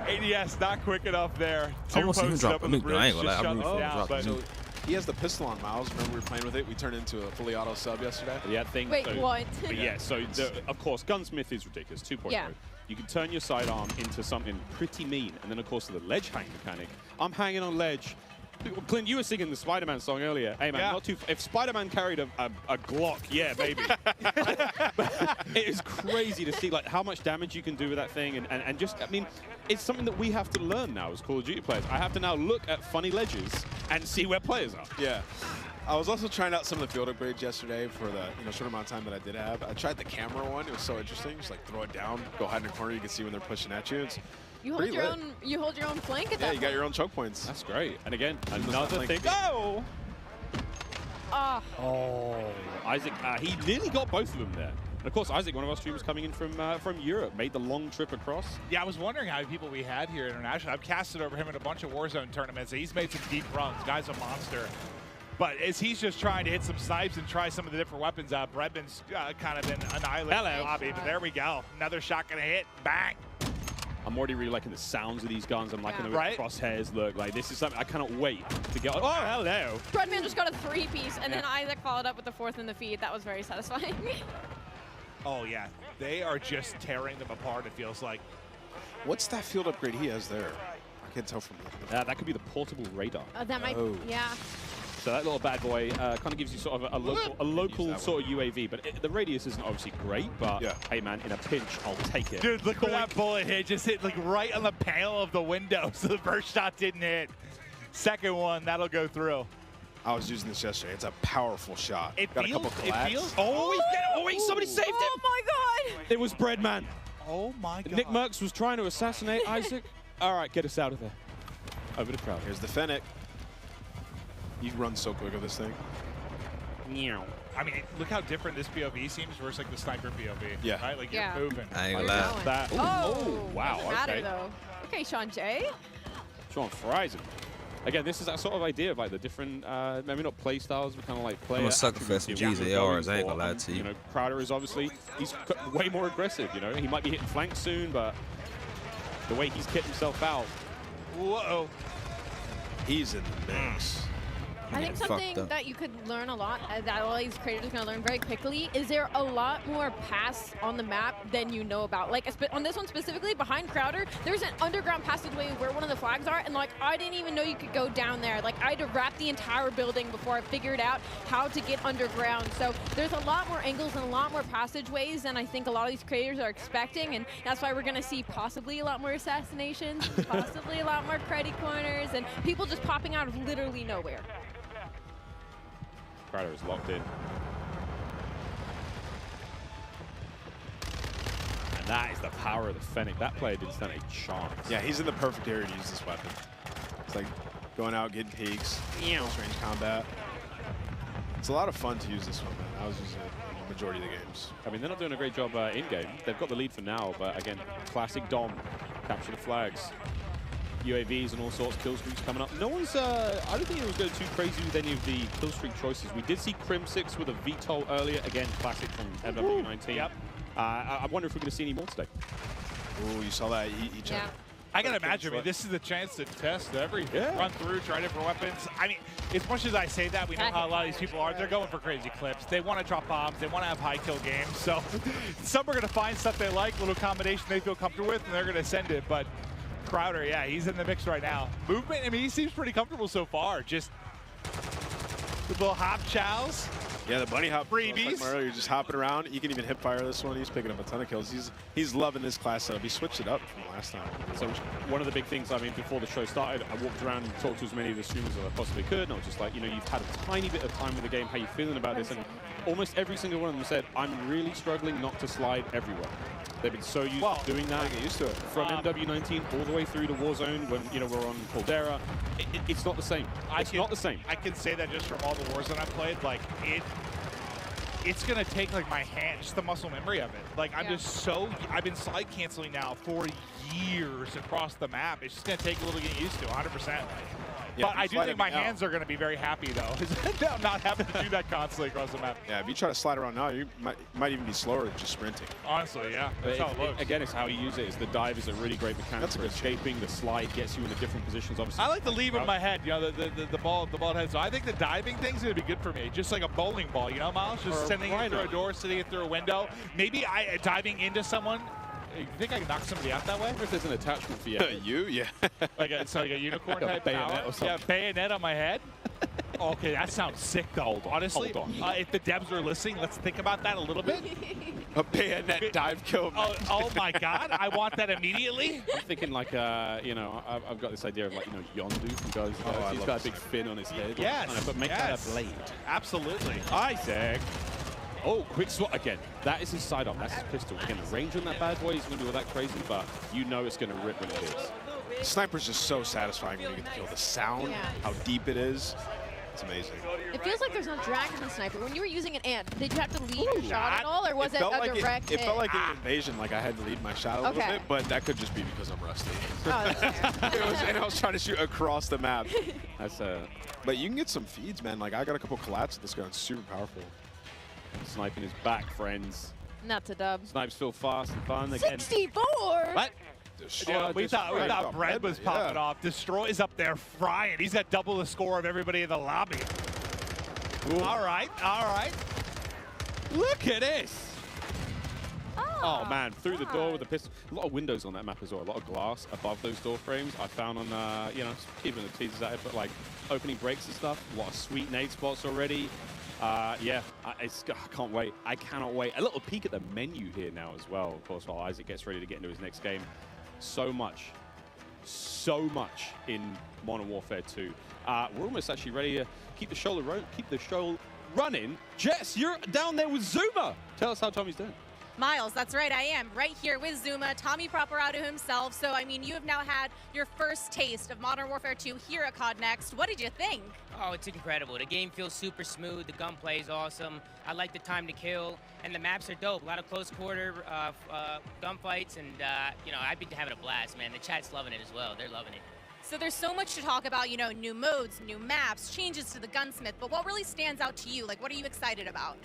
ADS not quick enough there. I almost even dropped a nuke. I ain't gonna lie. I really down, dropped a nuke. He has the pistol on Miles. Remember we were playing with it? We turned into a fully auto sub yesterday. Yeah, thing. Wait, so, what? But yeah, so of course, Gunsmith is ridiculous. 2.0. Yeah. You can turn your sidearm into something pretty mean, and then of course the ledge hang mechanic. I'm hanging on ledge. Clint, you were singing the Spider-Man song earlier. Hey man, not too. If Spider-Man carried a Glock, yeah, maybe. It is crazy to see like how much damage you can do with that thing, and just, I mean, it's something that we have to learn now as Call of Duty players. I have to now look at funny ledges and see where players are. Yeah. I was also trying out some of the field upgrades yesterday for the short amount of time that I did have. I tried the camera one. It was so interesting. Just like throw it down, go hide in the corner. You can see when they're pushing at you. It's You hold your own. You hold your own flank at that. Yeah, you got your own choke points. That's great. And again, another thing. Oh. Oh, Isaac. He nearly got both of them there. And of course, Isaac, one of our streamers coming in from Europe, made the long trip across. Yeah, I was wondering how many people we had here internationally. I've casted over him in a bunch of Warzone tournaments. He's made some deep runs. Guy's a monster. But as he's just trying to hit some snipes and try some of the different weapons out, Breadman's kind of been annihilated in the lobby. But there we go. Another shot gonna hit. Bang. I'm already really liking the sounds of these guns. I'm liking the way the crosshairs look. Like, this is something I cannot wait to get. Oh, hello. Breadman just got a 3-piece, and then Isaac followed up with the 4th in the feed. That was very satisfying. Oh, yeah. They are just tearing them apart, it feels like. What's that field upgrade he has there? I can't tell from that could be the portable radar. That might, yeah. So that little bad boy kind of gives you sort of a local sort of UAV, but the radius isn't obviously great, but hey man, in a pinch, I'll take it. Dude, look where that bullet hit. Just hit like right on the panel of the window, so the first shot didn't hit. Second one, that'll go through. I was using this yesterday. It's a powerful shot. It got feels, a couple collabs. It feels. Oh, wait, somebody saved him. Oh my god. It was Breadman. Oh my god. Nick Merckx was trying to assassinate Isaac. All right, get us out of there. Over the crowd. Here's the Fennec. You run so quick with this thing. I mean, look how different this POV seems versus like the sniper POV. Yeah. Right? Like you're moving. I ain't gonna lie. That. Oh, wow. Doesn't matter though. Okay, Sean J. Sean fries him. Again, this is that sort of idea of like the different, maybe not play styles, but kind of like play. I'm a sucker for some GZRs. I ain't gonna lie to you. You know, Crowder is obviously he's way more aggressive. You know, he might be hitting flanks soon, but the way he's kicked himself out. Whoa. He's in the mix. I think something that you could learn a lot, that all these creators are going to learn very quickly, is there a lot more paths on the map than you know about. Like, on this one specifically, behind Crowder, there's an underground passageway where one of the flags are, and like, I didn't even know you could go down there. Like, I had to wrap the entire building before I figured out how to get underground. So there's a lot more angles and a lot more passageways than I think a lot of these creators are expecting, and that's why we're going to see possibly a lot more assassinations, possibly a lot more cruddy corners, and people just popping out of literally nowhere. Crowder is locked in. And that is the power of the Fennec. That player didn't stand a chance. Yeah, he's in the perfect area to use this weapon. It's like going out, getting peaks, close range combat. It's a lot of fun to use this one, man. I was using it in the majority of the games. I mean, they're not doing a great job in-game. They've got the lead for now, but again, classic Dom. Capture the flags. UAVs and all sorts, kill streaks coming up. No one's, I don't think anyone's going too crazy with any of the kill streak choices. We did see Crim6 with a VTOL earlier. Again, classic from MW19. Yep. I wonder if we're going to see any more today. Oh, you saw that? Each other. I can imagine. I mean, this is the chance to test everything. Run through, try different weapons. I mean, as much as I say that, we know how a lot of these people are. They're going for crazy clips. They want to drop bombs. They want to have high kill games. So some are going to find stuff they like, little combination they feel comfortable with, and they're going to send it. But Crowder, yeah, he's in the mix right now. Movement, I mean, he seems pretty comfortable so far. Just the little hop chows. Yeah, the bunny hop. Freebies. Like you're just hopping around. You can even hip fire this one. He's picking up a ton of kills. He's loving this class setup. He switched it up from last time. So one of the big things, I mean, before the show started, I walked around and talked to as many of the streamers as I possibly could, and I was just like, you know, you've had a tiny bit of time with the game. How you feeling about this? And almost every single one of them said, I'm really struggling not to slide everywhere. They've been so used to doing that. Get used to it. From MW19 all the way through to Warzone when, you know, we're on Caldera. It's not the same. It's not the same. I can say that just from all the Warzone I've played, like, it's going to take, like, my hand, just the muscle memory of it. Like, I'm just so, I've been slide canceling now for years across the map. It's just going to take a little getting used to, 100%. Yeah, but I do think my hands are going to be very happy, though, I'm not having to do that constantly across the map. Yeah, if you try to slide around now, you might even be slower than just sprinting. Honestly, yeah. That's how it looks. Again, it's how you use it. The dive is a really great mechanic for escaping. The slide gets you into different positions. Obviously, I like to leave in my head, you know, the ball head. So I think the diving thing's going to be good for me. Just like a bowling ball, you know, Miles? Just sending it through a door, sitting it through a window. Maybe diving into someone. You think I can knock somebody out that way? If there's an attachment for you. Yeah. like a unicorn type bayonet power? or something. Yeah, bayonet on my head. Okay, that sounds sick though. Honestly, if the devs are listening, let's think about that a little bit. A bayonet dive kill. Oh my God, I want that immediately. I'm thinking like, you know, I've got this idea of like, you know, Yondu from Guys. He's got a big fin on his head. Yes. But make that a blade. Absolutely. Isaac. Oh, quick swat again. That is his sidearm. That's his pistol. Again, the range on that bad boy isn't going to be all that crazy, but you know it's going to rip when it is. Sniper's just so satisfying when you get to feel the sound, how deep it is. It's amazing. It feels like there's no drag in the sniper. When you were using an ant, did you have to lead your shot at all, or was it a direct hit? It felt like an invasion, like I had to lead my shot a little bit, but that could just be because I'm rusty. Oh, that's fair. And I was trying to shoot across the map. But you can get some feeds, man. Like I got a couple collabs with this gun. It's super powerful. Sniping is back, friends. Not to dub. Snipes feel fast and fun again. 64! What? We thought Bread was popping off. Destroy is up there frying. He's got double the score of everybody in the lobby. Ooh. All right. Look at this. Oh man, through the door with the pistol. A lot of windows on that map as well. A lot of glass above those door frames. I found on, you know, keeping the teases at it, but like opening breaks and stuff. A lot of sweet nade spots already. Yeah, I can't wait. I cannot wait. A little peek at the menu here now as well, of course, while Isaac gets ready to get into his next game. So much in Modern Warfare 2. We're almost actually ready to keep the show running. Jess, you're down there with Zuma. Tell us how Tommy's doing. Miles, that's right, I am right here with Zuma, Tommy Properato himself. So, I mean, you have now had your first taste of Modern Warfare 2 here at Cod Next. What did you think? Oh, it's incredible. The game feels super smooth. The gunplay is awesome. I like the time to kill, and the maps are dope. A lot of close quarter gunfights, and, you know, I've been having a blast, man. The chat's loving it as well. They're loving it. So there's so much to talk about, you know, new modes, new maps, changes to the gunsmith, but what really stands out to you? Like, what are you excited about?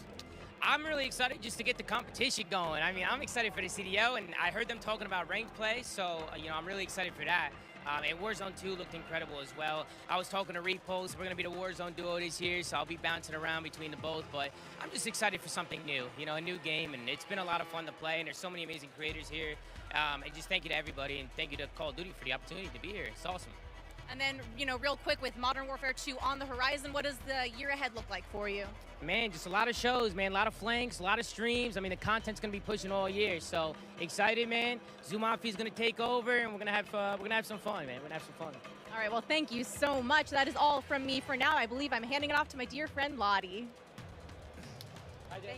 I'm really excited just to get the competition going. I mean, I'm excited for the CDO, and I heard them talking about ranked play, so, you know, I'm really excited for that. And Warzone 2 looked incredible as well. I was talking to Repulse. We're going to be the Warzone duo this year, so I'll be bouncing around between the both. But I'm just excited for something new, you know, a new game. And it's been a lot of fun to play, and there's so many amazing creators here. And just thank you to everybody, and thank you to Call of Duty for the opportunity to be here. It's awesome. And then, you know, real quick, with Modern Warfare 2 on the horizon, what does the year ahead look like for you? Man, just a lot of shows, man. A lot of flanks, a lot of streams. I mean, the content's gonna be pushing all year, so excited, man. Zoomafi's gonna take over, and we're gonna have some fun, man. We're gonna have some fun. All right, well, thank you so much. That is all from me for now. I believe I'm handing it off to my dear friend Lottie.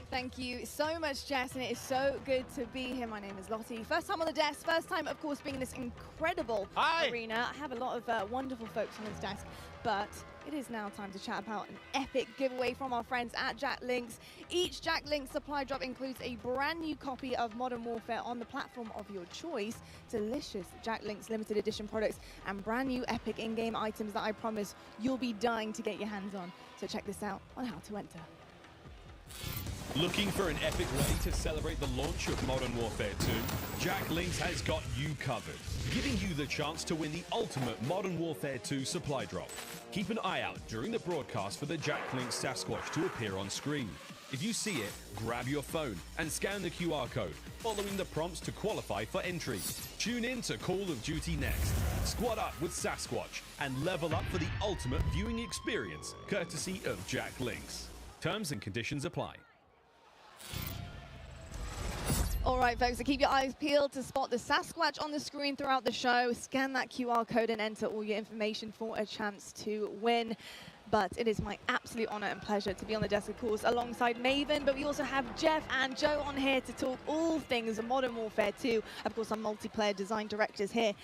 Thank you so much, Jess, and it is so good to be here. My name is Lottie. First time on the desk, first time, of course, being in this incredible arena. I have a lot of wonderful folks on this desk, but it is now time to chat about an epic giveaway from our friends at Jack Links. Each Jack Links supply drop includes a brand new copy of Modern Warfare on the platform of your choice, delicious Jack Links limited edition products, and brand new epic in-game items that I promise you'll be dying to get your hands on. So check this out on how to enter. Looking for an epic way to celebrate the launch of Modern Warfare 2? Jack Links has got you covered, giving you the chance to win the ultimate Modern Warfare 2 supply drop. Keep an eye out during the broadcast for the Jack Links Sasquatch to appear on screen. If you see it, grab your phone and scan the QR code, following the prompts to qualify for entry. Tune in to Call of Duty next. Squad up with Sasquatch and level up for the ultimate viewing experience, courtesy of Jack Links. Terms and conditions apply. All right, folks, so keep your eyes peeled to spot the Sasquatch on the screen throughout the show. Scan that QR code and enter all your information for a chance to win. But it is my absolute honor and pleasure to be on the desk, of course, alongside Maven. But we also have Jeff and Joe on here to talk all things Modern Warfare 2. Of course, our multiplayer design directors here.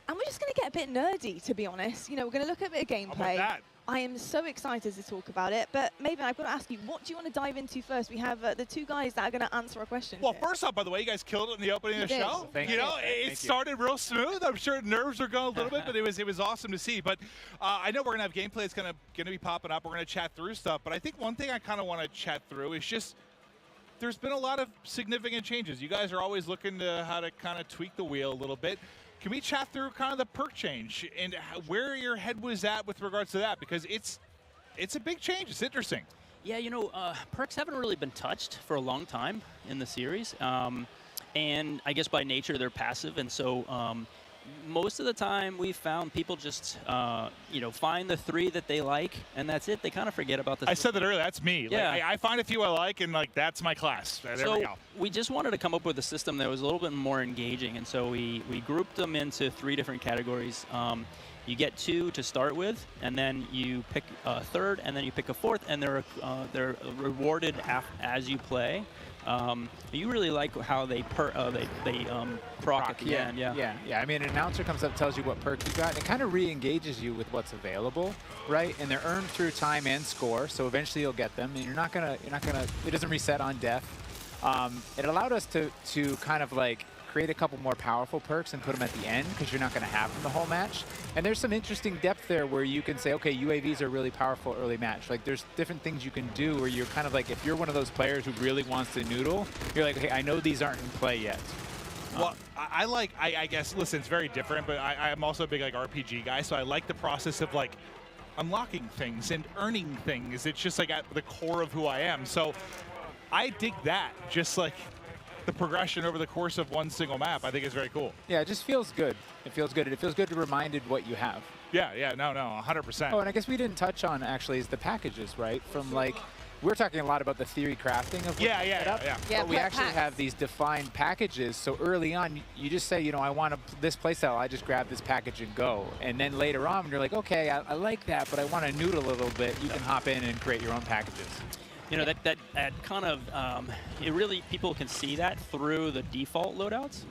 And we're just going to get a bit nerdy, to be honest. You know, we're going to look at a bit of gameplay. I am so excited to talk about it. But Maven, I've got to ask you, what do you want to dive into first? We have the two guys that are going to answer our questions. Well, first off, by the way, you guys killed it in the opening of the show. Thank you. Know, it started real smooth. I'm sure nerves are going a little bit, but it was awesome to see. But I know we're going to have gameplay that's going to be popping up. We're going to chat through stuff. But I think one thing I kind of want to chat through is just there's been a lot of significant changes. You guys are always looking to how to kind of tweak the wheel a little bit. Can we chat through kind of the perk change and where your head was at with regards to that? Because it's a big change. It's interesting. Yeah, you know, perks haven't really been touched for a long time in the series. And I guess by nature, they're passive. And so most of the time, we've found people just, you know, find the 3 that they like, and that's it. They kind of forget about the I said that earlier. That's me. Yeah. Like, I find a few I like, and, like, that's my class. There we go. We just wanted to come up with a system that was a little bit more engaging. And so we grouped them into 3 different categories. You get 2 to start with, and then you pick a 3rd, and then you pick a 4th, and they're rewarded as you play. You really like how they proc at the end. Yeah. I mean, an announcer comes up, tells you what perk you got, and it kind of re-engages you with what's available, right? And they're earned through time and score, so eventually you'll get them, and it doesn't reset on death. It allowed us to kind of like create a couple more powerful perks and put them at the end because you're not going to have them the whole match. And there's some interesting depth there where you can say, okay, UAVs are really powerful early match. Like there's different things you can do where you're kind of like, if you're one of those players who really wants to noodle, you're like, hey, I know these aren't in play yet. Well, I guess, listen, it's very different, but I'm also a big like RPG guy, so I like the process of like unlocking things and earning things. It's just like at the core of who I am. So I dig that, just like the progression over the course of one single map. I think is very cool. Yeah, it just feels good. It feels good. It feels good to be reminded what you have. Yeah, no, 100%. Oh, and I guess we didn't touch on actually is the packages, right? From like, we're talking a lot about the theory crafting of yeah. But we actually have these defined packages. So early on, you just say, you know, I want this playstyle. I just grab this package and go. And then later on, when you're like, okay, I like that, but I want to noodle a little bit. You can hop in and create your own packages. You know, that kind of, it really, people can see that through the default loadouts.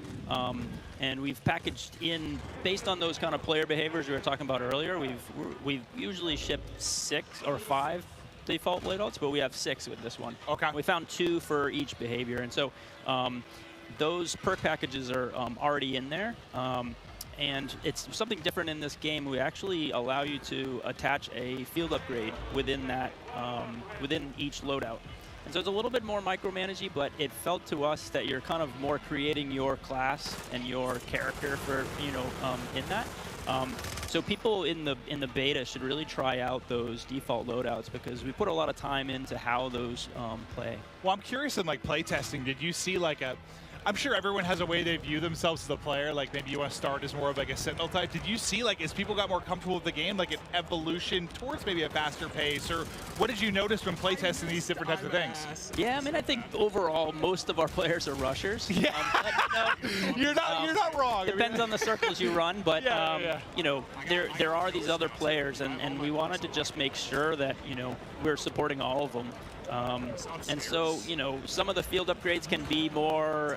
And we've packaged in, based on those kind of player behaviors we were talking about earlier, we've usually shipped 6 or 5 default loadouts, but we have 6 with this one. Okay. We found 2 for each behavior. And so those perk packages are already in there. And it's something different in this game. We actually allow you to attach a field upgrade within that, within each loadout. And so it's a little bit more micromanagey, but it felt to us that you're kind of more creating your class and your character for, you know, in that. So people in the beta should really try out those default loadouts because we put a lot of time into how those play. Well, I'm curious in like playtesting, did you see like I'm sure everyone has a way they view themselves as a player. Like maybe you want to start as more of like a sentinel type. Did you see like as people got more comfortable with the game, like an evolution towards maybe a faster pace, or what did you notice when playtesting these different types of things? Yeah, I mean, I think overall most of our players are rushers. Yeah, you're not wrong. Depends on the circles you run, but you know, there are these other players, and we wanted to just make sure that you know we're supporting all of them. And so, you know, some of the field upgrades can be more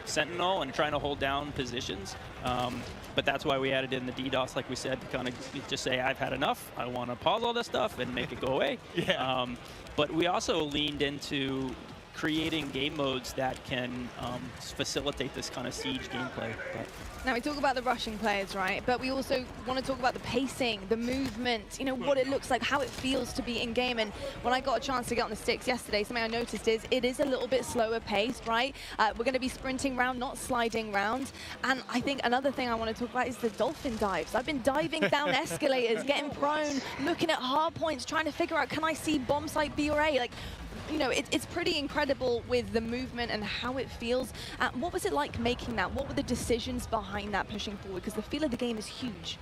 sentinel and trying to hold down positions. But that's why we added in the DDoS, like we said, to kind of just say, I've had enough. I want to pause all this stuff and make it go away. But we also leaned into creating game modes that can facilitate this kind of siege gameplay. Now we talk about the rushing players, right? But we also want to talk about the pacing, the movement, you know, what it looks like, how it feels to be in game. And when I got a chance to get on the sticks yesterday, something I noticed is it is a little bit slower paced, right? We're going to be sprinting round, not sliding round. And I think another thing I want to talk about is the dolphin dives. I've been diving down escalators, getting prone, looking at hard points, trying to figure out, can I see bomb site B or A? Like, you know, it's pretty incredible with the movement and how it feels. What was it like making that? What were the decisions behind that pushing forward? Because the feel of the game is huge.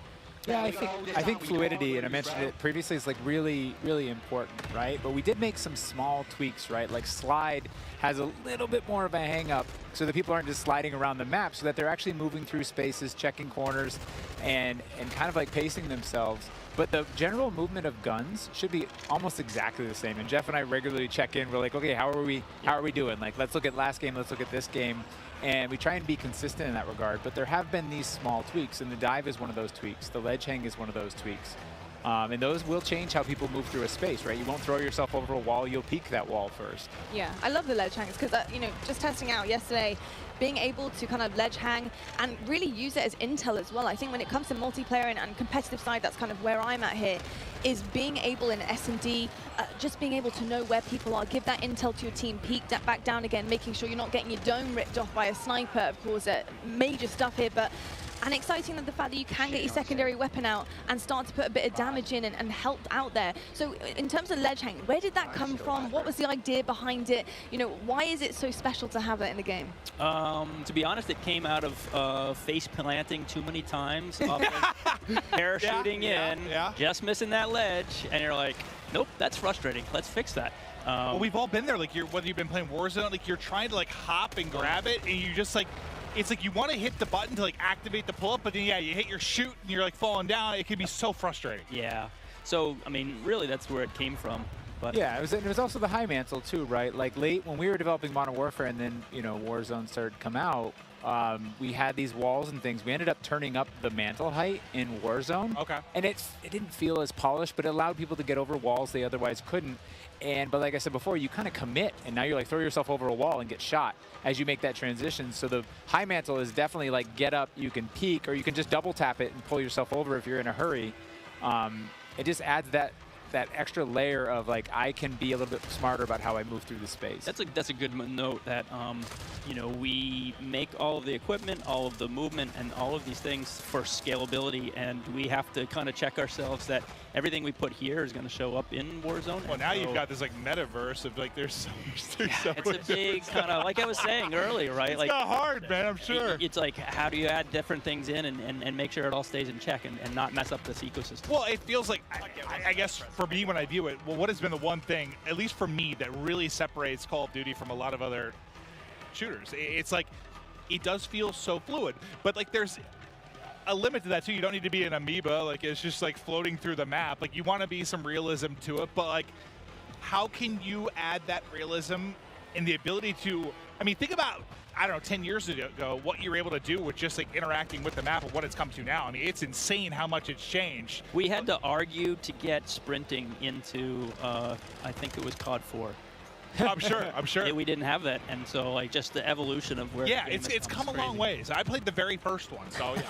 Yeah, I think fluidity, and I mentioned it previously, is like really, really important, right? But we did make some small tweaks, right? Like slide has a little bit more of a hang up so that people aren't just sliding around the map, so that they're actually moving through spaces, checking corners, and kind of like pacing themselves. But the general movement of guns should be almost exactly the same. And Jeff and I regularly check in. We're like, okay, how are we doing? Like, let's look at last game, let's look at this game. And we try and be consistent in that regard. But there have been these small tweaks, and the dive is one of those tweaks. The ledge hang is one of those tweaks. And those will change how people move through a space, right? You won't throw yourself over a wall, you'll peek that wall first. Yeah, I love the ledge hangs because, you know, just testing out yesterday, being able to kind of ledge hang and really use it as intel as well. I think when it comes to multiplayer and competitive side, that's kind of where I'm at here, is being able in S&D, just being able to know where people are, give that intel to your team, peek that back down again, making sure you're not getting your dome ripped off by a sniper, of course, major stuff here, but and exciting that the fact that you can get your secondary weapon out and start to put a bit of damage in and help out there. So in terms of ledge hang, where did that come from? What was the idea behind it? You know, why is it so special to have it in the game? To be honest, it came out of face planting too many times, parachuting in, just missing that ledge, and you're like, nope, that's frustrating. Let's fix that. Well, we've all been there. Like, whether you've been playing Warzone, like you're trying to like hop and grab it, and you just like, it's like you want to hit the button to like activate the pull-up, but then yeah, you hit your shoot and you're like falling down. It can be so frustrating. Yeah. So I mean, really, that's where it came from. But yeah, it was also the high mantle too, right? Like late when we were developing Modern Warfare, and then Warzone started to come out. We had these walls and things. We ended up turning up the mantle height in Warzone. Okay. And it didn't feel as polished, but it allowed people to get over walls they otherwise couldn't. But like I said before, you kind of commit, and now you're like throw yourself over a wall and get shot as you make that transition. So the high mantle is definitely like get up, you can peek, or you can just double tap it and pull yourself over if you're in a hurry. It just adds that extra layer of like I can be a little bit smarter about how I move through the space. That's a good note that we make all of the equipment, all of the movement, and all of these things for scalability, and we have to kind of check ourselves that everything we put here is going to show up in Warzone. Well, now you've got this like metaverse of like there's so much. It's a big kind of, like I was saying earlier, right? It's like not hard, man. I'm sure. It's like how do you add different things in and make sure it all stays in check and not mess up this ecosystem? Well, it feels like I guess for me when I view it, well, what has been the one thing, at least for me, that really separates Call of Duty from a lot of other shooters? It's like it does feel so fluid, but like there's a limit to that too. You don't need to be an amoeba, like it's just like floating through the map. Like you want to be some realism to it, but like how can you add that realism and the ability to, I mean, think about, I don't know, 10 years ago, what you were able to do with just like interacting with the map and what it's come to now. I mean, it's insane how much it's changed. We had to argue to get sprinting into, I think it was COD 4. I'm sure. Yeah, we didn't have that, and so like just the evolution of where. Yeah, it's come a long ways. I played the very first one, so yeah.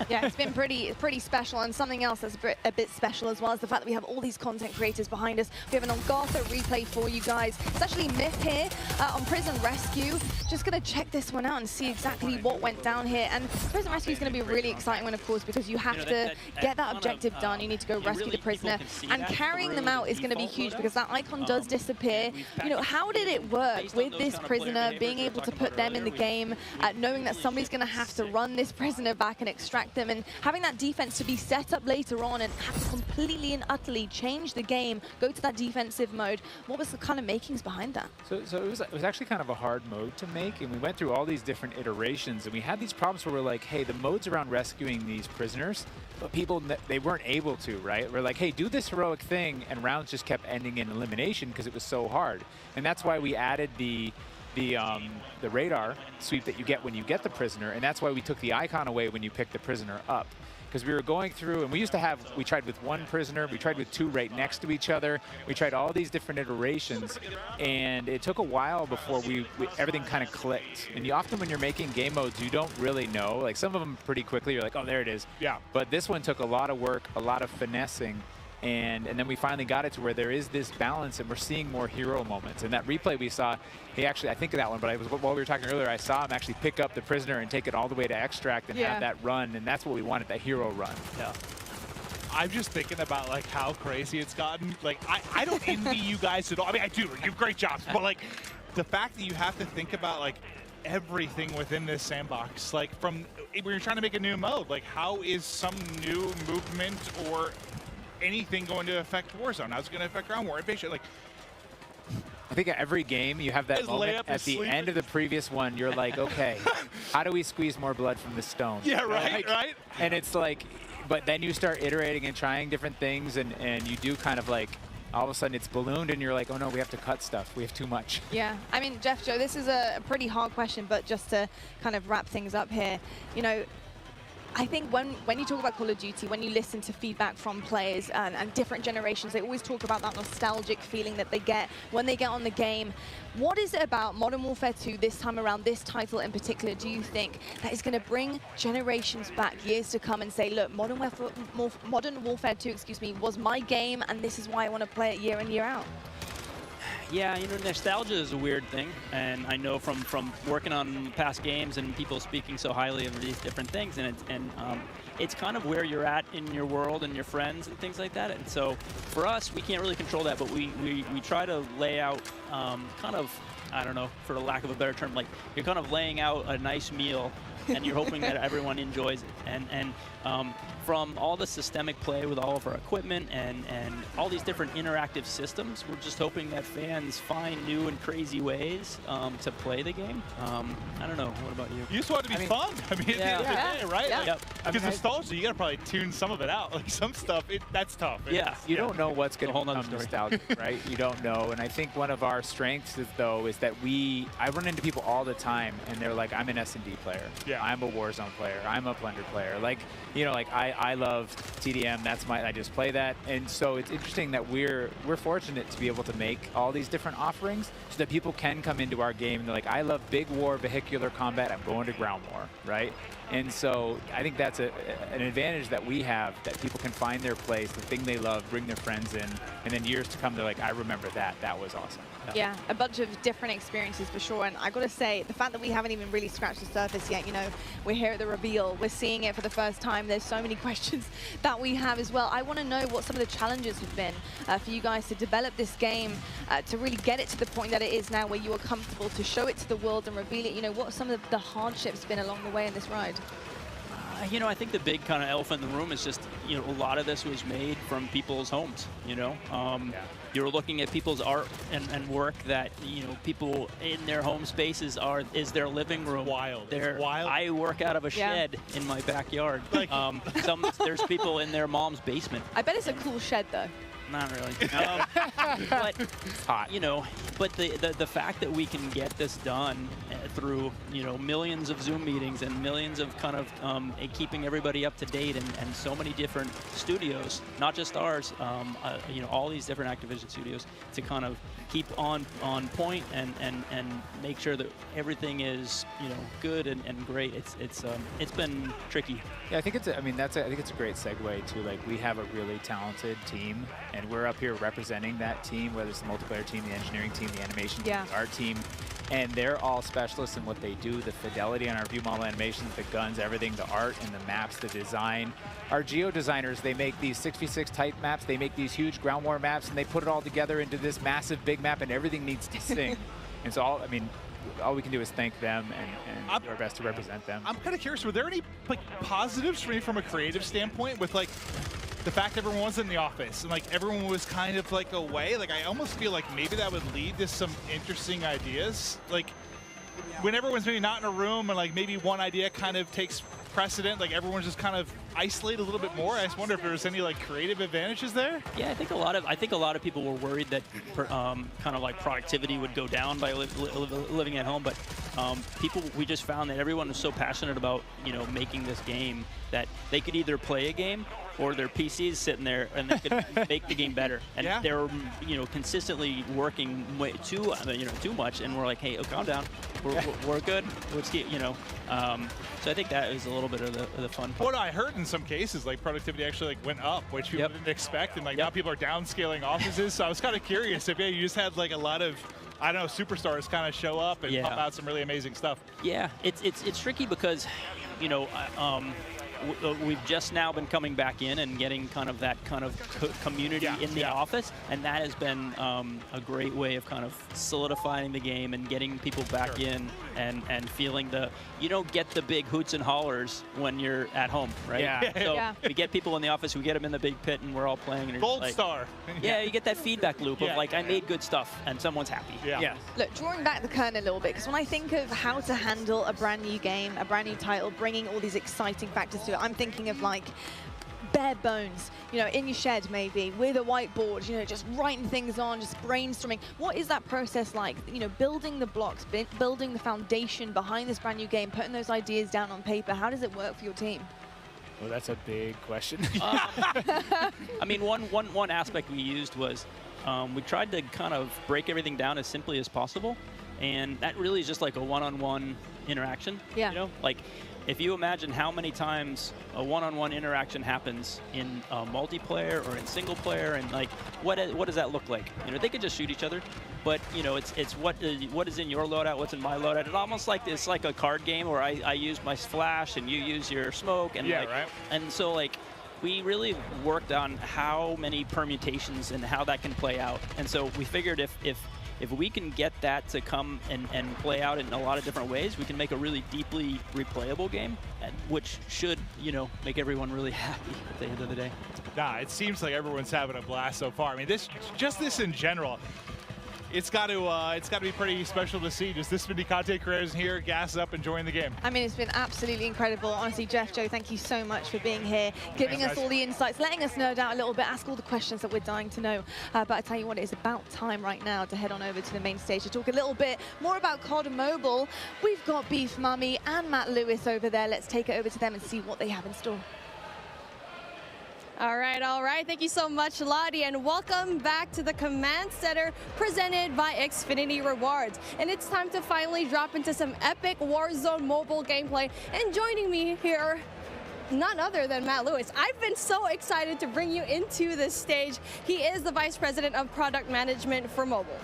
Yeah, it's been pretty special, and something else that's a bit special as well is the fact that we have all these content creators behind us. We have an Elgato replay for you guys. It's actually Myth here on Prison Rescue. Just gonna check this one out and see exactly what went down here. And Prison Rescue is gonna be a really exciting one, of course, because you have to get that objective done. You need to go rescue the prisoner, and carrying them out is gonna be huge because that icon does disappear. You know, how did it work with this prisoner, being able to put them in the game, knowing that somebody's going to have to run this prisoner back and extract them, and having that defense to be set up later on and have to completely and utterly change the game, go to that defensive mode? What was the kind of makings behind that? So it was actually kind of a hard mode to make, and we went through all these different iterations, and we had these problems where we're like, hey, the modes around rescuing these prisoners, but people, they weren't able to, right? We're like, hey, do this heroic thing, and rounds just kept ending in elimination because it was so hard. And that's why we added the radar sweep that you get when you get the prisoner, and that's why we took the icon away when you pick the prisoner up. Because we were going through, and we tried with one prisoner, we tried with two right next to each other, we tried all these different iterations, and it took a while before everything kind of clicked. And often when you're making game modes, you don't really know. Like some of them pretty quickly, you're like, oh, there it is. Yeah. But this one took a lot of work, a lot of finessing, and then we finally got it to where there is this balance, and we're seeing more hero moments. And that replay we saw, he actually, I think of that one, but while we were talking earlier, I saw him actually pick up the prisoner and take it all the way to extract and have that run, and that's what we wanted, that hero run. Yeah. I'm just thinking about like how crazy it's gotten. Like I don't envy you guys at all. I mean, I do. You have great jobs, but like the fact that you have to think about like everything within this sandbox. Like from when you're trying to make a new mode, like how is some new movement or anything going to affect Warzone? How's it going to affect ground war? Like, I think at every game you have that moment at the end of the previous one. You're like, okay, how do we squeeze more blood from the stone? Yeah, right. And it's like, but then you start iterating and trying different things, and you do kind of like, all of a sudden it's ballooned, and you're like, oh no, we have to cut stuff. We have too much. Yeah, I mean, Jeff, Joe, this is a pretty hard question, but just to kind of wrap things up here, you know, I think when you talk about Call of Duty, when you listen to feedback from players and different generations, they always talk about that nostalgic feeling that they get when they get on the game. What is it about Modern Warfare 2 this time around, this title in particular, do you think that is going to bring generations back, years to come, and say, look, Modern Warfare 2, excuse me, was my game, and this is why I want to play it year in, year out? Yeah, you know, nostalgia is a weird thing, and I know from working on past games and people speaking so highly of these different things, and it's kind of where you're at in your world and your friends and things like that. And so for us, we can't really control that, but we try to lay out kind of, I don't know, for the lack of a better term, like you're kind of laying out a nice meal, and you're hoping that everyone enjoys it. And from all the systemic play with all of our equipment and all these different interactive systems, we're just hoping that fans find new and crazy ways to play the game. I don't know. What about you? You just want it to be fun. I mean, at the end of the day, right? Yeah. Because nostalgia, you got to probably tune some of it out. Like some stuff, that's tough. You don't know what's going to become nostalgic, right? You don't know. And I think one of our strengths is that I run into people all the time, and they're like, I'm an S&D player. Yeah. I'm a Warzone player. I'm a Plunder player. Like, you know, like I love TDM. I just play that. And so it's interesting that we're fortunate to be able to make all these different offerings so that people can come into our game and they're like, I love big war, vehicular combat. I'm going to ground war, right? And so I think that's an advantage that we have, that people can find their place, the thing they love, bring their friends in, and then years to come, they're like, I remember that. That was awesome. Yeah, a bunch of different experiences for sure. And I got to say, the fact that we haven't even really scratched the surface yet, you know, we're here at the reveal, we're seeing it for the first time. There's so many questions that we have as well. I want to know what some of the challenges have been for you guys to develop this game, to really get it to the point that it is now, where you are comfortable to show it to the world and reveal it. You know, what some of the hardships been along the way in this ride? You know, I think the big kind of elephant in the room is just, you know, a lot of this was made from people's homes, you know. You're looking at people's art and work that, you know, people in their home spaces is their living room. Wild. I work out of a shed in my backyard. Like, there's people in their mom's basement. I bet it's a cool shed, though. Not really. But it's hot. You know, but the fact that we can get this done through, you know, millions of Zoom meetings and millions of kind of keeping everybody up to date and so many different studios, not just ours, you know, all these different Activision studios, to kind of keep on point and make sure that everything is, you know, good and great. It's been tricky. Yeah, I think I think it's a great segue to, like, we have a really talented team, and we're up here representing that team, whether it's the multiplayer team, the engineering team, the animation team, the art team, and they're all specialists in what they do. The fidelity on our view model animations, the guns, everything, the art and the maps, the design. Our geo designers, they make these 6v6 type maps, they make these huge ground war maps, and they put it all together into this massive big map, and everything needs to sing. And so all we can do is thank them and do our best to represent them. I'm kind of curious, were there any, like, positives for me from a creative standpoint with, like, the fact everyone was in the office and, like, everyone was kind of, like, away? Like, I almost feel like maybe that would lead to some interesting ideas. Like, when everyone's maybe not in a room and, like, maybe one idea kind of takes precedent, like, everyone's just kind of isolated a little bit more. I just wonder if there was any, like, creative advantages there. Yeah, I think a lot of people were worried that kind of like productivity would go down by living at home, but we just found that everyone was so passionate about, you know, making this game that they could either play a game or their PCs sitting there and they could make the game better. And they're, you know, consistently working way too much. And we're like, hey, calm down. We're good. Let's keep, you know. So I think that is a little bit of the fun part. What I heard in some cases, like, productivity actually, like, went up, which people didn't expect, and, like, now people are downscaling offices. So I was kind of curious if you just had, like, a lot of, I don't know, superstars kind of show up and pump out some really amazing stuff. Yeah, it's tricky because, you know, we've just now been coming back in and getting kind of that kind of community in the office, and that has been a great way of kind of solidifying the game and getting people back in and feeling you don't get the big hoots and hollers when you're at home, right? Yeah. So we get people in the office, we get them in the big pit, and we're all playing. And Gold like, star. Yeah, you get that feedback loop of like, I made good stuff, and someone's happy. Yeah. Look, drawing back the curtain a little bit, because when I think of how to handle a brand new game, a brand new title, bringing all these exciting factors to it, I'm thinking of like bare bones, you know, in your shed maybe, with a whiteboard, you know, just writing things on, just brainstorming. What is that process like? You know, building the blocks, building the foundation behind this brand new game, putting those ideas down on paper. How does it work for your team? Well, that's a big question. I mean, one aspect we used was we tried to kind of break everything down as simply as possible, and that really is just like a one-on-one interaction. Yeah. You know, like if you imagine how many times a one-on-one interaction happens in multiplayer or in single player, and like what does that look like? You know, they could just shoot each other, but you know, it's what is in your loadout, what's in my loadout. It's almost like it's like a card game where I use my flash and you use your smoke, and and so like we really worked on how many permutations and how that can play out. And so we figured if we can get that to come and play out in a lot of different ways, we can make a really deeply replayable game, which should, you know, make everyone really happy at the end of the day. Nah, it seems like everyone's having a blast so far. I mean, this in general, it's got to be pretty special to see just this many content creators here, gas up, enjoying the game. I mean, it's been absolutely incredible. Honestly, Jeff, Joe, thank you so much for being here, giving us all the insights, letting us nerd out a little bit, ask all the questions that we're dying to know. But I tell you what, it is about time right now to head on over to the main stage to talk a little bit more about COD Mobile. We've got Beef Mummy and Matt Lewis over there. Let's take it over to them and see what they have in store. All right. Thank you so much, Lottie, and welcome back to the Command Center presented by Xfinity Rewards. And it's time to finally drop into some epic Warzone mobile gameplay. And joining me here, none other than Matt Lewis. I've been so excited to bring you into this stage. He is the Vice President of Product Management for mobile.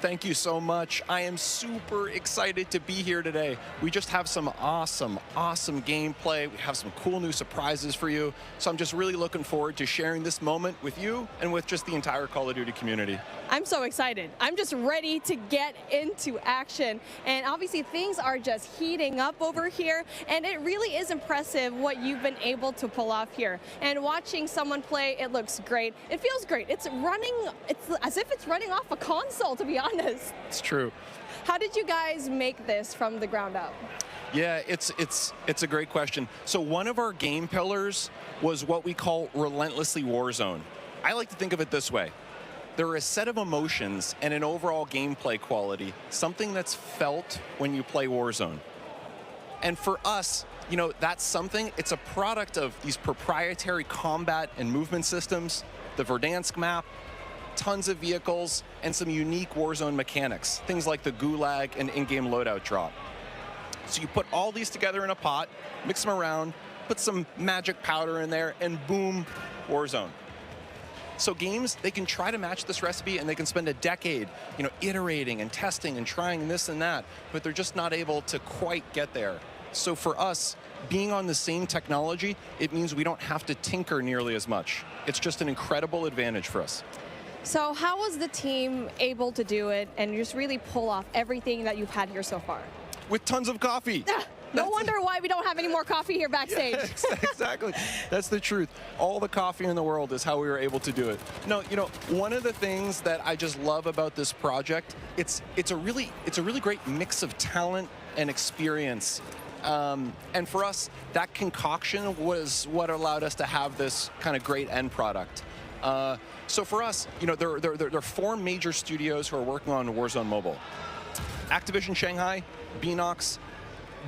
Thank you so much. I am super excited to be here today. We just have some awesome gameplay. We have some cool new surprises for you. So I'm just really looking forward to sharing this moment with you and with just the entire Call of Duty community. I'm so excited. I'm just ready to get into action. And obviously things are just heating up over here. And it really is impressive what you've been able to pull off here. And watching someone play, it looks great. It feels great. It's as if it's running off a console, to be honest. It's true. How did you guys make this from the ground up? Yeah, it's a great question. So one of our game pillars was what we call relentlessly Warzone. I like to think of it this way. There are a set of emotions and an overall gameplay quality, something that's felt when you play Warzone. And for us, you know, that's something, it's a product of these proprietary combat and movement systems, the Verdansk map, tons of vehicles, and some unique Warzone mechanics, things like the gulag and in-game loadout drop. So you put all these together in a pot, mix them around, put some magic powder in there, and boom, Warzone. So games, they can try to match this recipe and they can spend a decade, you know, iterating and testing and trying this and that, but they're just not able to quite get there. So for us, being on the same technology, it means we don't have to tinker nearly as much. It's just an incredible advantage for us. So how was the team able to do it and just really pull off everything that you've had here so far? With tons of coffee. No wonder why we don't have any more coffee here backstage. Yeah, exactly. That's the truth. All the coffee in the world is how we were able to do it. No, you know, one of the things that I just love about this project, it's a really great mix of talent and experience. And for us, that concoction was what allowed us to have this kind of great end product. So for us, you know, there are 4 major studios who are working on Warzone Mobile. Activision Shanghai, Beanox,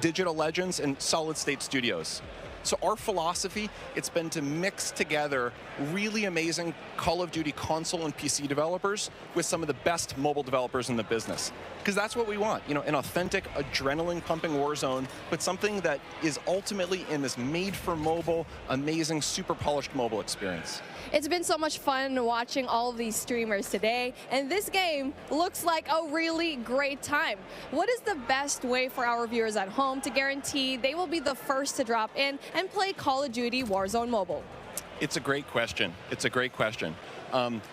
Digital Legends, and Solid State Studios. So our philosophy, it's been to mix together really amazing Call of Duty console and PC developers with some of the best mobile developers in the business. Because that's what we want, you know, an authentic, adrenaline-pumping Warzone, but something that is ultimately in this made-for-mobile, amazing, super polished mobile experience. It's been so much fun watching all of these streamers today, and this game looks like a really great time. What is the best way for our viewers at home to guarantee they will be the first to drop in and play Call of Duty Warzone Mobile? It's a great question. It's a great question.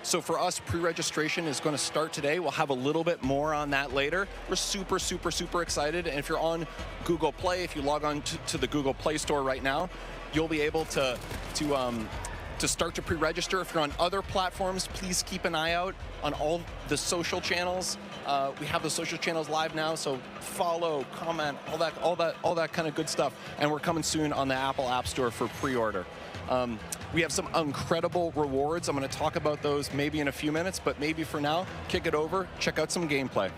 So for us, pre-registration is going to start today. We'll have a little bit more on that later. We're super, super, super excited. And if you're on Google Play, if you log on to the Google Play Store right now, you'll be able to start to pre-register. If you're on other platforms, please keep an eye out on all the social channels. We have the social channels live now, so follow, comment, all that kind of good stuff. And we're coming soon on the Apple App Store for pre-order. We have some incredible rewards. I'm going to talk about those maybe in a few minutes, but maybe for now, kick it over, check out some gameplay.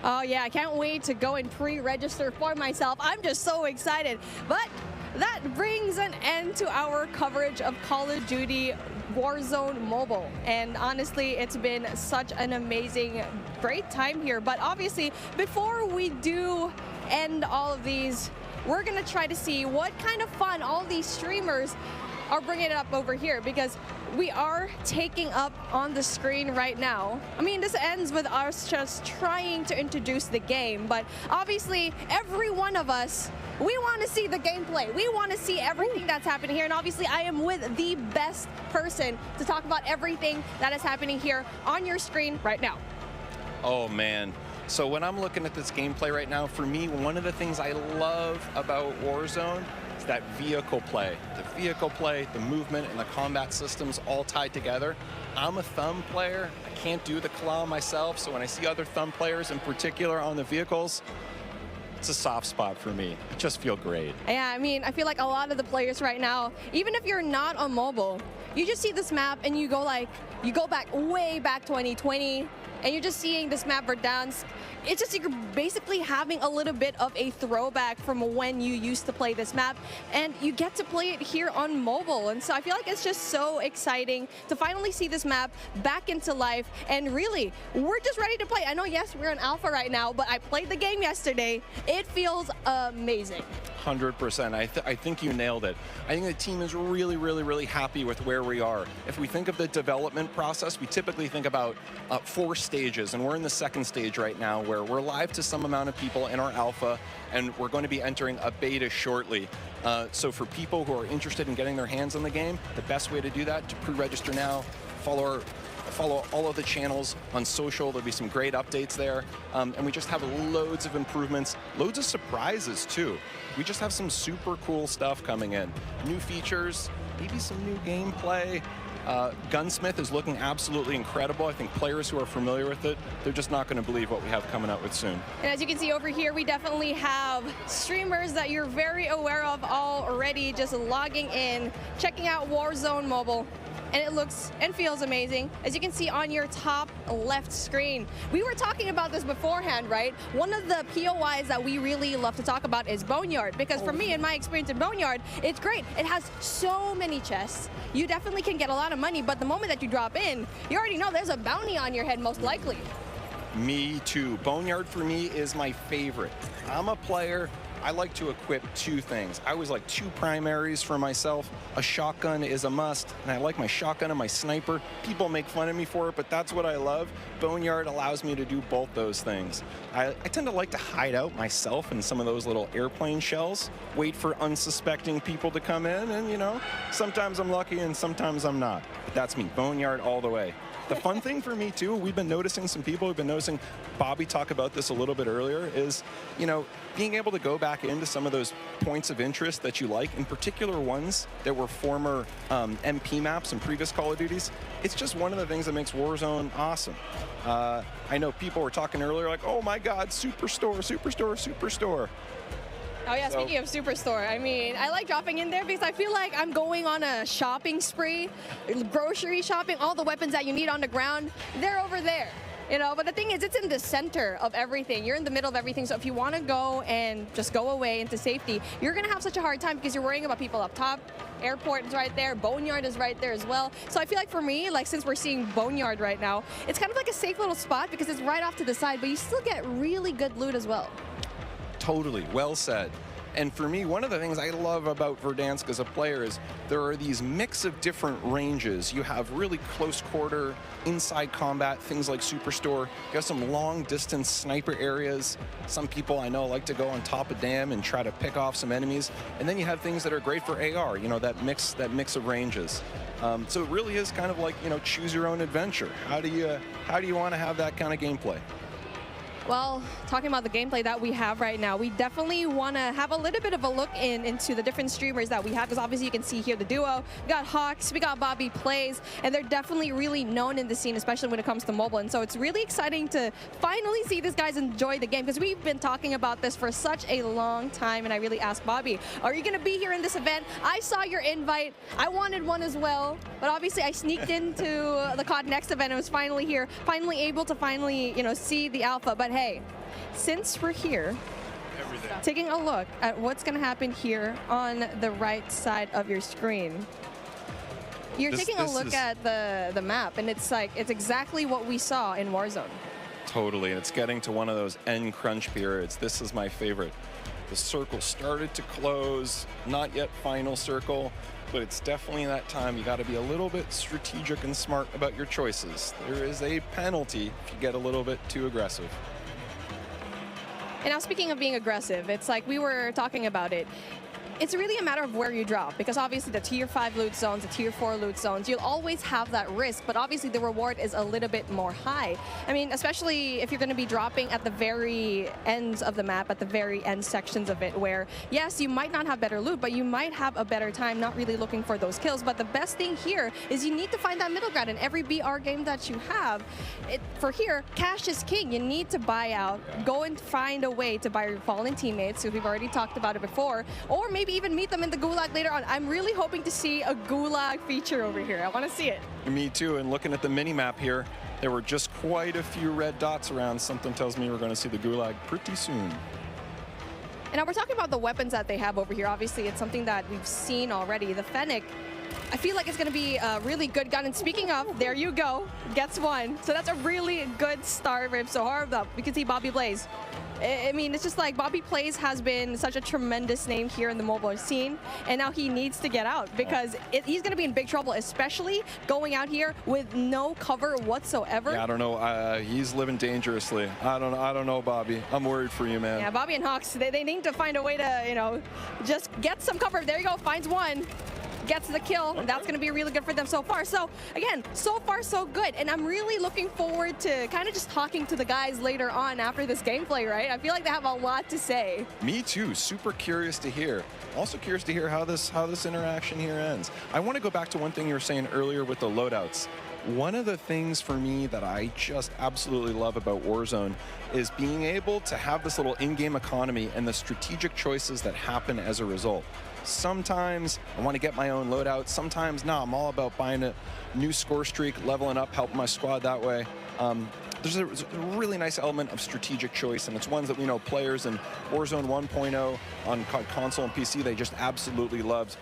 Oh yeah, I can't wait to go and pre-register for myself. I'm just so excited. But that brings an end to our coverage of Call of Duty Warzone Mobile. And honestly, it's been such an amazing, great time here. But obviously, before we do end all of these, we're going to try to see what kind of fun all these streamers are bringing it up over here, because we are taking up on the screen right now. I mean, this ends with us just trying to introduce the game, but obviously every one of us, we want to see the gameplay. We want to see everything that's happening here, and obviously I am with the best person to talk about everything that is happening here on your screen right now. Oh man. So when I'm looking at this gameplay right now, for me, one of the things I love about Warzone is that vehicle play. The vehicle play, the movement, and the combat systems all tied together. I'm a thumb player. I can't do the claw myself, so when I see other thumb players in particular on the vehicles, it's a soft spot for me. I just feel great. Yeah, I mean, I feel like a lot of the players right now, even if you're not on mobile, you just see this map and you go back way back 2020, and you're just seeing this map Verdansk. It's just you're basically having a little bit of a throwback from when you used to play this map, and you get to play it here on mobile. And so I feel like it's just so exciting to finally see this map back into life, and really, we're just ready to play. I know, yes, we're in alpha right now, but I played the game yesterday. It feels amazing. 100%. I think you nailed it. I think the team is really, really, really happy with where we are. If we think of the development process, we typically think about 4 stages, and we're in the 2nd stage right now, where we're live to some amount of people in our alpha, and we're going to be entering a beta shortly. So for people who are interested in getting their hands on the game, the best way to do that, to pre-register now, follow all of the channels on social. There'll be some great updates there. And we just have loads of improvements, loads of surprises too. We just have some super cool stuff coming in. New features, maybe some new gameplay. Gunsmith is looking absolutely incredible. I think players who are familiar with it, they're just not going to believe what we have coming out with soon. And as you can see over here, we definitely have streamers that you're very aware of already just logging in, checking out Warzone Mobile. And it looks and feels amazing, as you can see on your top left screen. We were talking about this beforehand, right? One of the POIs that we really love to talk about is Boneyard, because for me, in my experience in Boneyard, it's great. It has so many chests. You definitely can get a lot of money, but the moment that you drop in, you already know there's a bounty on your head, most likely. Me too. Boneyard for me is my favorite. I'm a player. I like to equip 2 things. I always like 2 primaries for myself. A shotgun is a must, and I like my shotgun and my sniper. People make fun of me for it, but that's what I love. Boneyard allows me to do both those things. I tend to like to hide out myself in some of those little airplane shells, wait for unsuspecting people to come in, and you know, sometimes I'm lucky and sometimes I'm not. But that's me, Boneyard all the way. The fun thing for me too, we've been noticing some people, we've been noticing Bobby talk about this a little bit earlier, is, you know, being able to go back into some of those points of interest that you like, in particular ones that were former MP maps and previous Call of Duties. It's just one of the things that makes Warzone awesome. I know people were talking earlier like, oh my God, Superstore, Superstore, Superstore. Oh yeah, speaking of Superstore, I mean, I like dropping in there because I feel like I'm going on a shopping spree, grocery shopping, all the weapons that you need on the ground, they're over there. You know, but the thing is, it's in the center of everything. You're in the middle of everything. So if you want to go and just go away into safety, you're going to have such a hard time because you're worrying about people up top. Airport is right there. Boneyard is right there as well. So I feel like for me, like since we're seeing Boneyard right now, it's kind of like a safe little spot because it's right off to the side, but you still get really good loot as well. Totally, well said. And for me, one of the things I love about Verdansk as a player is there are these mix of different ranges. You have really close quarter, inside combat, things like Superstore. You have some long distance sniper areas. Some people I know like to go on top of dam and try to pick off some enemies. And then you have things that are great for AR, you know, that mix of ranges. So it really is kind of like, you know, choose your own adventure. How do you want to have that kind of gameplay? Well, talking about the gameplay that we have right now, we definitely want to have a little bit of a look into the different streamers that we have, because obviously you can see here the duo. We got Hawks, we got Bobby Plays, and they're definitely really known in the scene, especially when it comes to mobile. And so it's really exciting to finally see these guys enjoy the game, because we've been talking about this for such a long time. And I really asked Bobby, are you going to be here in this event? I saw your invite. I wanted one as well, but obviously I sneaked into the COD Next event and was finally here, finally able to you know, see the alpha. But hey, since we're here, taking a look at what's going to happen here on the right side of your screen, you're taking a look at the map, and it's like, it's exactly what we saw in Warzone. Totally, and it's getting to one of those end crunch periods. This is my favorite. The circle started to close, not yet final circle, but it's definitely that time you got to be a little bit strategic and smart about your choices. There is a penalty if you get a little bit too aggressive. And now, speaking of being aggressive, it's like we were talking about it. It's really a matter of where you drop, because obviously the tier 5 loot zones, the tier 4 loot zones, you'll always have that risk, but obviously the reward is a little bit more high. I mean, especially if you're going to be dropping at the very ends of the map, at the very end sections of it, where, yes, you might not have better loot, but you might have a better time not really looking for those kills. But the best thing here is you need to find that middle ground in every BR game that you have. For here, cash is king. You need to buy out, go and find a way to buy your fallen teammates, because we've already talked about it before, or maybe even meet them in the gulag later on. I'm really hoping to see a gulag feature over here. I want to see it. Me too, and looking at the mini-map here, there were just quite a few red dots around. Something tells me we're going to see the gulag pretty soon. And now we're talking about the weapons that they have over here. Obviously, it's something that we've seen already. The Fennec, I feel like it's going to be a really good gun. And speaking of, there you go, gets one. So that's a really good start for him. So hard up. We can see Bobby Blaze. I mean, it's just like Bobby Plays has been such a tremendous name here in the mobile scene, and now he needs to get out, because he's going to be in big trouble, especially going out here with no cover whatsoever. Yeah, I don't know. He's living dangerously. I don't know, Bobby. I'm worried for you, man. Yeah, Bobby and Hawks, they need to find a way to, you know, just get some cover. There you go, finds one. Gets the kill, and that's going to be really good for them so far. So again, so far so good, and I'm really looking forward to kind of just talking to the guys later on after this gameplay, right? I feel like they have a lot to say. Me too, super curious to hear. Also curious to hear how this interaction here ends. I want to go back to one thing you were saying earlier with the loadouts. One of the things for me that I just absolutely love about Warzone is being able to have this little in-game economy and the strategic choices that happen as a result. Sometimes I want to get my own loadout. Sometimes, no, I'm all about buying a new score streak, leveling up, helping my squad that way. There's a really nice element of strategic choice, and it's ones that we know players in Warzone 1.0 on console and PC, they just absolutely loved.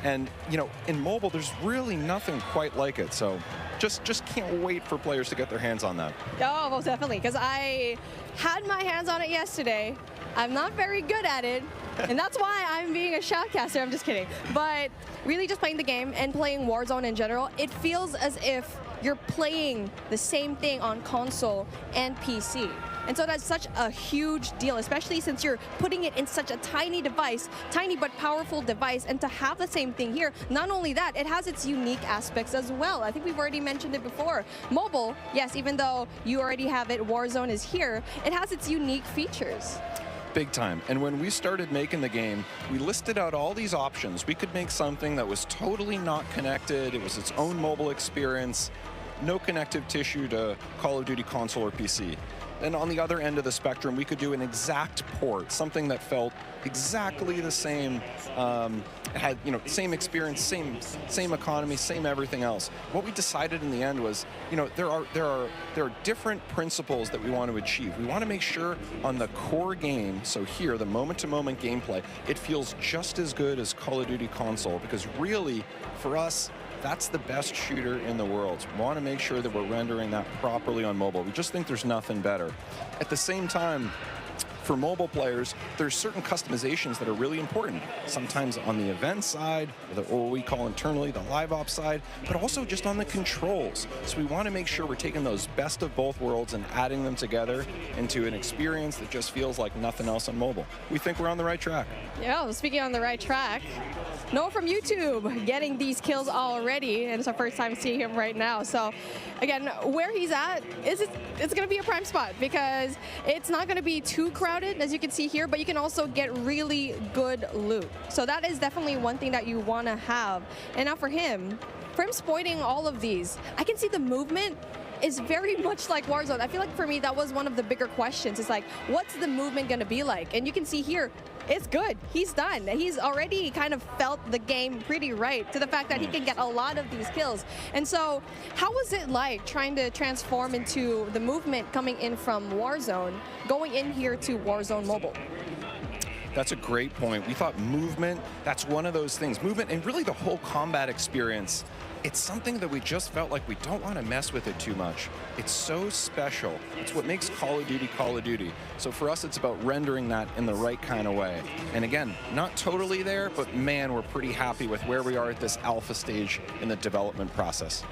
And, you know, in mobile, there's really nothing quite like it. So just can't wait for players to get their hands on that. Oh, most definitely, because I had my hands on it yesterday. I'm not very good at it, and that's why I'm being a shoutcaster. I'm just kidding. But really just playing the game and playing Warzone in general, it feels as if you're playing the same thing on console and PC. And so that's such a huge deal, especially since you're putting it in such a tiny device, tiny but powerful device, and to have the same thing here. Not only that, it has its unique aspects as well. I think we've already mentioned it before. Mobile, yes, even though you already have it, Warzone is here, it has its unique features. Big time. And when we started making the game, we listed out all these options. We could make something that was totally not connected. It was its own mobile experience, no connective tissue to Call of Duty console or PC. And on the other end of the spectrum, we could do an exact port, something that felt exactly the same, had, you know, same experience, same economy, same everything else. What we decided in the end was, you know, there are different principles that we want to achieve. We want to make sure on the core game, so here, the moment-to-moment gameplay, it feels just as good as Call of Duty console, because really, for us, that's the best shooter in the world. We want to make sure that we're rendering that properly on mobile. We just think there's nothing better. At the same time, for mobile players, there's certain customizations that are really important. Sometimes on the event side, or what we call internally the live ops side, but also just on the controls. So we want to make sure we're taking those best of both worlds and adding them together into an experience that just feels like nothing else on mobile. We think we're on the right track. Yeah, well, speaking on the right track, Noah from YouTube getting these kills already, and it's our first time seeing him right now. So again, where he's at, it's going to be a prime spot because it's not going to be too crowded, as you can see here, but you can also get really good loot. So that is definitely one thing that you want to have. And now for him exploiting all of these, I can see the movement is very much like Warzone. I feel like for me, that was one of the bigger questions. It's like, what's the movement going to be like? And you can see here, it's good. He's done. He's already kind of felt the game pretty right to the fact that he can get a lot of these kills. And so how was it like trying to transform into the movement coming in from Warzone, going in here to Warzone Mobile? That's a great point. We thought movement, that's one of those things. Movement and really the whole combat experience, it's something that we just felt like we don't want to mess with it too much. It's so special. It's what makes Call of Duty Call of Duty. So for us, it's about rendering that in the right kind of way. And again, not totally there, but man, we're pretty happy with where we are at this alpha stage in the development process.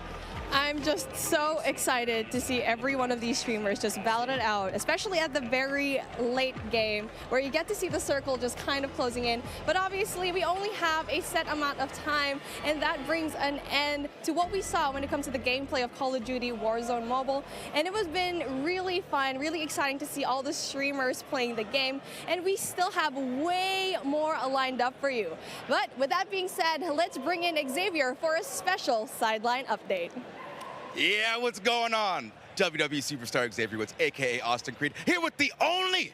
I'm just so excited to see every one of these streamers just battle it out, especially at the very late game where you get to see the circle just kind of closing in. But obviously, we only have a set amount of time, and that brings an end to what we saw when it comes to the gameplay of Call of Duty Warzone Mobile. And it has been really fun, really exciting to see all the streamers playing the game, and we still have way more lined up for you. But with that being said, let's bring in Xavier for a special sideline update. Yeah, what's going on? WWE Superstar Xavier Woods, a.k.a. Austin Creed, here with the only,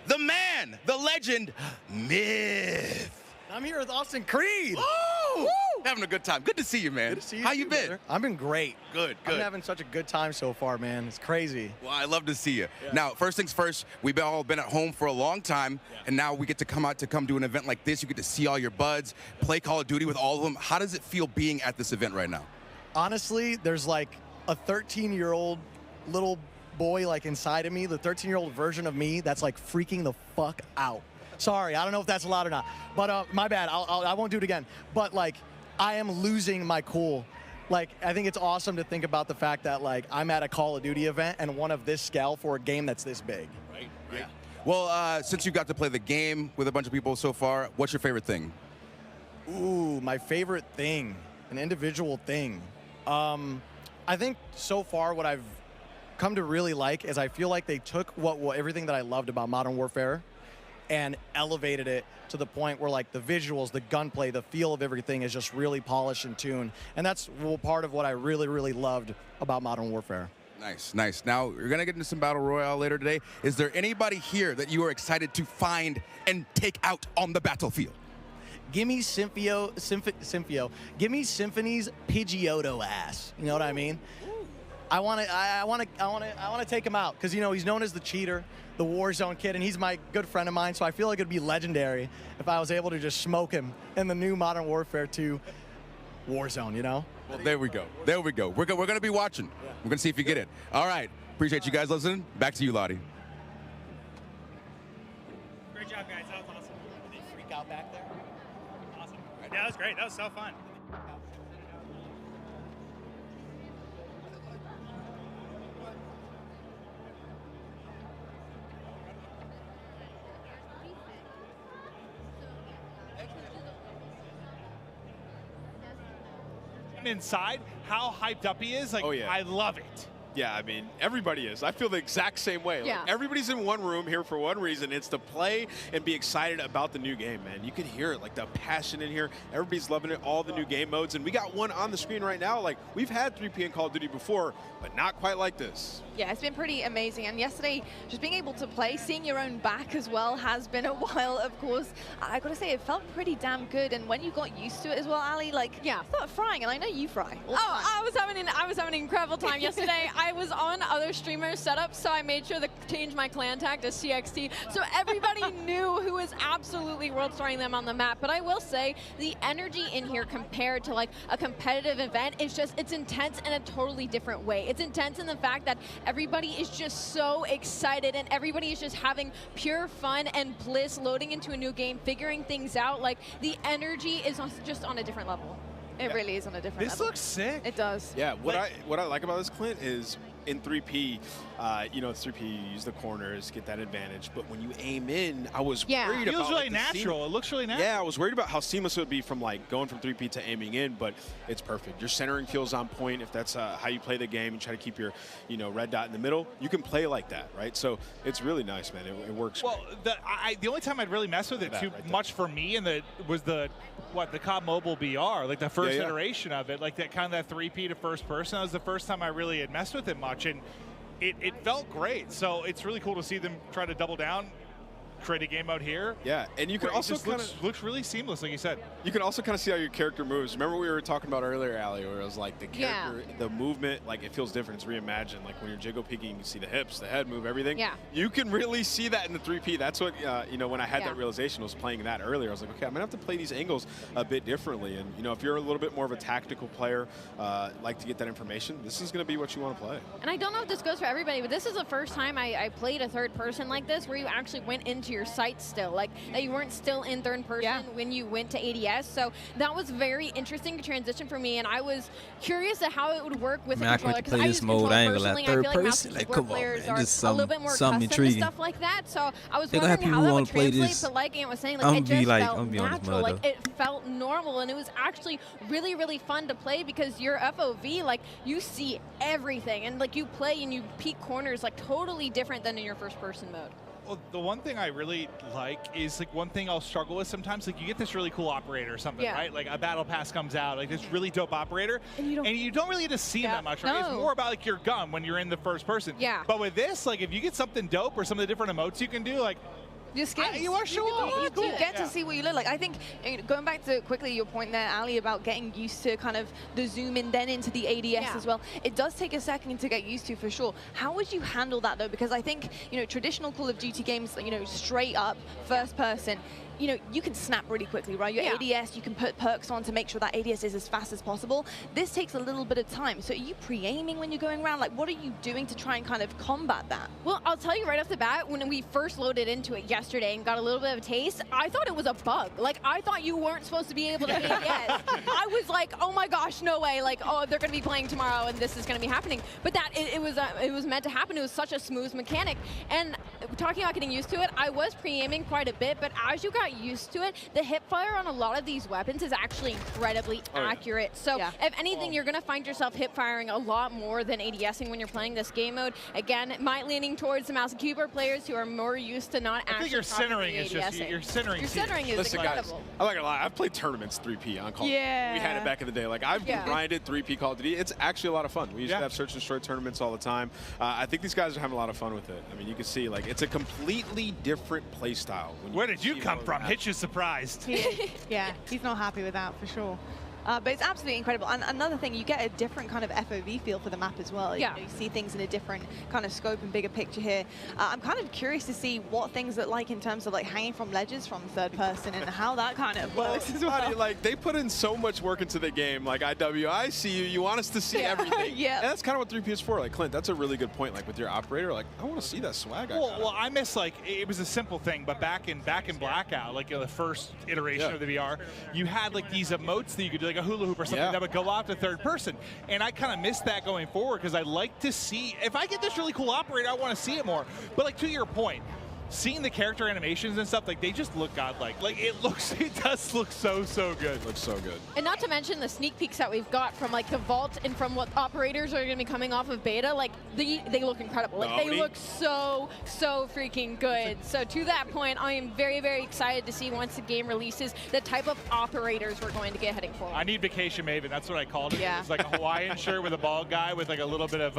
the man, the legend, Myth. I'm here with Austin Creed. Woo! Having a good time. Good to see you, man. Good to see you. How you been? Brother. I've been great. Good. I'm having such a good time so far, man. It's crazy. Well, I love to see you. Yeah. Now, first things first, we've all been at home for a long time, and now we get to come out to come do an event like this. You get to see all your buds, play Call of Duty with all of them. How does it feel being at this event right now? Honestly, there's like a 13-year-old little boy like inside of me, the 13-year-old version of me that's like freaking the fuck out. Sorry, I don't know if that's allowed or not, but my bad, I won't do it again. But like, I am losing my cool. Like, I think it's awesome to think about the fact that like I'm at a Call of Duty event and one of this scale for a game that's this big. Right. Yeah. Well, since you got to play the game with a bunch of people so far, what's your favorite thing? Ooh, my favorite thing, an individual thing. I think so far what I've come to really like is I feel like they took everything that I loved about Modern Warfare and elevated it to the point where like the visuals, the gunplay, the feel of everything is just really polished and tuned. And that's part of what I really, really loved about Modern Warfare. Nice, nice. Now, we're going to get into some Battle Royale later today. Is there anybody here that you are excited to find and take out on the battlefield? Give me Give me Symphony's Pidgeotto ass. You know what I mean? I want to take him out because, you know, he's known as the cheater, the Warzone kid, and he's my good friend of mine. So I feel like it'd be legendary if I was able to just smoke him in the new Modern Warfare 2 Warzone. You know? Well, there we go. There we go. We're going to be watching. Yeah. We're going to see if you get it. All right. Appreciate you guys listening. Back to you, Lottie. Great job, guys. That was awesome. Did they freak out back there? Awesome. Yeah, that was great. That was so fun. Inside, how hyped up he is, like, oh, yeah. I love it. Yeah, I mean, everybody is. I feel the exact same way. Yeah. Like, everybody's in one room here for one reason. It's to play and be excited about the new game, man. You can hear it, like the passion in here. Everybody's loving it, all the new game modes. And we got one on the screen right now. Like, we've had 3P in Call of Duty before, but not quite like this. Yeah, it's been pretty amazing. And yesterday, just being able to play, seeing your own back as well has been a while, of course. I gotta say, it felt pretty damn good. And when you got used to it as well, Ali, like, yeah, I started frying, and I know you fry. Oh, I was having an incredible time yesterday. I was on other streamers' setups, so I made sure to change my clan tag to CXT, so everybody knew who was absolutely world starring them on the map. But I will say, the energy in here compared to like a competitive event is just, it's intense in a totally different way. It's intense in the fact that everybody is just so excited and everybody is just having pure fun and bliss loading into a new game, figuring things out. Like, the energy is just on a different level. It really is on a different level. This looks sick. It does. Yeah, what I like about this, Clint, is in 3P, you know, it's 3P, you use the corners, get that advantage. But when you aim in, I was worried about it feels really like, natural. It looks really natural. Yeah, I was worried about how seamless it would be from like going from 3P to aiming in, but it's perfect. Your centering feels on point. If that's how you play the game and try to keep your, you know, red dot in the middle, you can play like that, right? So it's really nice, man. It works. Well, the only time I'd really messed with it too much for me was the COD Mobile BR, like the first iteration of it, like that kind of that 3P to first person. That was the first time I really had messed with it much, and it felt great. So it's really cool to see them try to double down, create a game mode here. Yeah, and you can also looks really seamless, like you said. You can also kind of see how your character moves. Remember we were talking about earlier, Ali, where it was like the character, the movement, like it feels different. It's reimagined. Like when you're jiggle peeking, you see the hips, the head move, everything. Yeah. You can really see that in the 3P. That's what, you know, when I had that realization, I was playing that earlier. I was like, okay, I'm going to have to play these angles a bit differently. And, you know, if you're a little bit more of a tactical player, like to get that information, this is going to be what you want to play. And I don't know if this goes for everybody, but this is the first time I played a third person like this, where you actually went into your sights still. Like, that you weren't still in third person when you went to ADS. So that was very interesting to transition for me, and I was curious at how it would work with the controller, because I use controller personally. I feel like most keyboard players are a little bit more accustomed to stuff like that. So I was wondering how that would translate, but like Ant was saying, like, it just felt natural. Like, it felt normal, and it was actually really, really fun to play, because your FOV, like, you see everything, and like you play and you peek corners like totally different than in your first person mode. Well, the one thing I really like is, like, one thing I'll struggle with sometimes, like, you get this really cool operator or something, right? Like, a battle pass comes out, like this really dope operator, and you don't really get to see that much, right? It's more about, like, your gun when you're in the first person. Yeah. But with this, like, if you get something dope or some of the different emotes you can do, like, your skins. You are showing You get to see what you look like. I think, going back to quickly your point there, Ali, about getting used to kind of the zoom in then into the ADS as well. It does take a second to get used to, for sure. How would you handle that, though? Because I think, you know, traditional Call of Duty games, you know, straight up first person, you know, you can snap really quickly, right? Your ADS, you can put perks on to make sure that ADS is as fast as possible. This takes a little bit of time. So are you pre-aiming when you're going around? Like, what are you doing to try and kind of combat that? Well, I'll tell you right off the bat, when we first loaded into it yesterday and got a little bit of a taste, I thought it was a bug. Like, I thought you weren't supposed to be able to hit ADS. I was like, oh my gosh, no way. Like, oh, they're going to be playing tomorrow and this is going to be happening. But that, it was meant to happen. It was such a smooth mechanic. And talking about getting used to it, I was pre-aiming quite a bit, but as you got used to it, the hip fire on a lot of these weapons is actually incredibly accurate. So if anything, you're going to find yourself hip firing a lot more than ADSing when you're playing this game mode. Again, might leaning towards the mouse and keyboard players who are more used to not actually your centering is just your centering. Your centering is Listen, incredible. Guys, I'm not gonna lie. I've played tournaments 3P on Call. We had it back in the day. Like, I've grinded 3P Call of Duty. It's actually a lot of fun. We used to have search and destroy tournaments all the time. I think these guys are having a lot of fun with it. I mean, you can see, like, it's a completely different play style. Where did you come from? Hitch is surprised. Yeah, he's not happy with that, for sure. But it's absolutely incredible. And another thing, you get a different kind of FOV feel for the map as well. You know, you see things in a different kind of scope and bigger picture here. I'm kind of curious to see what things look like in terms of like hanging from ledges from third person and how that kind of works as well. Like, they put in so much work into the game. Like, IW, I see you. You want us to see everything. And that's kind of what 3P is for. Like, Clint, that's a really good point. Like, with your operator, like, I want to see that swag. Well, I miss, like, it was a simple thing, but back in Blackout, like, you know, the first iteration of the VR, you had like these emotes that you could do, like a hula hoop or something that would go out to third person. And I kind of miss that going forward, because I like to see, if I get this really cool operator, I want to see it more. But like, to your point, seeing the character animations and stuff, like, they just look godlike. Like, it does look so good. It looks so good. And not to mention the sneak peeks that we've got from like the vault and from what operators are going to be coming off of beta. Like, they look incredible. Like, they look so freaking good. So to that point, I am very, very excited to see, once the game releases, the type of operators we're going to get heading forward. I need Vacation Maven. That's what I called it. It's like a Hawaiian shirt with a bald guy with like a little bit of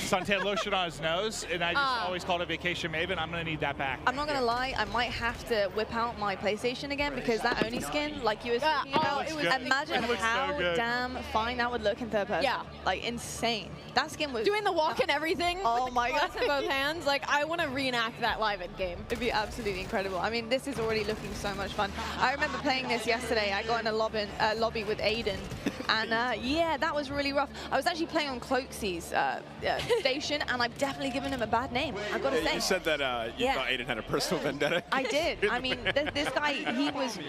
suntan lotion on his nose, and I just always called it Vacation Maven. I'm going to gonna need that back. I'm not gonna lie, I might have to whip out my PlayStation again because that Oni skin, like you were talking about, imagine how damn fine that would look in third person. Yeah. Like insane. That skin was doing the walk and everything. Oh with my the god! in both hands. Like I want to reenact that live in game. It'd be absolutely incredible. I mean, this is already looking so much fun. I remember playing this yesterday. I got in a lobby with Aiden, and yeah, that was really rough. I was actually playing on Cloaksy's station, and I've definitely given him a bad name. I've got to say. You said that you thought Aiden had a personal vendetta. I did. I mean, this guy,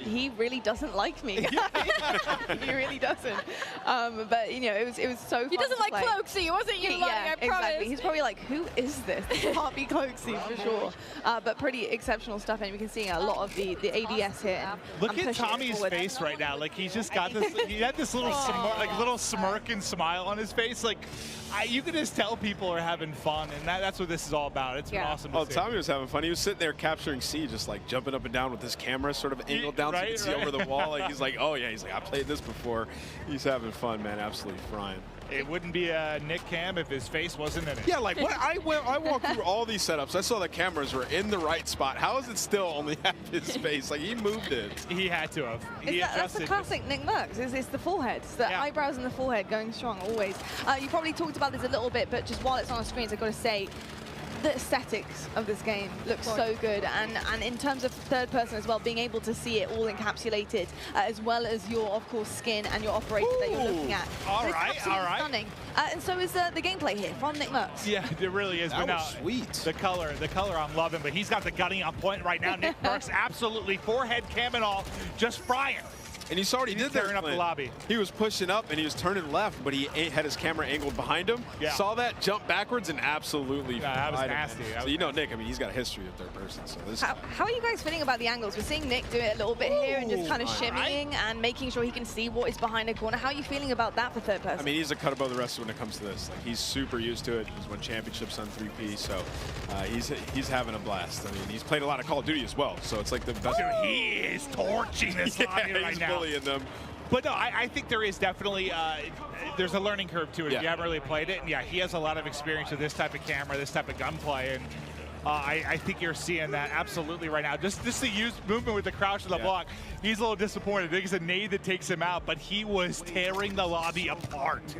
he really doesn't like me. He really doesn't. But you know, it was so fun. He doesn't like play. Cloaksy. It wasn't you, Lottie, I promise. Exactly. He's probably like, who is this? This can't be Cloaksy for sure. But pretty exceptional stuff, and we can see a lot of the ADS here. Look at Tommy's face right now. Like he's just got this. He had this little little smirk and smile on his face. Like you can just tell people are having fun, and that's what this is all about. It's been awesome to see. Tommy was having fun. He was sitting there capturing C, just like jumping up and down with his camera sort of angled down so you can see over the wall. Like he's like, oh yeah, he's like, I played this before. He's having fun, man. Absolutely frying. It wouldn't be a Nick cam if his face wasn't in it. Yeah, like what I walked through all these setups. I saw the cameras were in the right spot. How is it still only half his face? Like he moved it. He had to have. That's the classic Nick Merckx. It's the forehead. It's the eyebrows and the forehead going strong always. You probably talked about this a little bit, but just while it's on the screens, I've got to say, the aesthetics of this game looks so good, and in terms of third person as well, being able to see it all encapsulated, as well as your, of course, skin and your operator that you're looking at. All right. Stunning. And so is the gameplay here from Nick Merckx. Yeah, it really is. That was sweet. The color I'm loving, but he's got the gunning on point right now. Nick Merckx absolutely forehead cam and all, just frying. And you saw what he did there, up the lobby. He was pushing up and he was turning left, but he had his camera angled behind him. Yeah. Saw that, jump backwards, and absolutely that was nasty. So you know Nick, I mean, he's got a history of third person. So this. How are you guys feeling about the angles? We're seeing Nick do it a little bit here and just kind of shimmying and making sure he can see what is behind the corner. How are you feeling about that for third person? I mean, he's a cut above the rest when it comes to this. Like he's super used to it. He's won championships on 3P, so he's having a blast. I mean, he's played a lot of Call of Duty as well, so it's like the best. Dude, he is torching this lobby right now. He's bullying them. But no, I think there is definitely there's a learning curve to it if you haven't really played it. And yeah, he has a lot of experience with this type of camera, this type of gunplay, and I think you're seeing that absolutely right now. Just the movement with the crouch to the block. He's a little disappointed. I think it's a nade that takes him out, but he was tearing the lobby apart.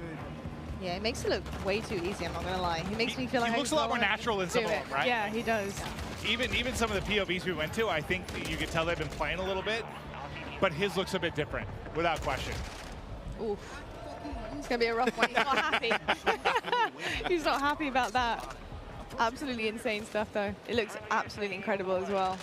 Yeah, it makes it look way too easy, I'm not going to lie. He makes me feel like he looks a lot more natural than some of them, right? Yeah, he does. Even some of the POVs we went to, I think you could tell they've been playing a little bit. But his looks a bit different, without question. Oof. It's going to be a rough one. He's not happy. He's not happy about that. Absolutely insane stuff, though. It looks absolutely incredible as well.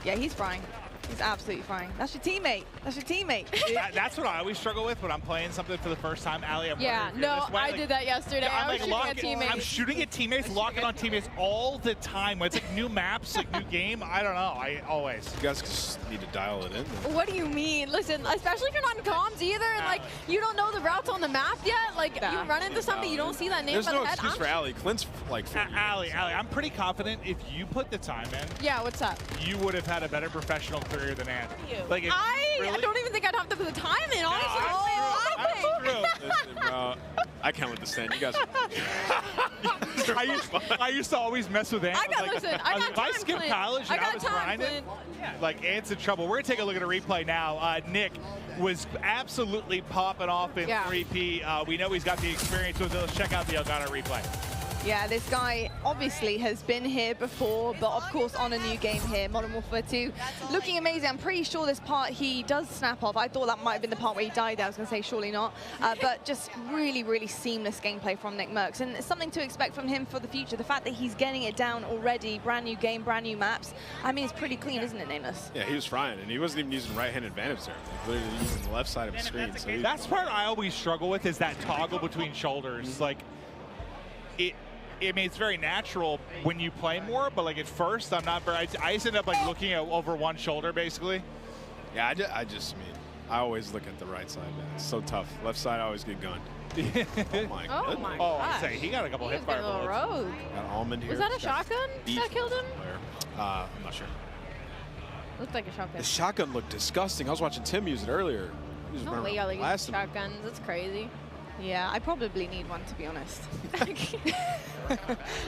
Yeah, he's frying. He's absolutely frying. That's your teammate. That's your teammate. That's what I always struggle with when I'm playing something for the first time. Allie, I'm I did that yesterday. Yeah, I was shooting at teammates. I'm shooting at teammates, locking on teammates all the time. It's like new maps, like new game. I don't know. I always. You guys just need to dial it in. What do you mean? Listen, especially if you're not in comms either, and like you don't know the routes on the map yet. Like you run into something, you don't see that name. There's no excuse for Allie. Clint's like. Allie, I'm pretty confident if you put the time in. Yeah, what's up? You would have had a better professional career than Ann. Like I don't even think I'd have to put the time in, honestly. Listen, bro, I can't let this stand. You guys. I used to always mess with Ann. If I skipped college and I was grinding, like Ant's in trouble. We're gonna take a look at a replay now. Nick was absolutely popping off in 3P. We know he's got the experience with it. Let's check out the Elgato replay. Yeah, this guy obviously has been here before, but of course on a new game here, Modern Warfare 2. Looking amazing. I'm pretty sure this part he does snap off. I thought that might have been the part where he died. I was going to say surely not. But just really, really seamless gameplay from Nick Merckx. And it's something to expect from him for the future. The fact that he's getting it down already, brand new game, brand new maps. I mean, it's pretty clean, isn't it, Nameless? Yeah, he was frying, and he wasn't even using right-hand advantage there. He was literally using the left side of the screen. So that's part I always struggle with is that toggle between shoulders. Like, I mean, it's very natural when you play more, but like at first, I'm not very. I just end up like looking at over one shoulder, basically. Yeah, I always look at the right side, man. It's so tough. Left side, I always get gunned. Oh my goodness. Oh, I say he got a couple hit fire bullets. Got almond here. Was that a shotgun that killed him? I'm not sure. Looked like a shotgun. The shotgun looked disgusting. I was watching Tim use it earlier. No way y'all like shotguns. That's crazy. Yeah, I probably need one, to be honest.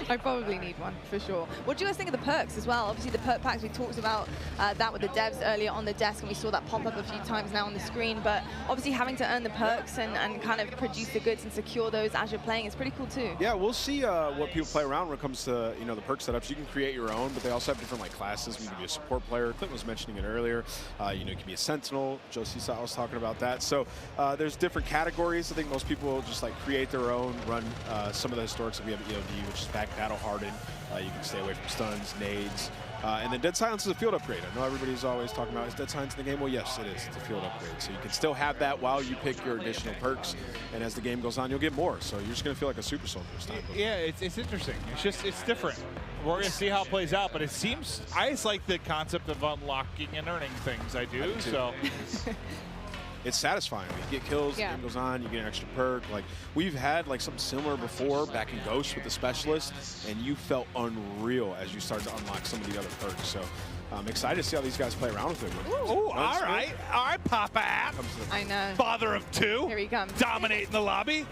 I probably need one, for sure. What do you guys think of the perks as well? Obviously, the perk packs, we talked about that with the devs earlier on the desk, and we saw that pop up a few times now on the screen. But obviously, having to earn the perks and kind of produce the goods and secure those as you're playing is pretty cool, too. Yeah, we'll see what people play around when it comes to, you know, the perk setups. You can create your own, but they also have different, like, classes. You can be a support player. Clint was mentioning it earlier. You know, you can be a sentinel. Josie was talking about that. So there's different categories. I think most people will just, like, create their own, run some of the historics that we have at EOD, which is back battle hardened. You can stay away from stuns, nades. And then Dead Silence is a field upgrade. I know everybody's always talking about, is Dead Silence in the game? Well, yes, it is. It's a field upgrade. So you can still have that while you pick your additional perks. And as the game goes on, you'll get more. So you're just going to feel like a super soldier this time. Yeah, it's interesting. It's different. We're going to see how it plays out. But it seems, I just like the concept of unlocking and earning things. I do. So. It's satisfying. You get kills, the game goes on, you get an extra perk. Like, we've had like something similar before back in Ghost with the Specialist, and you felt unreal as you started to unlock some of the other perks. So I'm excited to see how these guys play around with it. Ooh, all right, Papa App. I know. Father of two. Here he comes. Dominating the lobby.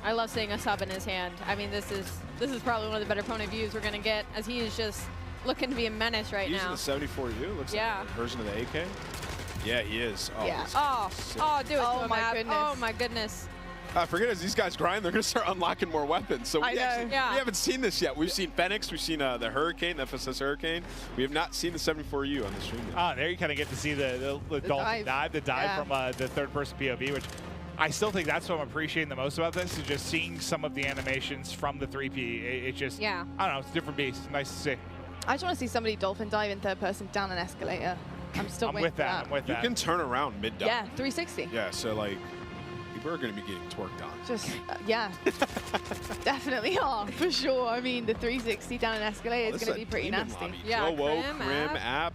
I love seeing a sub in his hand. I mean, this is probably one of the better opponent views we're going to get, as he is just looking to be a menace right now. Using the 74U, looks like a version of the AK. Yeah, he is. Oh, yeah. Do it to him, my goodness. Oh, my goodness. I forget, as these guys grind, they're going to start unlocking more weapons. So we haven't seen this yet. We've seen Fenix, we've seen the Hurricane, the FSS Hurricane. We have not seen the 74U on the stream yet. There you kind of get to see the Dolphin dive, from the third-person POV, which I still think that's what I'm appreciating the most about this, is just seeing some of the animations from the 3P. It just, I don't know, it's a different beast. Nice to see. I just want to see somebody Dolphin dive in third person down an escalator. I'm still waiting for that. I'm with that. You can turn around mid-dive. Yeah, 360. Yeah, so like, people are going to be getting tworked on. Just, yeah. Definitely are, for sure. I mean, the 360 down an escalator is going to be pretty nasty. Lobby. Yeah, Crim, App.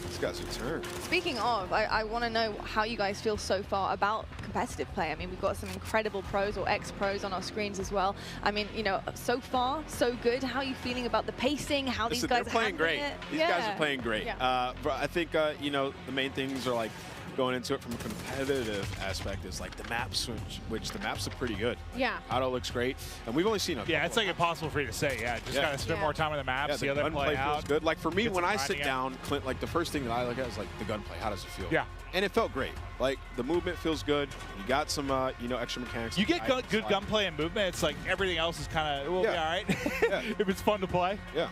These guys are turned. Speaking of, I want to know how you guys feel so far about competitive play. I mean, we've got some incredible pros or ex-pros on our screens as well. I mean, you know, so far, so good. How are you feeling about the pacing? How these guys are playing great. These guys are playing great. Yeah. But I think, you know, the main things are like, going into it from a competitive aspect is like the maps, which the maps look pretty good. Yeah. Auto looks great, and we've only seen a Yeah, it's like impossible for you to say. Yeah, just gotta spend more time on the maps. Yeah, the other play feels good. Like for me, Get when some I sit grinding down, Clint, like the first thing that I look at is like the gunplay. How does it feel? Yeah. And it felt great. Like the movement feels good. You got some, you know, extra mechanics. You get good gunplay and movement. It's like everything else is kind of be all right. If it's fun to play. Yeah.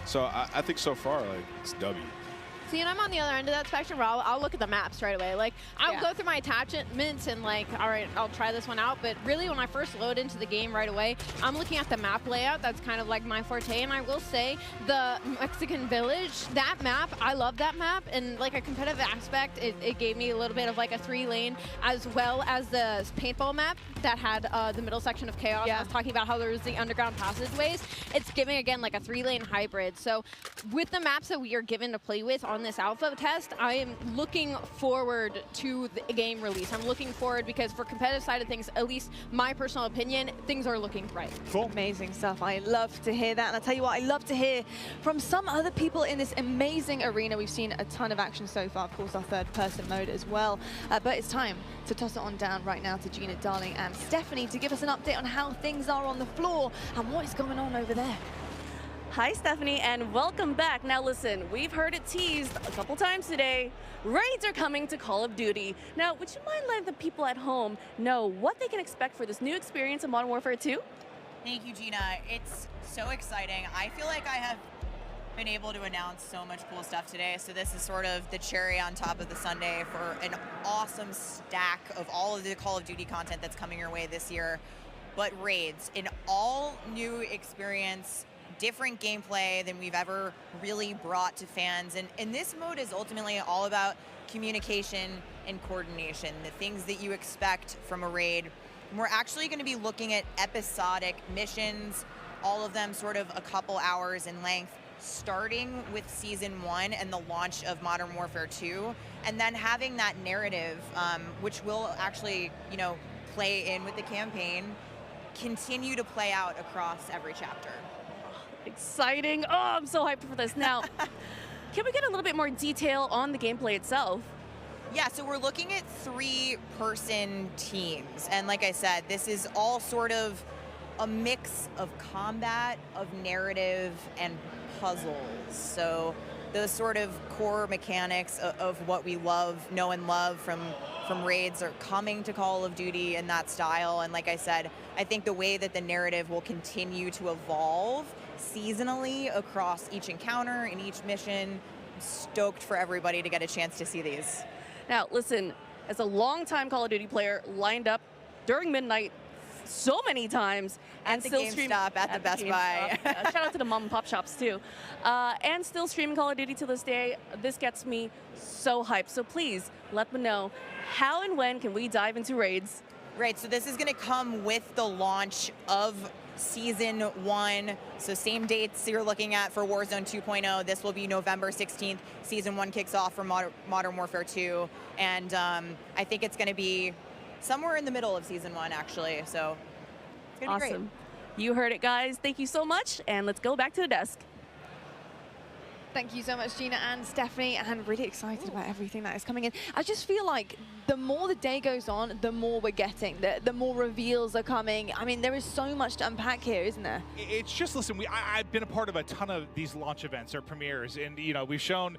So I think so far, like it's W. See, and I'm on the other end of that spectrum where I'll look at the maps right away. Like, I'll go through my attachments and like, all right, I'll try this one out. But really, when I first load into the game right away, I'm looking at the map layout. That's kind of like my forte. And I will say, the Mexican Village, that map, I love that map. And like a competitive aspect, it gave me a little bit of like a 3-lane, as well as the paintball map that had the middle section of Chaos. I was talking about how there was the underground passageways. It's giving, again, like a 3-lane hybrid. So with the maps that we are given to play with on this alpha test, I am looking forward to the game release. I'm looking forward because for competitive side of things, at least my personal opinion, things are looking bright. Cool. Amazing stuff. I love to hear that. And I'll tell you what, I love to hear from some other people in this amazing arena. We've seen a ton of action so far, of course, our third-person mode as well. But it's time to toss it on down right now to Gina, Darling, and Stephanie to give us an update on how things are on the floor and what is going on over there. Hi, Stephanie, and welcome back. Now listen, we've heard it teased a couple times today. Raids are coming to Call of Duty. Now, would you mind letting the people at home know what they can expect for this new experience in Modern Warfare 2? Thank you, Gina. It's so exciting. I feel like I have been able to announce so much cool stuff today. So this is sort of the cherry on top of the sundae for an awesome stack of all of the Call of Duty content that's coming your way this year. But Raids, an all new experience, different gameplay than we've ever really brought to fans. And this mode is ultimately all about communication and coordination, the things that you expect from a raid. And we're actually going to be looking at episodic missions, all of them sort of a couple hours in length, starting with Season 1 and the launch of Modern Warfare 2, and then having that narrative, which will actually, you know, play in with the campaign, continue to play out across every chapter. Exciting. Oh, I'm so hyped for this. Now, can we get a little bit more detail on the gameplay itself? Yeah, so we're looking at 3-person teams. And like I said, this is all sort of a mix of combat, of narrative, and puzzles. So those sort of core mechanics of what we know and love from raids are coming to Call of Duty in that style. And like I said, I think the way that the narrative will continue to evolve seasonally across each encounter and each mission, I'm stoked for everybody to get a chance to see these. Now, listen, as a longtime Call of Duty player, lined up during midnight so many times, and the still GameStop, at the Best Buy. Shout out to the mom and pop shops too, and still streaming Call of Duty to this day. This gets me so hyped. So please let me know how and when can we dive into raids. Right. So this is going to come with the launch of Season 1. So same dates you're looking at for Warzone 2.0. This will be November 16th. Season 1 kicks off for Modern Warfare 2. And I think it's going to be somewhere in the middle of Season 1, actually. So it's going to be great. Awesome. You heard it, guys. Thank you so much. And let's go back to the desk. Thank you so much, Gina and Stephanie, and really excited about everything that is coming in. I just feel like the more the day goes on, the more we're getting, the more reveals are coming. I mean, there is so much to unpack here, isn't there? It's just, listen, I've been a part of a ton of these launch events or premieres, and you know, we've shown,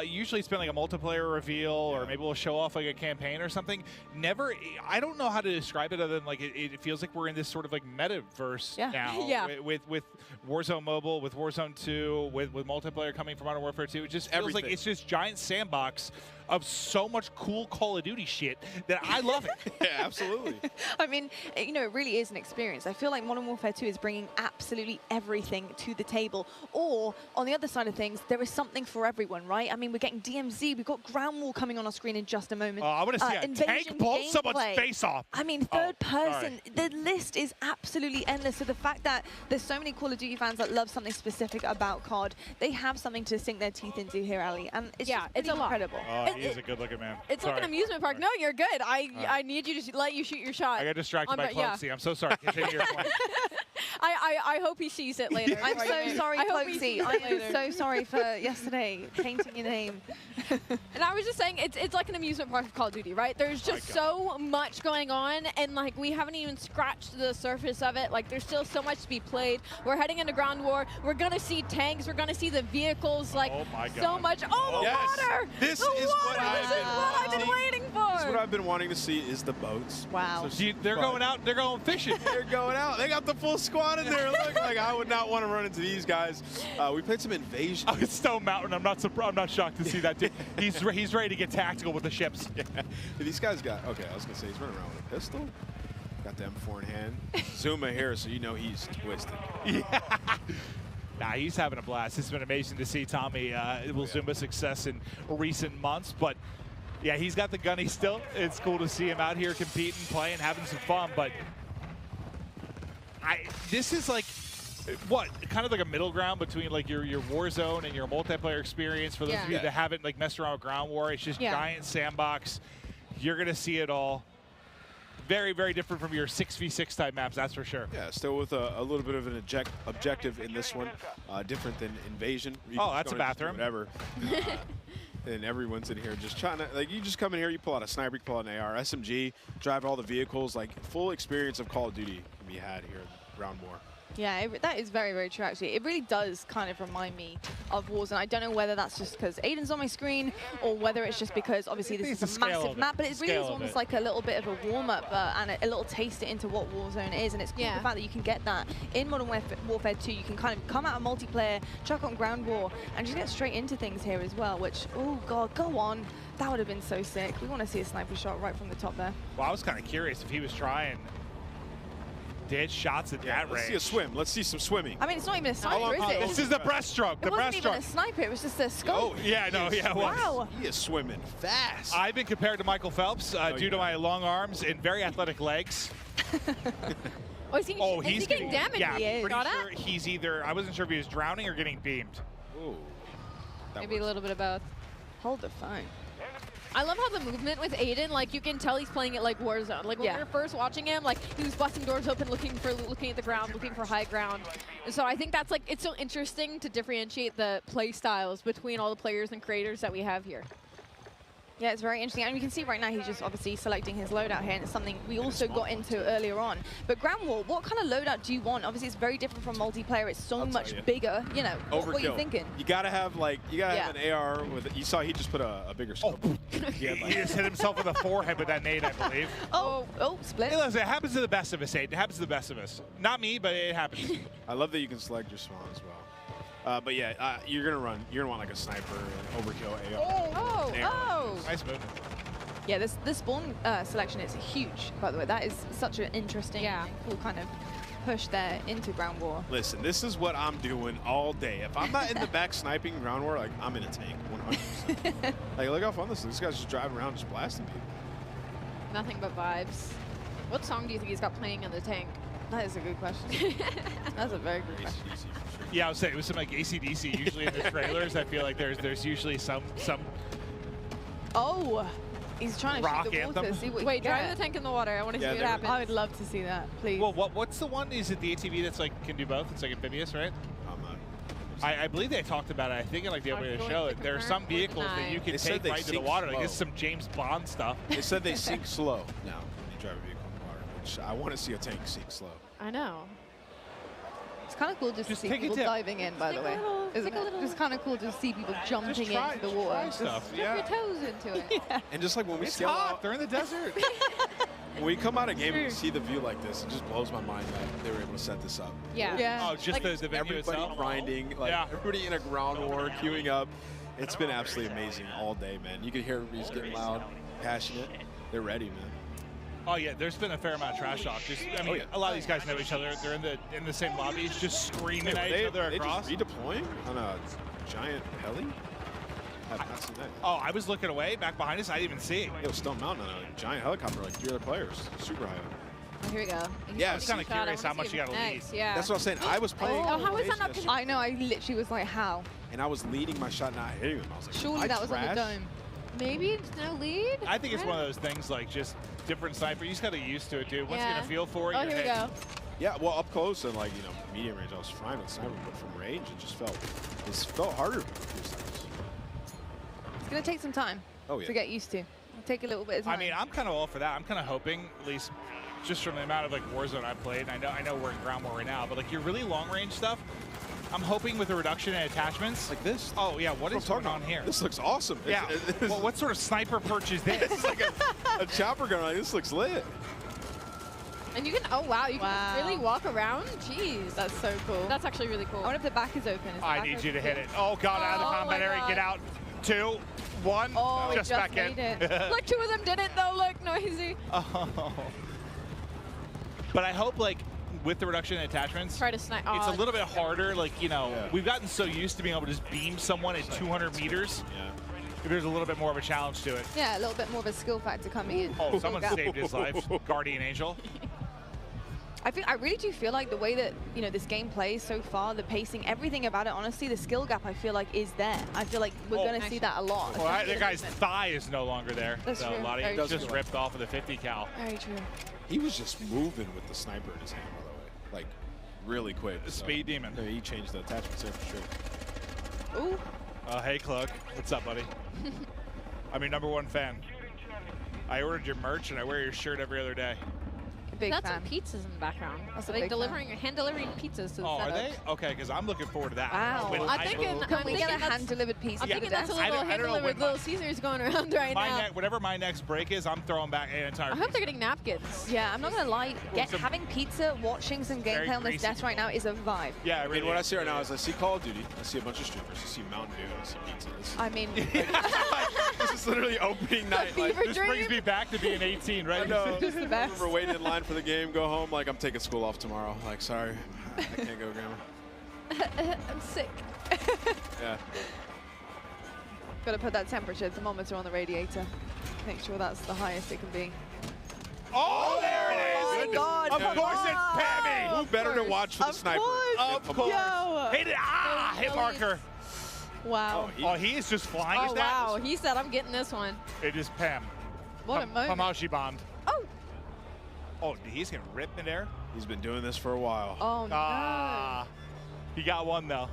usually it's been like a multiplayer reveal, or maybe we'll show off like a campaign or something. Never, I don't know how to describe it other than like it feels like we're in this sort of like metaverse now. With Warzone Mobile, with Warzone 2, with multiplayer coming from Modern Warfare 2. It just feels like it's just giant sandbox of so much cool Call of Duty shit that I love it. Yeah, absolutely. I mean, you know, it really is an experience. I feel like Modern Warfare 2 is bringing absolutely everything to the table. Or, on the other side of things, there is something for everyone, right? I mean, we're getting DMZ, we've got Ground War coming on our screen in just a moment. Oh, I want to see a tank blow someone's face off. I mean, third person, the list is absolutely endless. So the fact that there's so many Call of Duty fans that love something specific about COD, they have something to sink their teeth into here, Ali. And it's just it's a lot. incredible. He is a good-looking man. It's like an amusement park. No, you're good. I need you to let you shoot your shot. I got distracted by Cloaksy. I'm so sorry. Continue your point. I hope he sees it later. I'm so sorry, Cloaksy. I am so sorry for yesterday painting your name. And I was just saying, it's like an amusement park of Call of Duty, right? There's just so much going on, and like we haven't even scratched the surface of it. Like there's still so much to be played. We're heading into Ground War. We're gonna see tanks. We're gonna see the vehicles. Like so much. Oh, the water! This the is water. what I've been waiting for. This is what I've been wanting to see is the boats. Wow. So they're going out. They're going fishing. They're going out. They got the full squad in there. Look, like I would not want to run into these guys. We played some Invasion. Oh, it's Stone Mountain. I'm not shocked to see that. Dude. He's ready to get tactical with the ships. Yeah. These guys got. Okay, I was gonna say he's running around with a pistol. Got the M4 in hand. Zuma here, so you know he's twisted. Yeah. Nah, he's having a blast. It's been amazing to see Tommy Zuma's success in recent months, but yeah, he's got the gunny still. It's cool to see him out here competing, playing, having some fun, but this is like, what, kind of like a middle ground between like your Warzone and your multiplayer experience for those of you that haven't like messed around with Ground War. It's just giant sandbox. You're going to see it all. Very, very different from your 6v6 type maps, that's for sure. Yeah, still with a little bit of an objective in this one, different than Invasion. Oh, that's a bathroom. Whatever. And everyone's in here just trying to, like, you just come in here, you pull out a sniper, you pull out an AR, SMG, drive all the vehicles, like, full experience of Call of Duty can be had here in Ground War. Yeah, that is very, very true, actually. It really does kind of remind me of Warzone. I don't know whether that's just because Aiden's on my screen or whether it's just because, obviously, this is a massive map, but it really is almost like a little bit of a warm-up and a little taste into what Warzone is, and it's cool the fact that you can get that in Modern Warfare 2. You can kind of come out of multiplayer, chuck on Ground War, and just get straight into things here as well, which, oh, God, go on. That would have been so sick. We want to see a sniper shot right from the top there. Well, I was kind of curious if he was trying to hit shots at that range. Let's see a swim. Let's see some swimming. I mean, it's not even a sniper, is it? This is the breaststroke. It wasn't even a sniper. It was just a scope. Oh, yeah, no, yeah, it was. Wow. He is swimming fast. I've been compared to Michael Phelps due to my long arms and very athletic legs. Is he getting damaged? Yeah, pretty sure he's either, I wasn't sure if he was drowning or getting beamed. Ooh. Maybe a little bit of both. Hold the phone. I love how the movement with Aiden, like you can tell he's playing it like Warzone. Like when we were first watching him, like he was busting doors open, looking at the ground, looking for high ground. And so I think that's like, it's so interesting to differentiate the play styles between all the players and creators that we have here. Yeah, it's very interesting. And you can see right now he's just obviously selecting his loadout here, and it's something we also got into earlier on. But Ground War, what kind of loadout do you want? Obviously, it's very different from multiplayer. It's so much bigger. You know, what are you thinking? You gotta have have an AR with. You saw he just put a bigger scope. He just hit himself in the forehead with that nade, I believe. Split. Hey, listen, it happens to the best of us, Aiden. It happens to the best of us. Not me, but it happens. I love that you can select your spawn as well. But yeah, you're gonna want like a sniper, an overkill AR. Nice movement. Yeah, this spawn selection is huge, by the way. That is such an interesting, cool kind of push there into Ground War. Listen, this is what I'm doing all day. If I'm not in the back sniping Ground War, like I'm in a tank, 100%. Like, look how fun this is. This guy's just driving around, just blasting people. Nothing but vibes. What song do you think he's got playing in the tank? That is a good question. That's a very good question. Yeah, I was saying it was some like AC/DC. Usually in the trailers, I feel like there's usually some. Oh, he's trying to rock shoot the water. anthem. See what Wait, drive the tank in the water. I want to see what happens. I would love to see that, please. Well, what's the one? Is it the ATV that's like can do both? It's like amphibious, right? I believe they talked about it. I think in like the opening of the show, there are some vehicles that you can take right to the water. Like it's some James Bond stuff. They said they sink slow now when you drive a vehicle in the water, which I want to see a tank sink slow. I know. It's kind of cool just to see people diving in, by the way. Isn't it? It's kind of cool to see people jumping into the water. Stuff. Dip your toes into it. And just like when we It's scale hot. out, They're in the desert. when we come out of game and we see the view like this, it just blows my mind that they were able to set this up. Yeah. Oh, just Like, the venue Everybody itself. grinding, like everybody in a ground war queuing up. It's been absolutely amazing all day, man. You can hear everybody's getting loud, passionate. They're ready, man. Oh yeah, there's been a fair amount of trash talk. Just, I mean, a lot of these guys know each other. They're in the same lobbies, just screaming at each other across. They just redeploying on a giant heli. I have not seen that. Oh, I was looking away, back behind us. I didn't even see it. It was Stone Mountain on a giant helicopter, like 3 other players, super high. Here we go. Yeah, I was kind of curious how much you got to lead. Yeah. That's what I'm saying. I was playing. Oh, how is that not? I know. I literally was like, how? And I was leading my shot, not hitting him. I was like, surely that was on the dome. Maybe it's no lead. I think it's one of those things like just different sniper. You just got to get used to it, dude. Once you get a feel for it, Oh, you're here we hitting. go. Yeah, well, up close and like medium range, I was fine with sniper, but from range, it felt harder. It's gonna take some time to get used to. It'll take a little bit of time. I mean, I'm kind of all for that. I'm kind of hoping, at least just from the amount of like Warzone I played. I know we're in Ground War right now, but like your really long range stuff, I'm hoping with a reduction in attachments. Like this? Oh yeah, what is going on here? This looks awesome. Yeah. Well, what sort of sniper perch is this? It's like a chopper gun. Like, this looks lit. And you can, oh wow, you can really walk around? Jeez. That's so cool. That's actually really cool. I wonder if the back is open. I need you to hit it. Oh God, out of the combat area, get out. 2, 1, just back in. Like 2 of them did it though, look, noisy. Oh. But I hope like with the reduction in attachments, Try to snipe. it's a little bit harder. Like, we've gotten so used to being able to just beam someone at 200 meters. Yeah. There's a little bit more of a challenge to it. Yeah, a little bit more of a skill factor coming in. Oh, someone saved his life. Guardian Angel. I really do feel like the way that this game plays so far, the pacing, everything about it, honestly, the skill gap I feel like is there. I feel like we're going to see that a lot. Well, that guy's thigh is no longer there. That's so true. a lot of Very it true. just ripped off of the 50 cal. Very true. He was just moving with the sniper in his hand, by the way. Like, really quick. The speed demon. He changed the attachments there for sure. Ooh. Hey, Clug. What's up, buddy? I'm your #1 fan. I ordered your merch, and I wear your shirt every other day. Big That's fan. some pizzas in the background. That's a Like big hand delivering pizzas to the Oh, are setup. they? Okay, because I'm looking forward to that. Wow. When I'm thinking a that's- hand-delivered pizza? I'm to thinking the that's a desk? little I don't know hand-delivered when Little Caesars going around right now. Whatever my next break is, I'm throwing back an entire I hope they're getting napkins. Yeah, I'm not gonna lie. Having pizza, watching some Very gameplay on this greasy desk right now is a vibe. Yeah, I mean, what I see right now is I see Call of Duty, I see a bunch of streamers, I see Mountain Dew, I see pizza. I mean, This is literally opening night. Like, This brings me back to being 18, right? I know. Just the I best. remember waiting in line for the game, go home, like I'm taking school off tomorrow. Like, sorry, I can't go, Grandma. I'm sick. Yeah. Gotta put that temperature thermometer on the radiator. Make sure that's the highest it can be. Oh, there it is! my God. Of course it's Pammy! Who better to watch for the sniper? Of course! Yo. Hit it! Ah! Hit marker! Wow. Oh, he is just flying Oh his that? wow, he said I'm getting this one. It is Pam. What a moment. Pamashi bombed. Oh. Oh, he's getting ripped in there. He's been doing this for a while. Oh no. Ah. He got one though.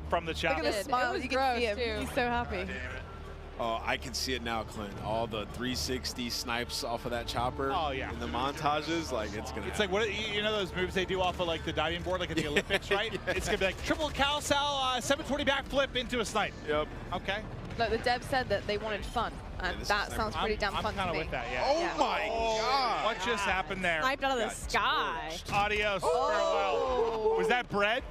From the chop. Look at the It smile. was You can see gross, him. too. He's so happy. Oh, I can see it now, Clint. All the 360 snipes off of that chopper. Oh, yeah. In the montages, like it's gonna. It's like what you know those moves they do off of like the diving board, like at the Olympics, right? Yeah. It's gonna be like triple carousel, 720 backflip into a snipe. Yep. Okay. Look, the dev said that they wanted fun, and that sounds pretty damn fun to me. I'm kind of with that, yeah. Oh my God! What just happened there? Sniped out of the sky. Adios. Farewell. Was that bread?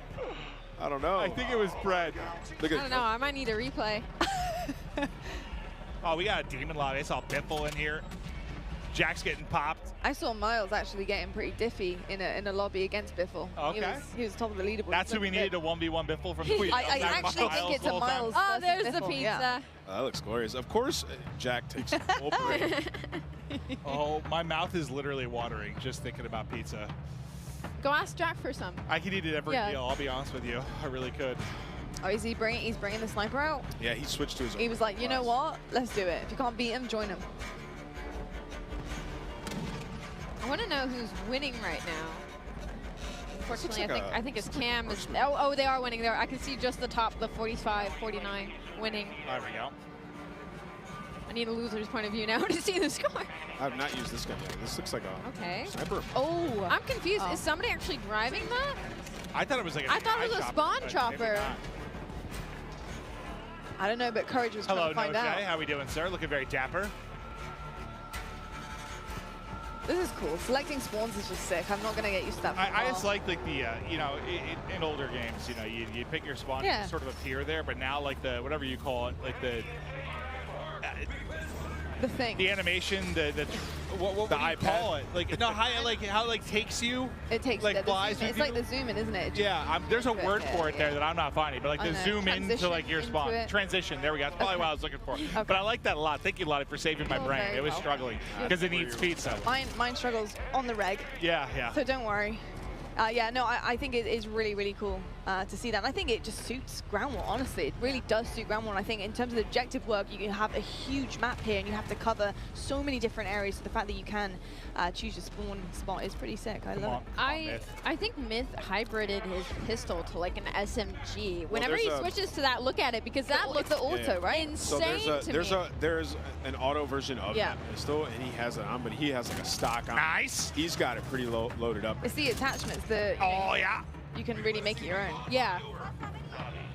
I don't know. I think it was bread. I don't know. I might need a replay. Oh, we got a demon lobby. I saw Biffle in here. Jack's getting popped. I saw Miles actually getting pretty diffy in a lobby against Biffle. Okay. He was top of the leaderboard. That's who we needed to 1-v1 Biffle from the I actually think it's a Miles. Oh, there's the Biffle, pizza. yeah. That looks glorious. Of course, Jack takes a full break. Oh, my mouth is literally watering just thinking about pizza. Go ask Jack for some. I could eat it every meal, I'll be honest with you. I really could. Oh, he's bringing the sniper out? Yeah, he switched to his own. He was like, you know what? Let's do it. If you can't beat him, join him. I want to know who's winning right now. Unfortunately, like I think it's Cam. Is, oh, they are winning there. I can see just the top, the 45, 49 winning. There we go. I need a loser's point of view now to see the score. I have not used this gun yet. This looks like a Okay. sniper. Oh, I'm confused. Is somebody actually driving that? I thought it was like a I thought it was a spawn chopper. I don't know, but Courage was trying Hello, to find No out. Jay. How we doing, sir? Looking very dapper. This is cool. Selecting spawns is just sick. I'm not going to get used to that for a I while. just like the you know, in older games, you know, you pick your spawn, Yeah. you sort of appear there, but now like the, whatever you call it, like the thing. The animation, what do you call it? Like, no, how it like takes you. It takes like the flies. zoom, it's like the zoom in, isn't it? Yeah, there's a word for it there that I'm not finding, but like I the know. zoom into Transition like your into spawn. it. Transition, there we go. That's probably what I was looking for. But I like that a lot. Thank you, Lottie, for saving my You're brain. very It was welcome. struggling because it needs pizza. Mine struggles on the reg. Yeah, yeah. So don't worry. Yeah, no, I think it is really, really cool to see that. And I think it just suits ground war, honestly. It really does suit ground war. And I think in terms of the objective work, you can have a huge map here and you have to cover so many different areas. So the fact that you can choose your spawn spot is pretty sick. I love it. I think Myth hybrided his pistol to like an SMG. Whenever he switches to that, look at it because that looks the auto, right? Insane to me. There's an auto version of that pistol, and he has it on, but he has like a stock on. Nice. He's got it pretty loaded up. It's the attachments that you can really make it your own. Yeah.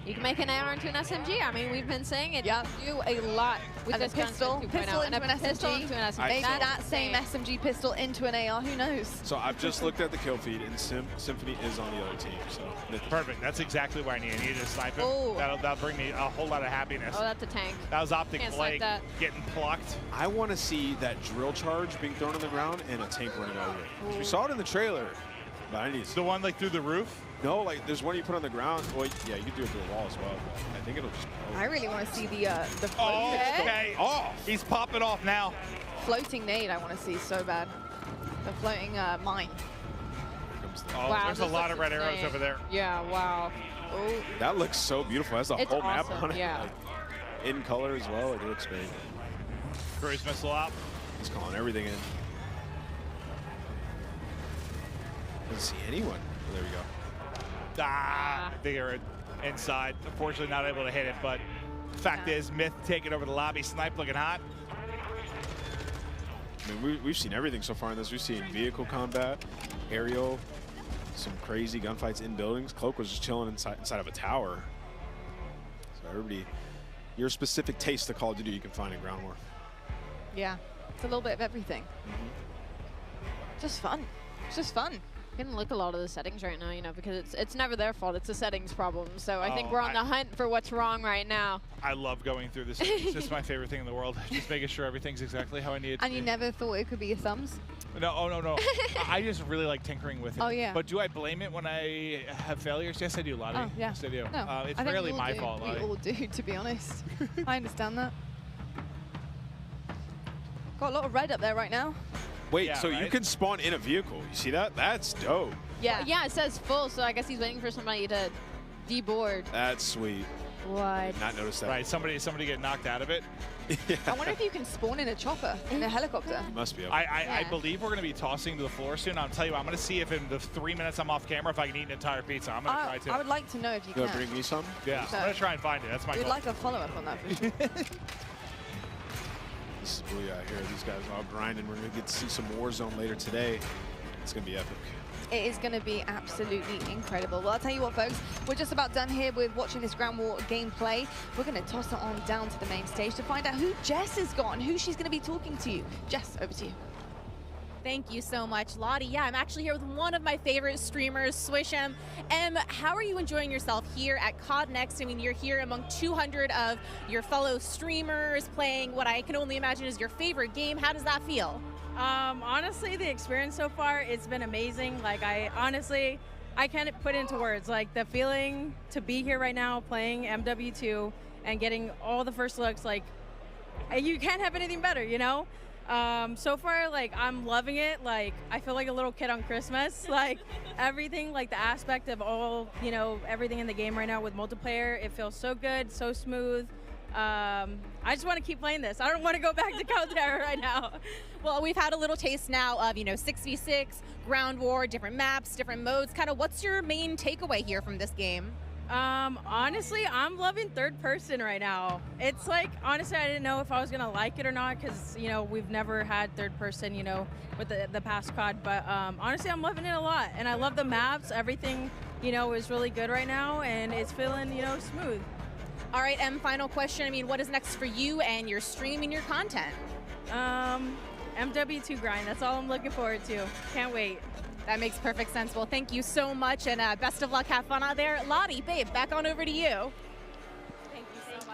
You can make an AR into an SMG. I mean, we've been saying it. You do a lot with And this a pistol, gun. pistol into an SMG. Into an SMG. Maybe That's that same SMG pistol into an AR. Who knows? So I've just looked at the kill feed, and Symphony is on the other team. So Perfect. That's exactly what I need. I needed to snipe him. Oh. That'll bring me a whole lot of happiness. Oh, that's a tank. That was Optic Can't snipe Blake that. getting plucked. I want to see that drill charge being thrown on the ground and a tank running over it. We saw it in the trailer, but I need the one like through the roof. No, like there's one you put on the ground. Well, yeah, you can do it through the wall as well. But I think it'll just. I really want to see the Oh, floating, okay. Oh, he's popping off now. floating nade. I want to see so bad. The floating mine. Oh, Wow, there's a this lot of looks red arrows insane. over there. Yeah, wow. Oh. That looks so beautiful. It has the It's whole map awesome, on it. yeah. Like, in color as well. It looks great. Cruise missile out. He's calling everything in. Doesn't see anyone. Oh, there we go. Ah, they are inside. Unfortunately, not able to hit it, but fact is, Myth taking over the lobby. Snipe looking hot. I mean, we've seen everything so far in this. We've seen vehicle combat, aerial, some crazy gunfights in buildings. Cloak was just chilling inside of a tower. So everybody, your specific taste of Call of Duty you can find in Ground War. Yeah, it's a little bit of everything. Just fun. It's just fun. You can look a lot of the settings right now, you know, because it's never their fault. It's a settings problem. So I think Oh, we're on the hunt for what's wrong right now. I love going through this. It's just my favorite thing in the world. Just making sure everything's exactly how I need it to And you be. never thought it could be your thumbs? No, oh, no. I just really like tinkering with it. Oh, yeah. But do I blame it when I have failures? Yes, I do, Lottie. Oh, yeah. Yes, I do. No, It's I think rarely we all my do. fault, We Lottie. all do, to be honest. I understand that. Got a lot of red up there right now. Wait, Yeah, so you right? can spawn in a vehicle. You see that? That's dope. Yeah. Yeah, it says full, so I guess he's waiting for somebody to deboard. That's sweet. What? Not noticed that. Right, somebody get knocked out of it. I wonder if you can spawn in a chopper, in a helicopter. Must be. I believe we're going to be tossing to the floor soon. I'll tell you what, I'm going to see if in the 3 minutes I'm off camera, if I can eat an entire pizza. I'm going to try to. I would like to know if you You can. want to bring me some? Yeah, I'm going to try and find it. That's my We'd goal. like a follow-up on that for sure. This is mwII here. These guys are all grinding. We're going to get to see some Warzone later today. It's going to be epic. It is going to be absolutely incredible. Well, I'll tell you what, folks, we're just about done here with watching this Grand War gameplay. We're going to toss it on down to the main stage to find out who Jess has got and who she's going to be talking to. Jess, over to you. Thank you so much, Lottie. Yeah, I'm actually here with one of my favorite streamers, Swish'em. How are you enjoying yourself here at COD Next? I mean, you're here among 200 of your fellow streamers playing what I can only imagine is your favorite game. How does that feel? Honestly, the experience so far, it's been amazing. Like, I can't put into words. Like, the feeling to be here right now playing MW2 and getting all the first looks, like, you can't have anything better, you know? So far, like, I'm loving it. Like, I feel like a little kid on Christmas. Like, everything, like the aspect of all, you know, everything in the game right now with multiplayer, it feels so good, so smooth. I just want to keep playing this. I don't want to go back to caldera right now. Well, we've had a little taste now of, you know, 6v6, ground war, different maps, different modes. Kind of what's your main takeaway here from this game? Honestly, I'm loving third person right now. It's like, honestly, I didn't know if I was gonna like it or not because, you know, we've never had third person, you know, with the past COD, but honestly, I'm loving it a lot. And I love the maps. Everything, you know, is really good right now and it's feeling, you know, smooth. All right, final question. I mean, what is next for you and your stream and your content? MW2 grind, that's all I'm looking forward to. Can't wait. That makes perfect sense. Well, thank you so much, and best of luck. Have fun out there. Lottie, babe, back on over to you.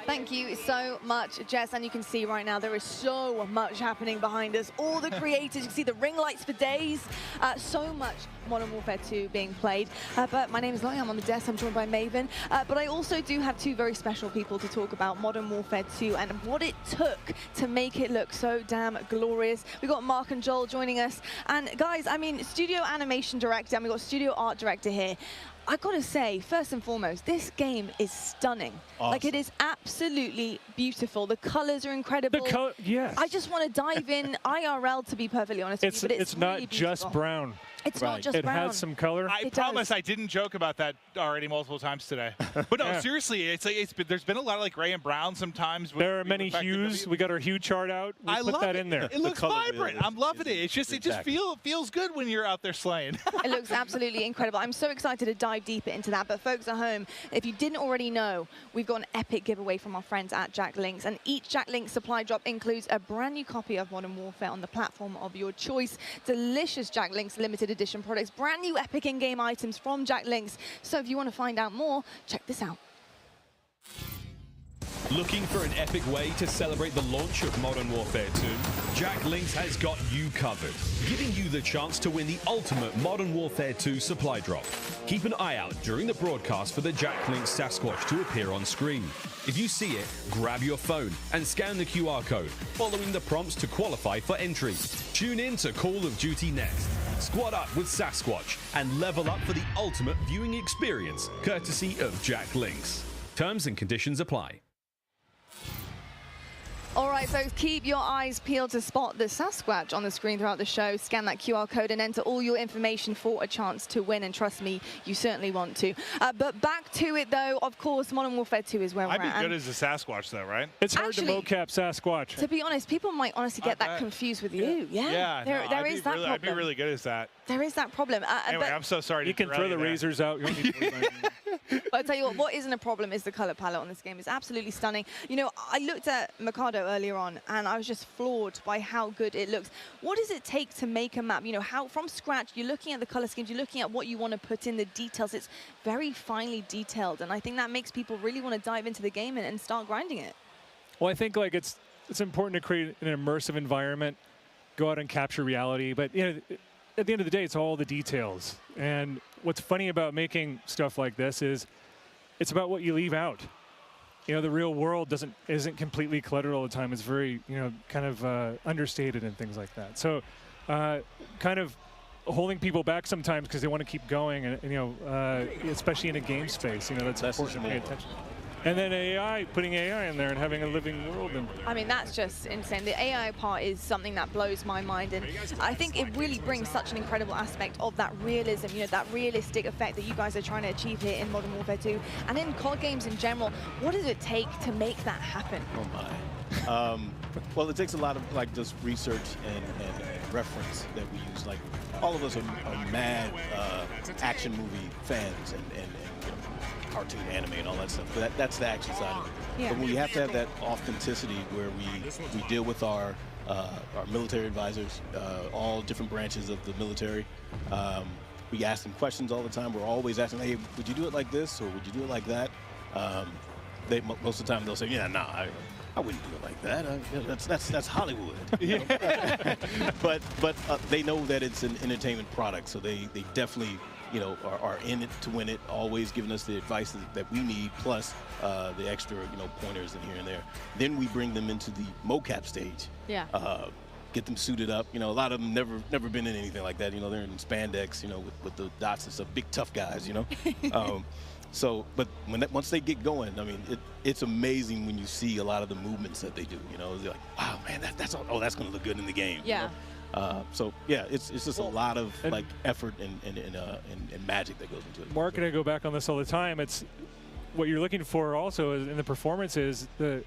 Thank you so much, Jess. And you can see right now there is so much happening behind us. All the creators, you can see the ring lights for days. So much Modern Warfare 2 being played. But my name is Lottie, I'm on the desk, I'm joined by Maven. But I also do have two very special people to talk about Modern Warfare 2 and what it took to make it look so damn glorious. We've got Mark and Joel joining us. And guys, I mean, studio animation director, and we've got studio art director here. I gotta say, first and foremost, this game is stunning. Awesome. Like, it is absolutely beautiful. The colors are incredible. Yes. I just want to dive in IRL, to be perfectly honest with you, but it's not really just beautiful. brown. It's not just brown. It has some color. I promise I didn't joke about that already multiple times today. But no, Yeah. seriously, there's been a lot of like gray and brown sometimes. There are many hues. We got our hue chart out. We I put love that it. in there. It looks vibrant. I'm loving it. It just Exactly. feels good when you're out there slaying. It looks absolutely incredible. I'm so excited to dive deeper into that. But folks at home, if you didn't already know, we've got an epic giveaway from our friends at Jack Links. And each Jack Links supply drop includes a brand new copy of Modern Warfare on the platform of your choice. Delicious Jack Links limited edition products. Brand new epic in-game items from Jack Links. So if you want to find out more, check this out. Looking for an epic way to celebrate the launch of Modern Warfare 2? Jack Links has got you covered, giving you the chance to win the ultimate Modern Warfare 2 supply drop. Keep an eye out during the broadcast for the Jack Links Sasquatch to appear on screen. If you see it, grab your phone and scan the QR code, following the prompts to qualify for entry. Tune in to Call of Duty Next. Squad up with Sasquatch and level up for the ultimate viewing experience, courtesy of Jack Links. Terms and conditions apply. All right, folks, keep your eyes peeled to spot the Sasquatch on the screen throughout the show. Scan that QR code and enter all your information for a chance to win. And trust me, you certainly want to. But back to it, though. Of course, Modern Warfare 2 is where we're I'd at. be good as a Sasquatch, though, right? It's hard to mocap Sasquatch. To be honest, people might honestly get that confused with you. Yeah, there is that problem. I'd be really good as that. There is that problem. Anyway, but I'm so sorry to You can derail throw the there. razors out. You don't need to worry about it. But I'll tell you what isn't a problem is the color palette on this game. It's absolutely stunning. You know, I looked at Mikado earlier on, and I was just floored by how good it looks. What does it take to make a map? You know, how from scratch, you're looking at the color schemes, you're looking at what you want to put in, the details. It's very finely detailed, and I think that makes people really want to dive into the game and start grinding it. Well, I think like it's important to create an immersive environment, go out and capture reality. But you know, at the end of the day, it's all the details. And what's funny about making stuff like this is it's about what you leave out. You know, the real world isn't completely cluttered all the time. It's very, you know, kind of understated and things like that. So kind of holding people back sometimes because they want to keep going, and you know, especially in a game space, you know, that's important to pay attention. And then AI, putting AI in there and having a living world. I mean, that's just insane. The AI part is something that blows my mind, and I think it really brings such an incredible aspect of that realism, you know, that realistic effect that you guys are trying to achieve here in Modern Warfare 2 and in COD games in general. What does it take to make that happen? Oh my. Well, it takes a lot of like just research and reference that we use. Like all of us are mad action movie fans and you know, cartoon anime and all that stuff. But that's the action side of it. Yeah. But we have to have that authenticity where we deal with our military advisors, all different branches of the military. We ask them questions all the time. We're always asking, hey, would you do it like this or would you do it like that? Most of the time they'll say, yeah, nah, I wouldn't do it like that. That's Hollywood. You know? but they know that it's an entertainment product, so they definitely are in it to win it. Always giving us the advice that we need, plus the extra pointers in here and there. Then we bring them into the mocap stage. Yeah. Get them suited up. A lot of them never been in anything like that. They're in spandex. With the dots and stuff. Big tough guys. So, but once they get going, I mean, it's amazing when you see a lot of the movements that they do. They're like, wow, man, that's going to look good in the game. Yeah. So yeah, it's just a lot of like effort and magic that goes into it. Mark and I go back on this all the time. It's what you're looking for also in the performance is the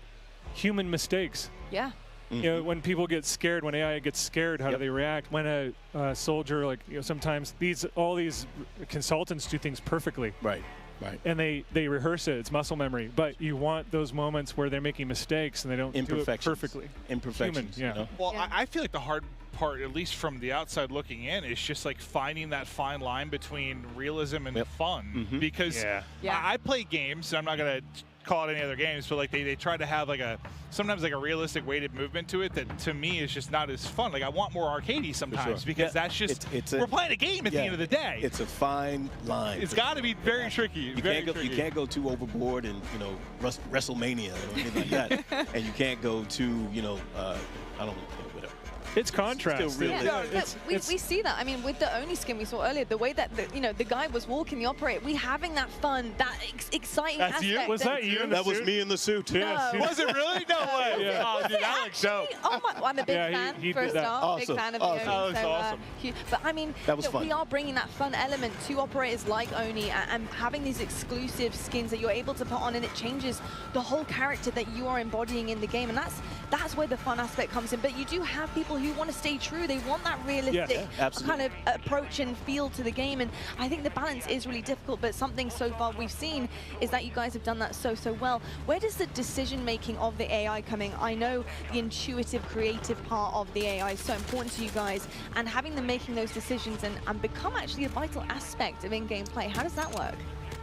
human mistakes. Yeah. When people get scared, when AI gets scared, how do they react? When a soldier, like sometimes all these consultants do things perfectly. Right. Right. And they rehearse it. It's muscle memory. But you want those moments where they're making mistakes and they don't do it perfectly. Imperfections. Human, yeah. Well, I feel like the hard part, at least from the outside looking in, is just like finding that fine line between realism and fun. Because I play games, and I'm not going to call it any other games, but like they try to have like sometimes like a realistic weighted movement to it that to me is just not as fun. Like I want more arcadey sometimes because that's just we're playing a game at the end of the day. It's a fine line. It's got to be very tricky. You can't go too overboard and WrestleMania or anything like that, and you can't go too I don't know. It's contrast. We see that. I mean, with the Oni skin we saw earlier, the way that the guy was walking the operator, we having that fun, that exciting aspect. You? Was that you? That was me in the suit. Yes. Was it really? No way. Yeah. Oh, dude, that looks dope. Oh my! I'm a big fan. First off, awesome. big fan of Awesome. the Oni. That looks awesome. But I mean, that was fun. We are bringing that fun element to operators like Oni and having these exclusive skins that you're able to put on, and it changes the whole character that you are embodying in the game, and that's where the fun aspect comes in. But you do have people who want to stay true. They want that realistic kind of approach and feel to the game, and I think the balance is really difficult, but something so far we've seen is that you guys have done that so well. Where does the decision making of the AI come in? I know the intuitive, creative part of the AI is so important to you guys, and having them making those decisions and become actually a vital aspect of in-game play. How does that work?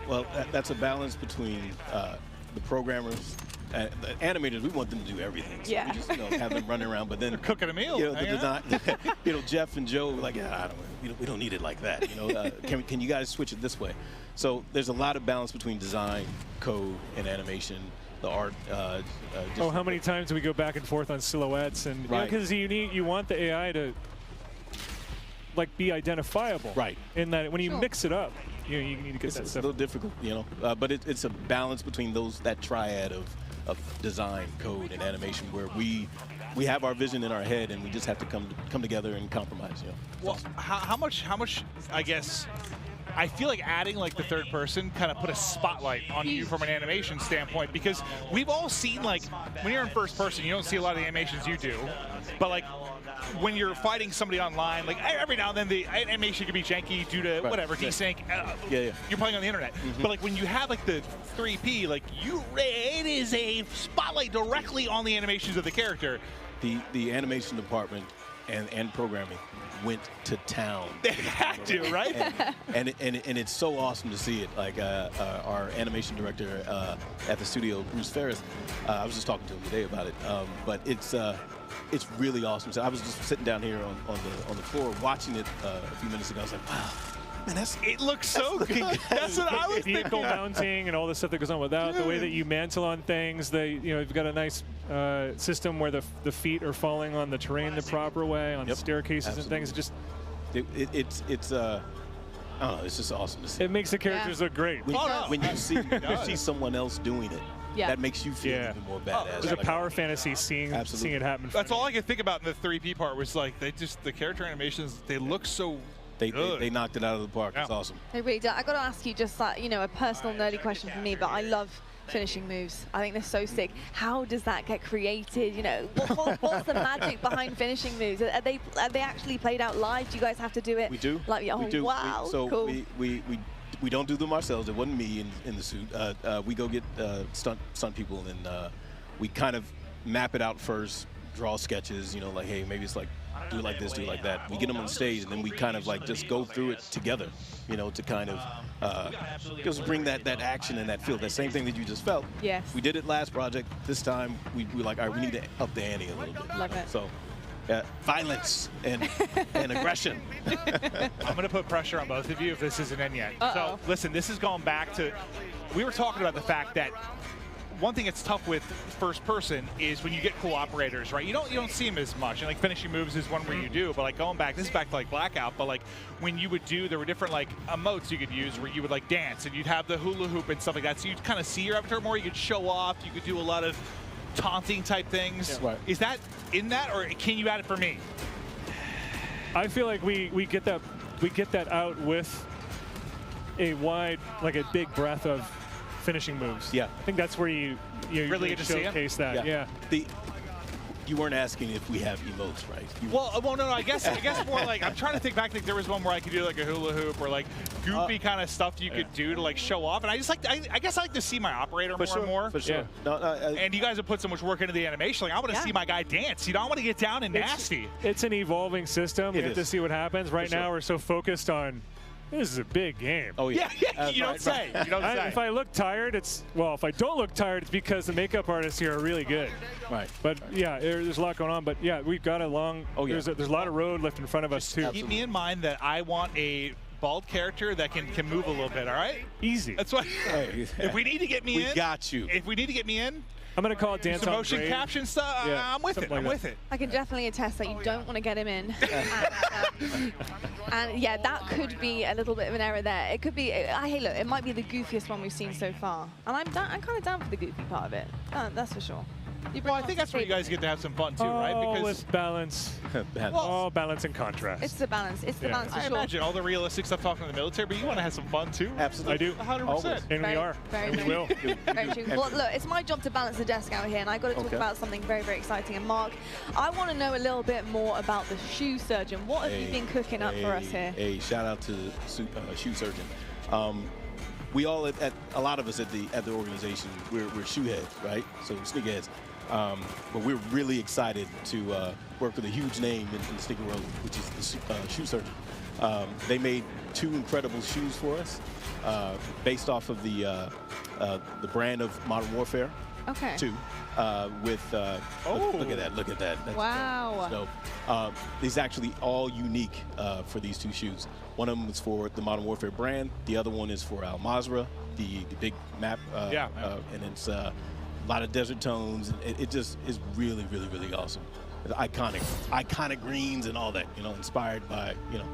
Well, that's a balance between the programmers. The animators, we want them to do everything. So we just have them running around, but then they're cooking a meal. The design, Jeff and Joe were like, we don't need it like that. Can you guys switch it this way? So there's a lot of balance between design, code, and animation. The art. How many times do we go back and forth on silhouettes and because you want the AI to like be identifiable. Right. In that when you mix it up, you need to get that it's stuff. a little difficult, but it's a balance between that triad of design, code, and animation where we have our vision in our head and we just have to come together and compromise. Well, how much? I guess I feel like adding like the third person kind of put a spotlight on you from an animation standpoint, because we've all seen like when you're in first person, you don't see a lot of the animations you do, but like when you're fighting somebody online, like every now and then the animation can be janky due to whatever, desync. You're playing on the internet. But like when you have like the 3P, like it is a spotlight directly on the animations of the character. The animation department and programming went to town. They had to, right? And it's so awesome to see it. Like our animation director at the studio, Bruce Ferris, I was just talking to him today about it. But it's really awesome. So I was just sitting down here on the floor watching it a few minutes ago. I was like, wow. Man, it looks so good. That's what I was thinking. Vehicle mounting and all the stuff that goes on with that. The way that you mantle on things. You've got a nice system where the feet are falling on the terrain the proper way, on staircases and things. It's I don't know. It's just awesome to see. It makes the characters look great. When you see someone else doing it, that makes you feel even more badass. There's a power fantasy seeing it happen. That's all I could think about in the 3P part was like the character animations. They look so. They knocked it out of the park. It's awesome. They really do. I got to ask you just like, a personal nerdy question for me, but I love finishing moves. I think they're so sick. How does that get created? You know, what's the magic behind finishing moves? Are they actually played out live? Do you guys have to do it? We do. Like, oh, we do. wow, So cool. we don't do them ourselves. It wasn't me in the suit. We go get stunt people, and we kind of map it out first, draw sketches, you know, like, hey, maybe it's like, do like this, do like that. We get them on stage, and then we kind of like just go through it together, you know, to kind of just bring that action and that feel, that same thing that you just felt. Yes. We did it last project. This time, we like, all right, we need to up the ante a little bit. Love it. So, violence and aggression. I'm going to put pressure on both of you if this isn't in yet. So, listen, this is going back to, we were talking about the fact that one thing that's tough with first person is when you get cool operators, right? You don't see them as much. And like finishing moves is one where you do, but like going back, this is back to like Blackout, but like when you would do, there were different like emotes you could use where you would like dance and you'd have the hula hoop and stuff like that. So you'd kind of see your avatar more. You could show off. You could do a lot of taunting type things. Yeah, right. Is that in that, or can you add it for me? I feel like we get that out with a wide, like a big breadth of finishing moves. Yeah. I think that's where you really get to showcase that. Yeah. You weren't asking if we have emotes, right? Well, no. I guess more like I'm trying to think back. Like there was one where I could do like a hula hoop or like goofy kind of stuff you could do to like show off. And I just like I guess I like to see my operator more and more. For sure. Yeah. And you guys have put so much work into the animation. Like I want to see my guy dance. You know, I want to get down and nasty. It's an evolving system. We have to see what happens. Right now, sure. we're so focused on. This is a big game. Oh yeah. You don't say. You don't say. If I look tired, if I don't look tired, it's because the makeup artists here are really good. Right. But yeah, there's a lot going on. But yeah, we've got a long. Oh yeah. There's a lot of road left in front of us too. Keep me in mind that I want a bald character that can move a little bit. All right. Easy. That's why. If we need to get me in, we got you. If we need to get me in. I'm going to call it dance some on motion grade. caption stuff. Yeah, I'm with it. like I'm with it. I can definitely attest that you don't want to get him in. and yeah, that could be a little bit of an error there. It could be, hey look, it might be the goofiest one we've seen so far. And I'm kind of down for the goofy part of it. That's for sure. Well, I think that's where you guys get to have some fun too, right? Because with balance. All balance and contrast. It's the balance. It's the balance for I sure. imagine all the realistic stuff talking to the military, but you want to have some fun too. Absolutely. I do. 100%. And we are. Very and we will. Very true. Well, look, it's my job to balance the desk out here, and I've got to talk about something very, very exciting. And Mark, I want to know a little bit more about the shoe surgeon. What have you been cooking up for us here? Hey, shout out to shoe surgeon. We all a lot of us at the organization, we're shoe heads, right? So sneakerheads. But we're really excited to work with a huge name in the sneaker world, which is the shoe surgeon. They made 2 incredible shoes for us, based off of the brand of Modern Warfare. Okay. 2, with look at that. That's wow. So these actually all unique for these 2 shoes. One of them is for the Modern Warfare brand. The other one is for Al Mazrah, the big map. And it's a lot of desert tones. It just is really, really, really awesome. It's iconic greens and all that, you know, inspired by, you know,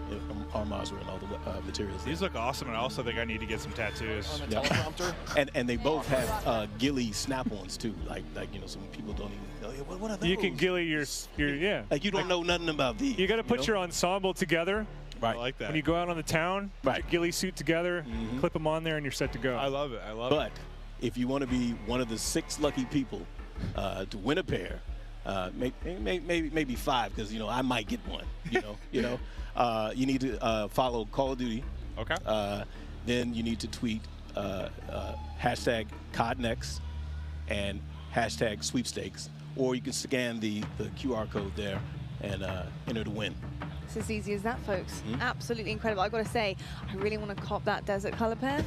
Al Mazrah and all the materials. These look awesome, and I also think I need to get some tattoos. On the teleprompter. and they both have ghillie snap-ons too. Like you know, some people don't even know. What are those? You can ghillie your yeah. Like you don't know nothing about these. You got to put your ensemble together. Right. I like that. When you go out on the town, put your ghillie suit together, clip them on there, and you're set to go. I love it. I love it. But if you want to be one of the 6 lucky people to win a pair, maybe 5, because you know I might get one. You need to follow Call of Duty. Okay. Then you need to tweet hashtag CodNext and hashtag sweepstakes, or you can scan the QR code there and enter to win. It's as easy as that, folks. Absolutely incredible. I got to say, I really want to cop that desert color pair.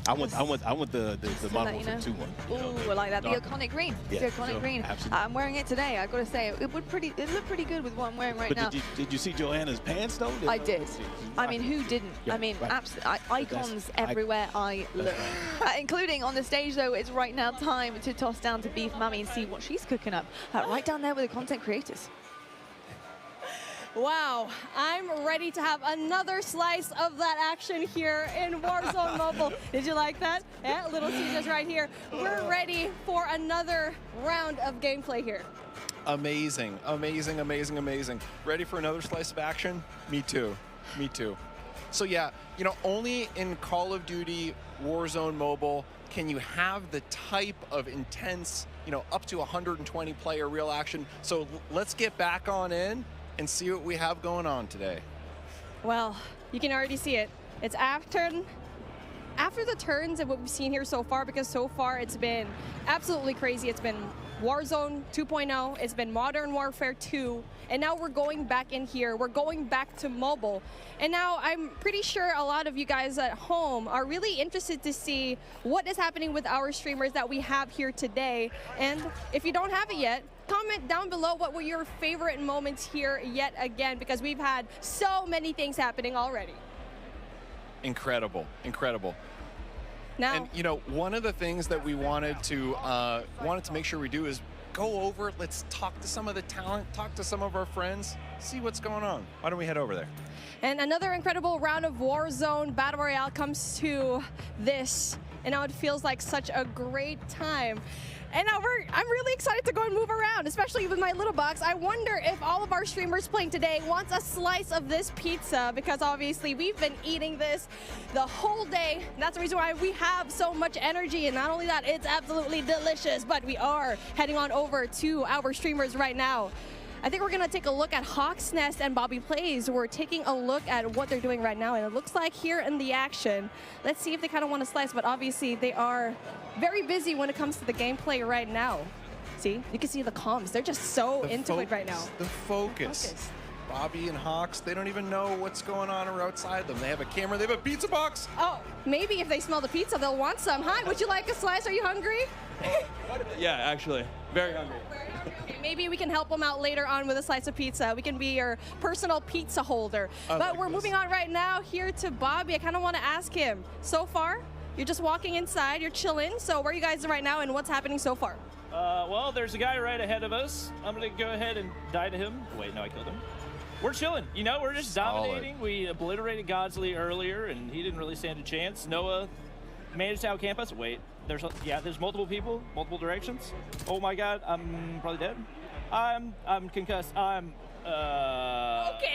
I want the Modern Warfare 2 one. Ooh, I like that. The iconic green. Yeah, the iconic green. Absolutely. I'm wearing it today. I got to say, it looked pretty good with what I'm wearing right now. Did you see Joanna's pants though? I did. I mean, who didn't? Yeah, I mean, right. icons everywhere I look. Including on the stage, though, it's right now time to toss down to Beef Mummy and see what she's cooking up. Right down there with the content creators. Wow, I'm ready to have another slice of that action here in Warzone Mobile. Did you like that? Yeah, little teasers right here. We're ready for another round of gameplay here. Amazing, amazing, amazing, amazing. Ready for another slice of action? Me too. Me too. So yeah, you know, only in Call of Duty Warzone Mobile can you have the type of intense, you know, up to 120 player real action. So let's get back on in and see what we have going on today. Well, you can already see it. It's after the turns and what we've seen here so far, because so far it's been absolutely crazy. It's been Warzone 2.0, it's been Modern Warfare 2, and now we're going back in here. We're going back to mobile. And now I'm pretty sure a lot of you guys at home are really interested to see what is happening with our streamers that we have here today. And if you don't have it yet, comment down below what were your favorite moments here yet again, because we've had so many things happening already. Incredible, incredible. Now, and you know, one of the things that we wanted to make sure we do is go over. Let's talk to some of the talent, talk to some of our friends, see what's going on. Why don't we head over there? And another incredible round of Warzone Battle Royale comes to this, and now it feels like such a great time. And now I'm really excited to go and move around, especially with my little box. I wonder if all of our streamers playing today wants a slice of this pizza, because obviously we've been eating this the whole day. And that's the reason why we have so much energy. And not only that, it's absolutely delicious, but we are heading on over to our streamers right now. I think we're gonna take a look at Hawk's Nest and Bobby Plays. We're taking a look at what they're doing right now, and it looks like here in the action, let's see if they kind of want to slice, but obviously they are very busy when it comes to the gameplay right now. See, you can see the comms. They're just so into it right now. The focus. Bobby and Hawks, they don't even know what's going on outside them. They have a camera, they have a pizza box. Oh, maybe if they smell the pizza, they'll want some. Hi, would you like a slice? Are you hungry? Yeah, actually, very hungry. Okay, maybe we can help them out later on with a slice of pizza. We can be your personal pizza holder. But we're moving on right now here to Bobby. I kind of want to ask him, so far, you're just walking inside, you're chilling. So where are you guys right now and what's happening so far? Well, there's a guy right ahead of us. I'm going to go ahead and die to him. Wait, no, I killed him. We're chilling. You know, we're just dominating. We obliterated Godsley earlier, and he didn't really stand a chance. Noah managed to outcamp us. Wait, there's multiple people, multiple directions. Oh my God, I'm probably dead. I'm concussed. Okay,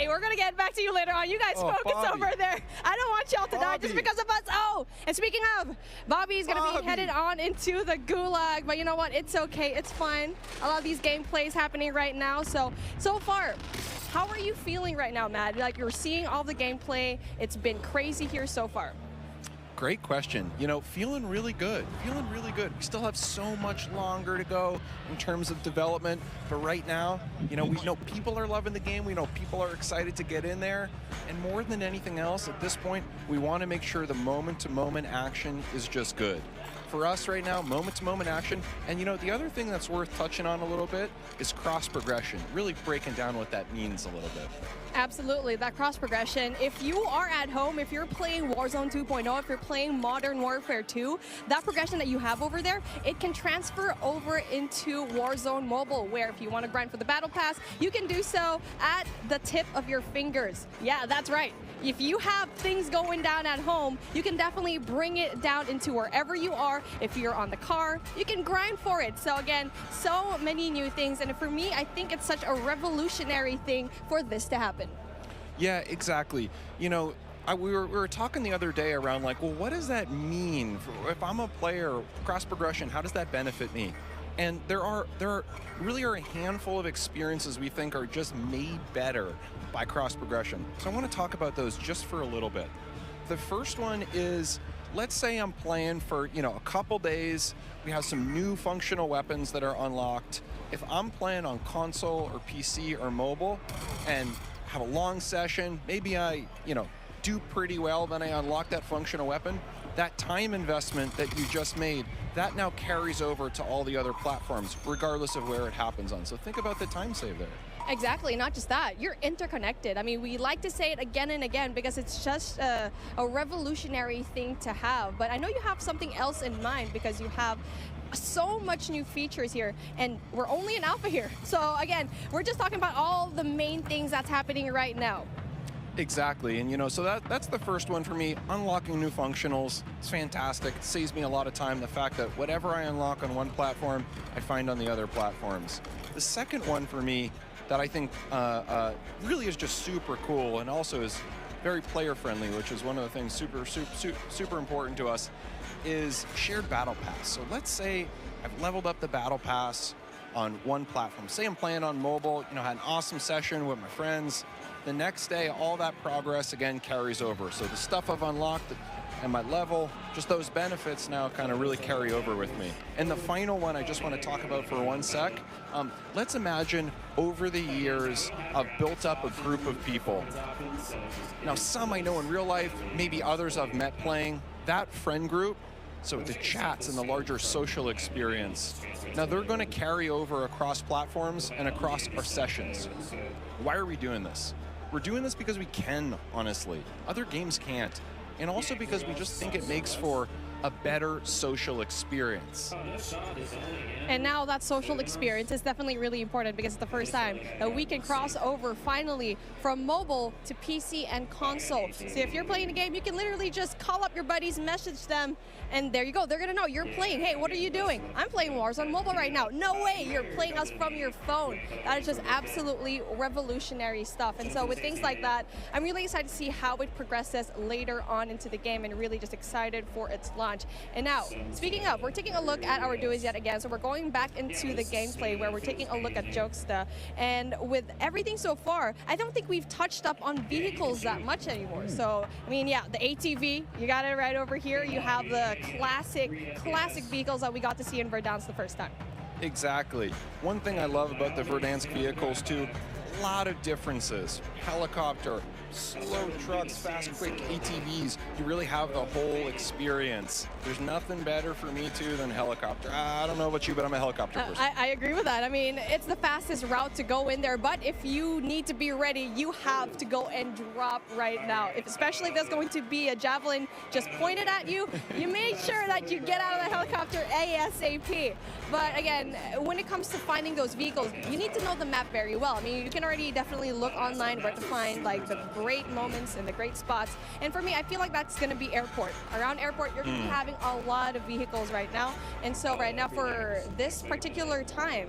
we're gonna get back to you later on. You guys focus over there. I don't want y'all to die just because of us. Oh, and speaking of, Bobby's gonna be headed on into the gulag, but you know what? It's okay, it's fine. A lot of these gameplays happening right now. So far, how are you feeling right now, Matt? Like, you're seeing all the gameplay. It's been crazy here so far. Great question. You know, feeling really good. Feeling really good. We still have so much longer to go in terms of development, but right now, you know, we know people are loving the game. We know people are excited to get in there, and more than anything else, at this point, we want to make sure the moment-to-moment action is just good. For us right now, moment-to-moment action, and you know, the other thing that's worth touching on a little bit is cross-progression, really breaking down what that means a little bit. Absolutely, that cross progression. If you are at home, if you're playing Warzone 2.0, if you're playing Modern Warfare 2, that progression that you have over there, it can transfer over into Warzone Mobile, where if you want to grind for the Battle Pass, you can do so at the tip of your fingers. Yeah, that's right. If you have things going down at home, you can definitely bring it down into wherever you are. If you're on the car, you can grind for it. So again, so many new things. And for me, I think it's such a revolutionary thing for this to happen. Yeah, exactly. You know, we were talking the other day around like, well, what does that mean? If I'm a player, cross progression, how does that benefit me? And there really are a handful of experiences we think are just made better by cross progression. So I want to talk about those just for a little bit. The first one is, let's say I'm playing for, you know, a couple days. We have some new functional weapons that are unlocked. If I'm playing on console or PC or mobile and have a long session, maybe I, you know, do pretty well, then I unlock that functional weapon. That time investment that you just made, that now carries over to all the other platforms, regardless of where it happens on. So think about the time save there. Exactly, not just that, you're interconnected. I mean, we like to say it again and again because it's just a revolutionary thing to have. But I know you have something else in mind because you have so much new features here, and we're only in alpha here. So again, we're just talking about all the main things that's happening right now. Exactly, and you know, so that's the first one for me. Unlocking new functionals, it's fantastic. It saves me a lot of time. The fact that whatever I unlock on one platform, I find on the other platforms. The second one for me that I think really is just super cool and also is very player-friendly, which is one of the things super important to us, is shared battle pass. So let's say I've leveled up the battle pass on one platform. Say I'm playing on mobile, you know, had an awesome session with my friends. The next day, all that progress again carries over. So the stuff I've unlocked and my level, just those benefits now kind of really carry over with me. And the final one I just want to talk about for 1 sec. Let's imagine over the years I've built up a group of people. Now some I know in real life, maybe others I've met playing. That friend group, so the chats and the larger social experience, now they're going to carry over across platforms and across our sessions. Why are we doing this? We're doing this because we can, honestly. Other games can't. And also because we just think it makes for a better social experience. And now that social experience is definitely really important because it's the first time that we can cross over finally from mobile to PC and console. So if you're playing a game, you can literally just call up your buddies, message them, and there you go. They're gonna know you're playing. Hey, what are you doing? I'm playing Warzone mobile right now. No way, you're playing us from your phone. That is just absolutely revolutionary stuff. And so with things like that, I'm really excited to see how it progresses later on into the game and really just excited for its launch. And now, speaking of, we're taking a look at our duos yet again. So we're going back into the gameplay where we're taking a look at Jokesta. And with everything so far, I don't think we've touched up on vehicles that much anymore. So, I mean, yeah, the ATV, you got it right over here. You have the classic vehicles that we got to see in Verdansk the first time. Exactly. One thing I love about the Verdansk vehicles too, a lot of differences. Helicopter, slow trucks, fast, quick ATVs. You really have the whole experience. There's nothing better for me too than helicopter. I don't know about you, but I'm a helicopter person. I agree with that. I mean, it's the fastest route to go in there, but if you need to be ready, you have to go and drop right now. Especially if there's going to be a javelin just pointed at you, you make sure that you get out of the helicopter ASAP. But again, when it comes to finding those vehicles, you need to know the map very well. I mean, you can already definitely look online where to find like the great moments and the great spots. And for me, I feel like that's going to be airport. Around airport, you're going to be having a lot of vehicles right now. And so right now for this particular time,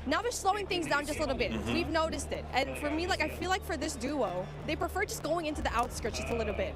now they're slowing things down just a little bit. We've noticed it. And for me, like, I feel like for this duo, they prefer just going into the outskirts just a little bit.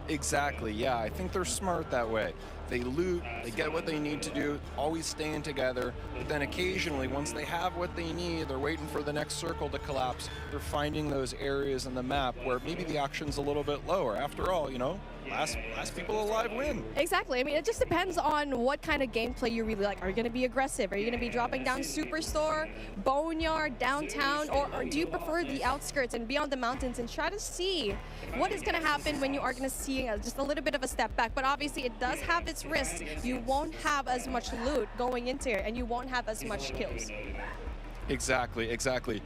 Exactly, yeah, I think they're smart that way. They loot, they get what they need to do, always staying together, but then occasionally, once they have what they need, they're waiting for the next circle to collapse, they're finding those areas in the map where maybe the action's a little bit lower. After all, you know, last people alive win. Exactly. I mean, it just depends on what kind of gameplay you really like. Are you going to be aggressive? Are you going to be dropping down Superstore, Boneyard, downtown, or do you prefer the outskirts and be on the mountains and try to see what is going to happen when you are going to see just a little bit of a step back? But obviously, it does have its risks. You won't have as much loot going into it, and you won't have as much kills. Exactly, exactly.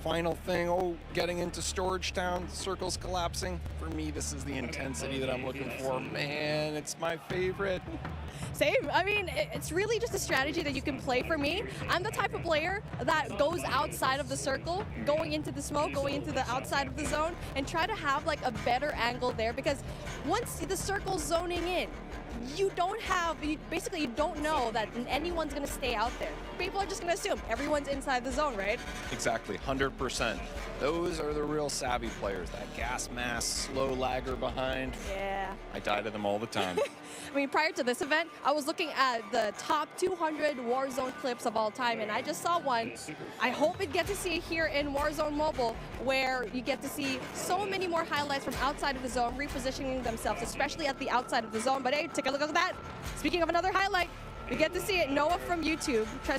Final thing, getting into Storage Town, circles collapsing. For me, this is the intensity that I'm looking for. Man, it's my favorite. Same. I mean, it's really just a strategy that you can play for me. I'm the type of player that goes outside of the circle, going into the smoke, going into the outside of the zone, and try to have like a better angle there, because once the circle's zoning in, you don't know that anyone's going to stay out there. People are just going to assume everyone's inside the zone, right? Exactly, 100%. Those are the real savvy players. That gas mask, slow lagger behind. Yeah. I die to them all the time. I mean, prior to this event, I was looking at the top 200 Warzone clips of all time, and I just saw one. I hope we get to see it here in Warzone Mobile, where you get to see so many more highlights from outside of the zone, repositioning themselves, especially at the outside of the zone. But hey, take a look at that. Speaking of another highlight, we get to see it. Noah from YouTube tries